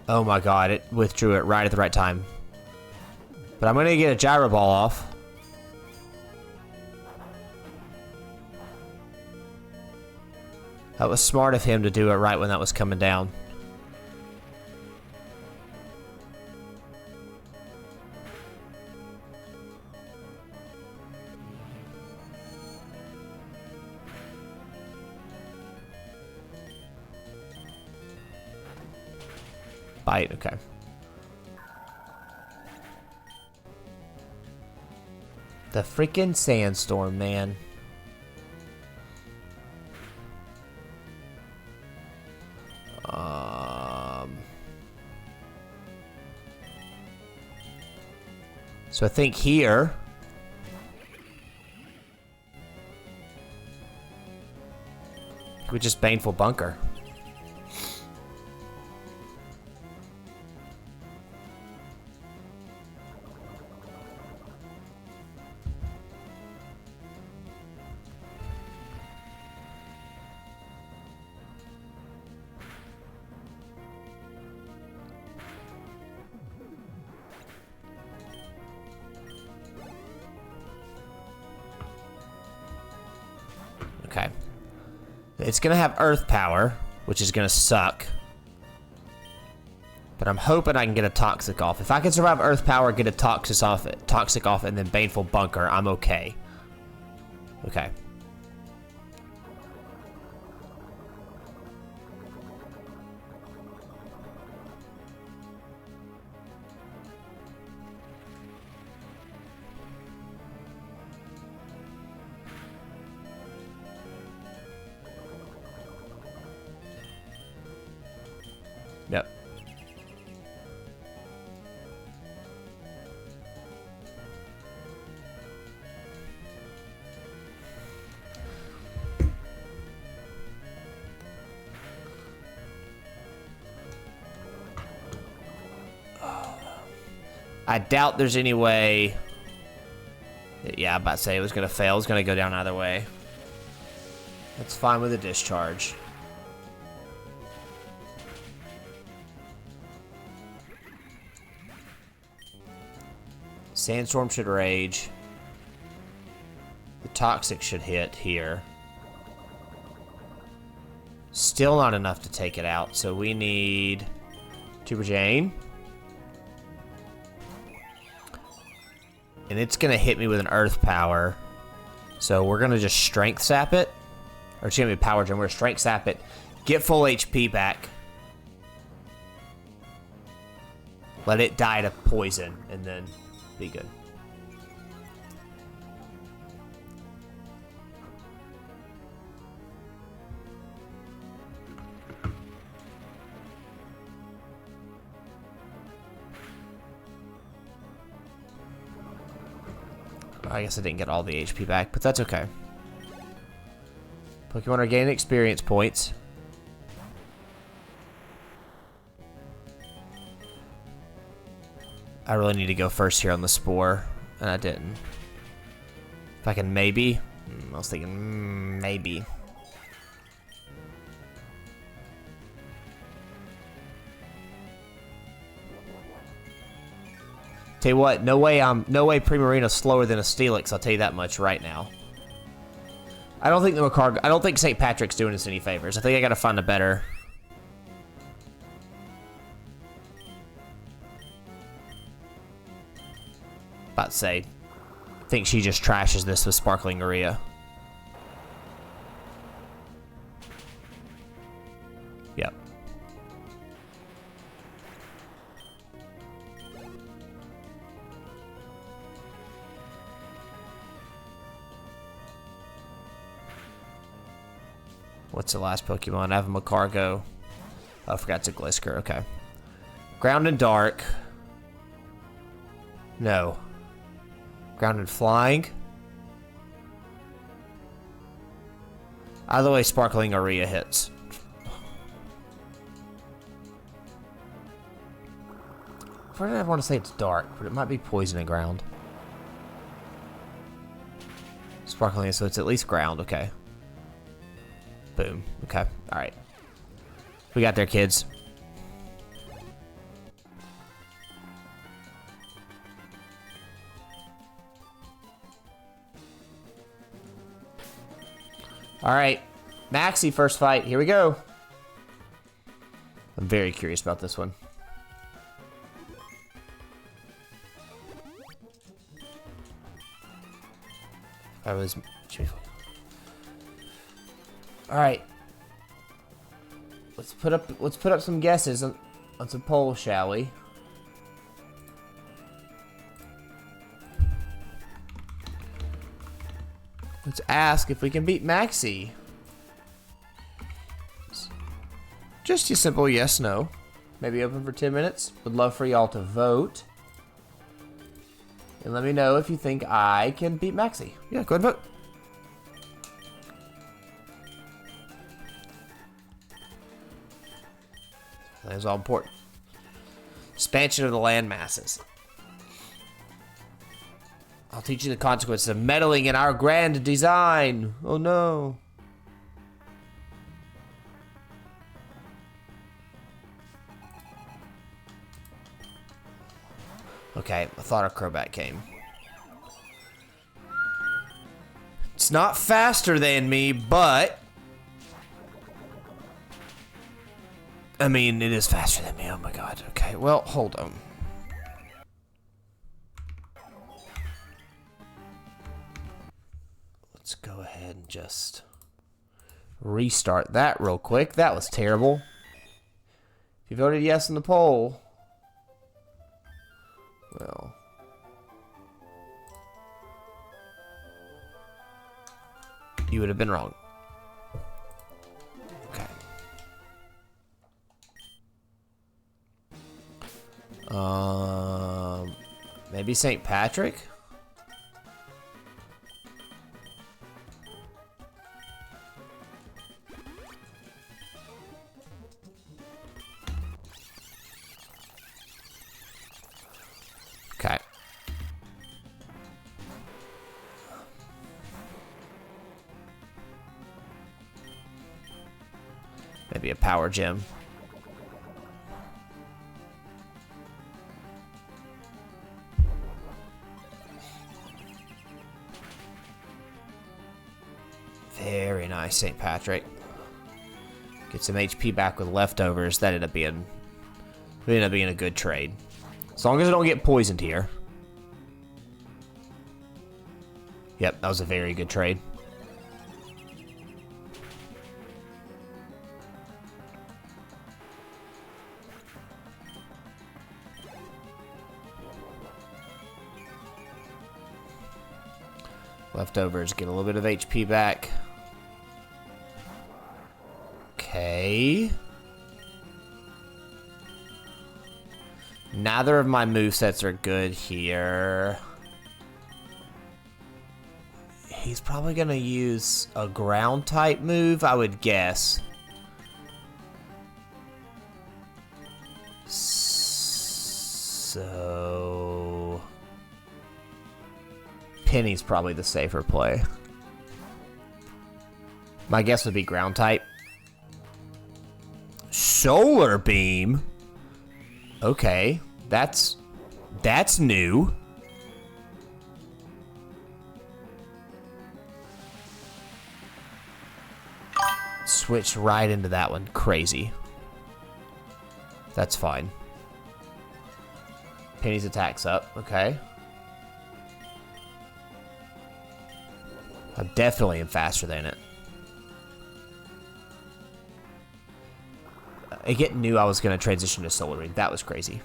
Oh my god, it withdrew it right at the right time. But I'm gonna get a Gyro Ball off. That was smart of him to do it right when that was coming down. Bite, okay. The freaking sandstorm, man. So I think here... we just Baneful Bunker. Okay. It's going to have Earth Power, which is going to suck. But I'm hoping I can get a Toxic off. If I can survive Earth Power, get a Toxic off, and then Baneful Bunker, I'm okay. Okay. Yep. I doubt there's any way... yeah, I'm about to say it was going to fail. It was going to go down either way. That's fine with a discharge. Sandstorm should rage. The Toxic should hit here. Still not enough to take it out, so we need Tuber Jane. And it's going to hit me with an Earth Power. So we're going to just Strength Sap it. Or it's going to be Power Gem. We're going to Strength Sap it. Get full HP back. Let it die to poison. And then be good. I guess I didn't get all the HP back, but that's okay. Pokemon are gaining experience points. I really need to go first here on the Spore, and I didn't. If I can maybe. I was thinking maybe. Tell you what, no way Primarina's slower than a Steelix, I'll tell you that much right now. I don't think St. Patrick's doing us any favors. I think I gotta find a better. About to say, I think she just trashes this with Sparkling Aria. Yep. What's the last Pokemon? I have a Macargo. Oh, I forgot it's a Glisker. Okay. Ground and Dark. No. Ground and Flying. Either way, Sparkling Aria hits. Where did I want to say it's dark, but it might be Poison and Ground. Sparkling, so it's at least Ground. Okay. Boom. Okay. Alright. We got there, kids. Alright. Maxie, first fight. Here we go. I'm very curious about this one. I was... Alright. Let's put up some guesses on some polls, shall we? Let's ask if we can beat Maxie. Just a simple yes, no. Maybe open for 10 minutes. Would love for y'all to vote. And let me know if you think I can beat Maxie. Yeah, go ahead and vote. That is all important. Expansion of the land masses. I'll teach you the consequences of meddling in our grand design. Oh no. Okay, I thought a Crobat came. It's not faster than me, but... I mean, it is faster than me. Oh my god. Okay, well, hold on. Let's go ahead and just restart that real quick. That was terrible. If you voted yes in the poll, well, you would have been wrong. Okay. Maybe St. Patrick? Okay. Maybe a power gem. Very nice, St. Patrick. Get some HP back with leftovers. That ended up being a good trade. As long as I don't get poisoned here. Yep, that was a very good trade. Leftovers get a little bit of HP back. Okay. Neither of my movesets are good here. He's probably gonna use a ground type move, I would guess. So Penny's probably the safer play. My guess would be ground type. Solar Beam? Okay, that's new. Switch right into that one. Crazy. That's fine. Penny's attack's up. Okay. I definitely am faster than it. I knew I was going to transition to Solar Ring. That was crazy.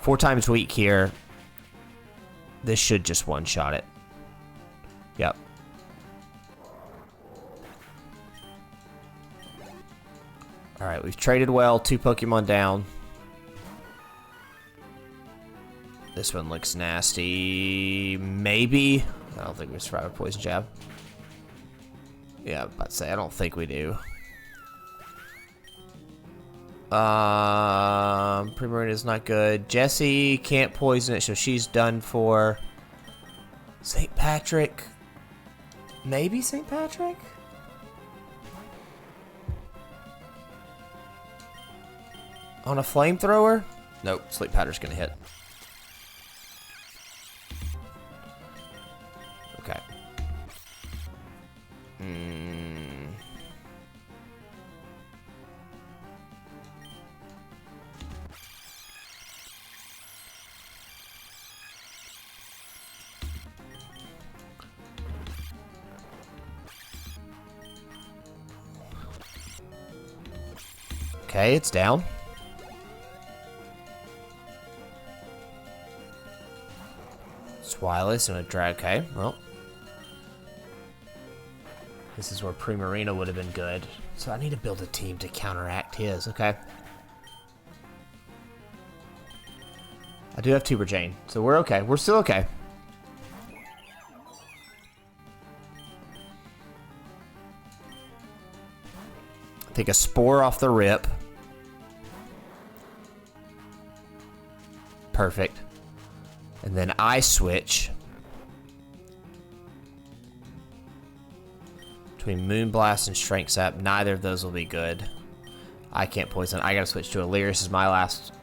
4 times weak here. This should just one-shot it. Yep. Alright, we've traded well. 2 Pokemon down. This one looks nasty. Maybe. I don't think we survive a Poison Jab. Yeah, I was about to say, I don't think we do. Primarina is not good. Jessie can't poison it, so she's done for. St. Patrick. Maybe St. Patrick? On a flamethrower? Nope, Sleep Powder's gonna hit. Okay. Okay, it's down. Swilus and a drag. Okay, well. This is where Primarina would have been good. So I need to build a team to counteract his. Okay. I do have Tuber Jane, so we're okay. We're still okay. Take a Spore off the rip. Perfect. And then I switch between Moonblast and Strength Sap. Neither of those will be good. I can't poison. I gotta switch to Illyris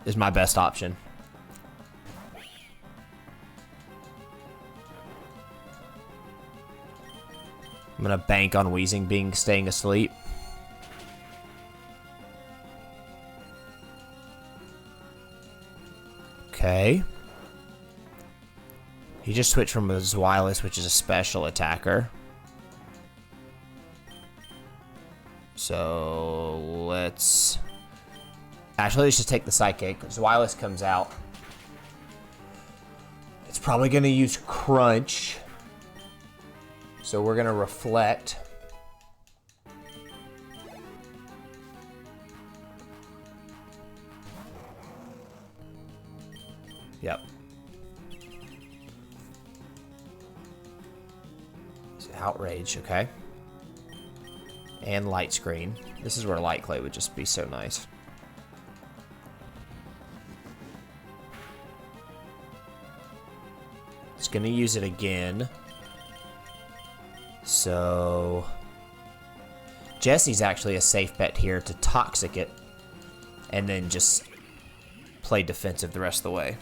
is my best option. I'm gonna bank on Weezing staying asleep. Okay. He just switched from a Zwilus, which is a special attacker. So let's just take the Psychic. Zwilus comes out. It's probably gonna use Crunch. So we're gonna Reflect. Yep. Outrage, okay. And Light Screen. This is where Light Clay would just be so nice. It's gonna use it again. So Jesse's actually a safe bet here to Toxic it and then just play defensive the rest of the way.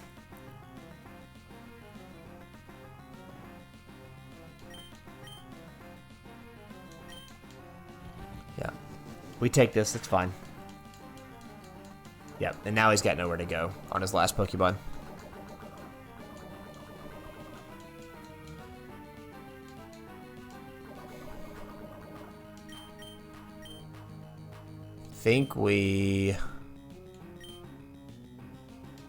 Yeah. We take this, it's fine. Yep, and now he's got nowhere to go on his last Pokemon. Think we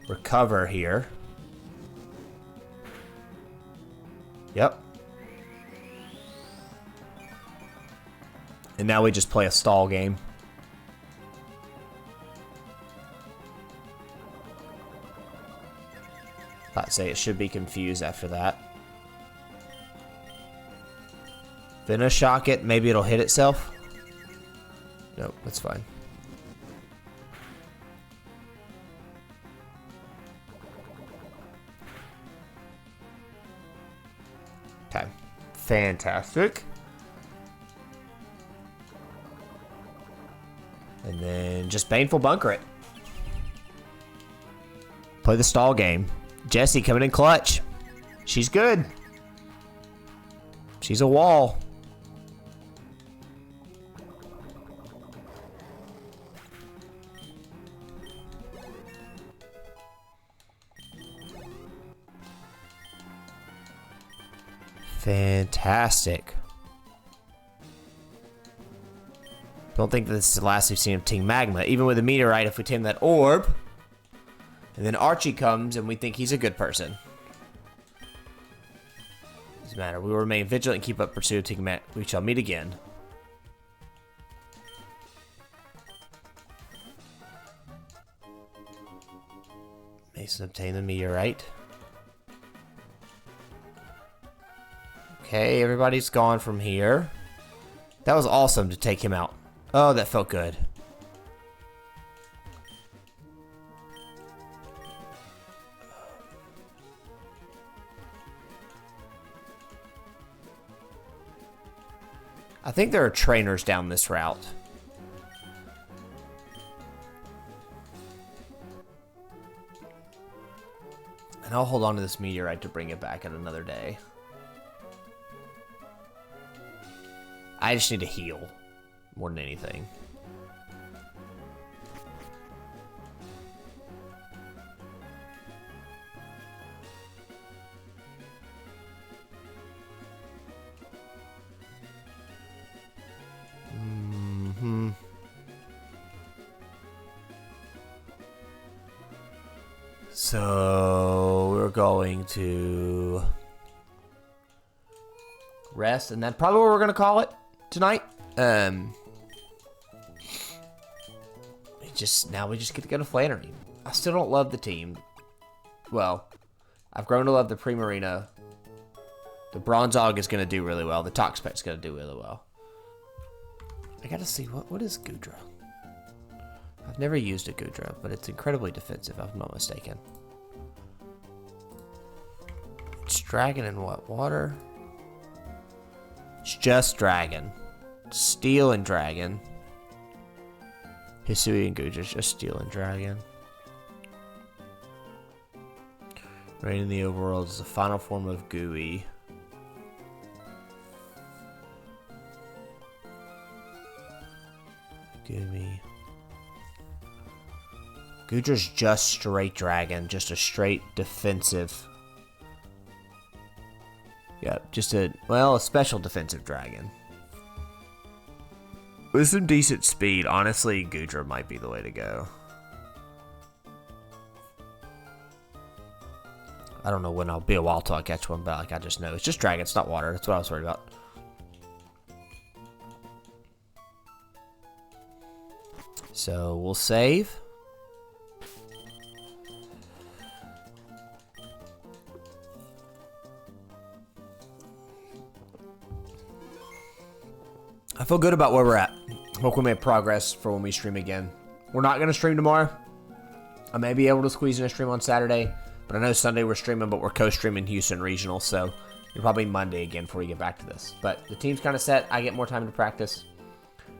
recover here. Yep. And now we just play a stall game. I'd say it should be confused after that. Venoshock it, maybe it'll hit itself. Nope, that's fine. Okay, fantastic. And then just Baneful Bunker it. Play the stall game. Jessie coming in clutch. She's good. She's a wall. Fantastic. Don't think that this is the last we've seen of Team Magma. Even with a Meteorite, if we tame that orb, and then Archie comes and we think he's a good person. Doesn't matter. We will remain vigilant and keep up pursuit of Team Magma. We shall meet again. Mason obtain the Meteorite. Okay, everybody's gone from here. That was awesome to take him out. Oh, that felt good. I think there are trainers down this route. And I'll hold on to this meteorite to bring it back at another day. I just need to heal more than anything. So we're going to rest, and that's probably what we're gonna call it tonight. We just get to go to Flannery. I still don't love the team. Well, I've grown to love the Primarina. The Bronzog is gonna do really well. The Toxpet's gonna do really well. I gotta see what is Goodra. I've never used a Goodra, but it's incredibly defensive, if I'm not mistaken. It's Dragon and what? Water? It's just Dragon. Steel and Dragon. Hisui and Goodra's just Steel and Dragon. Rain in the Overworld is the final form of Gooey. Gooey. Goodra's just straight Dragon, just a straight defensive. Yeah, just a special defensive Dragon. With some decent speed, honestly, Goodra might be the way to go. I don't know when I'll be a while till I catch one, but I just know. It's just Dragon, it's not water. That's what I was worried about. So, we'll save. I feel good about where we're at. Hope we made progress for when we stream again. We're not going to stream tomorrow. I may be able to squeeze in a stream on Saturday, but I know Sunday we're streaming, but we're co-streaming Houston Regional, so you're probably Monday again before we get back to this. But the team's kind of set. I get more time to practice.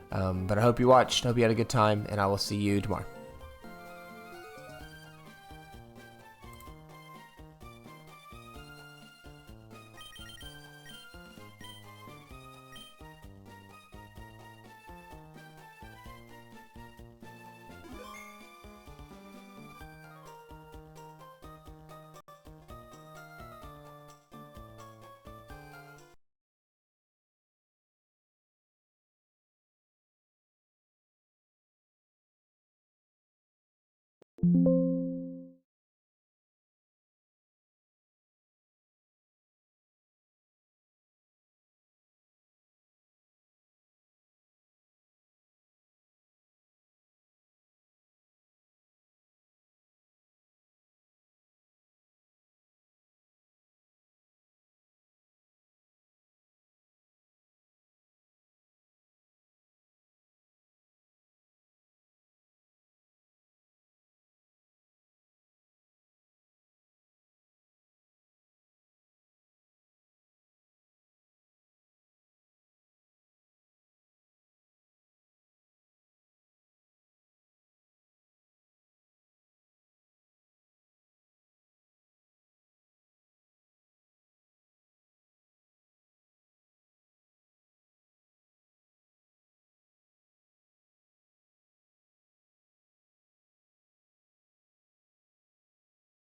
But I hope you watched. Hope you had a good time, and I will see you tomorrow. You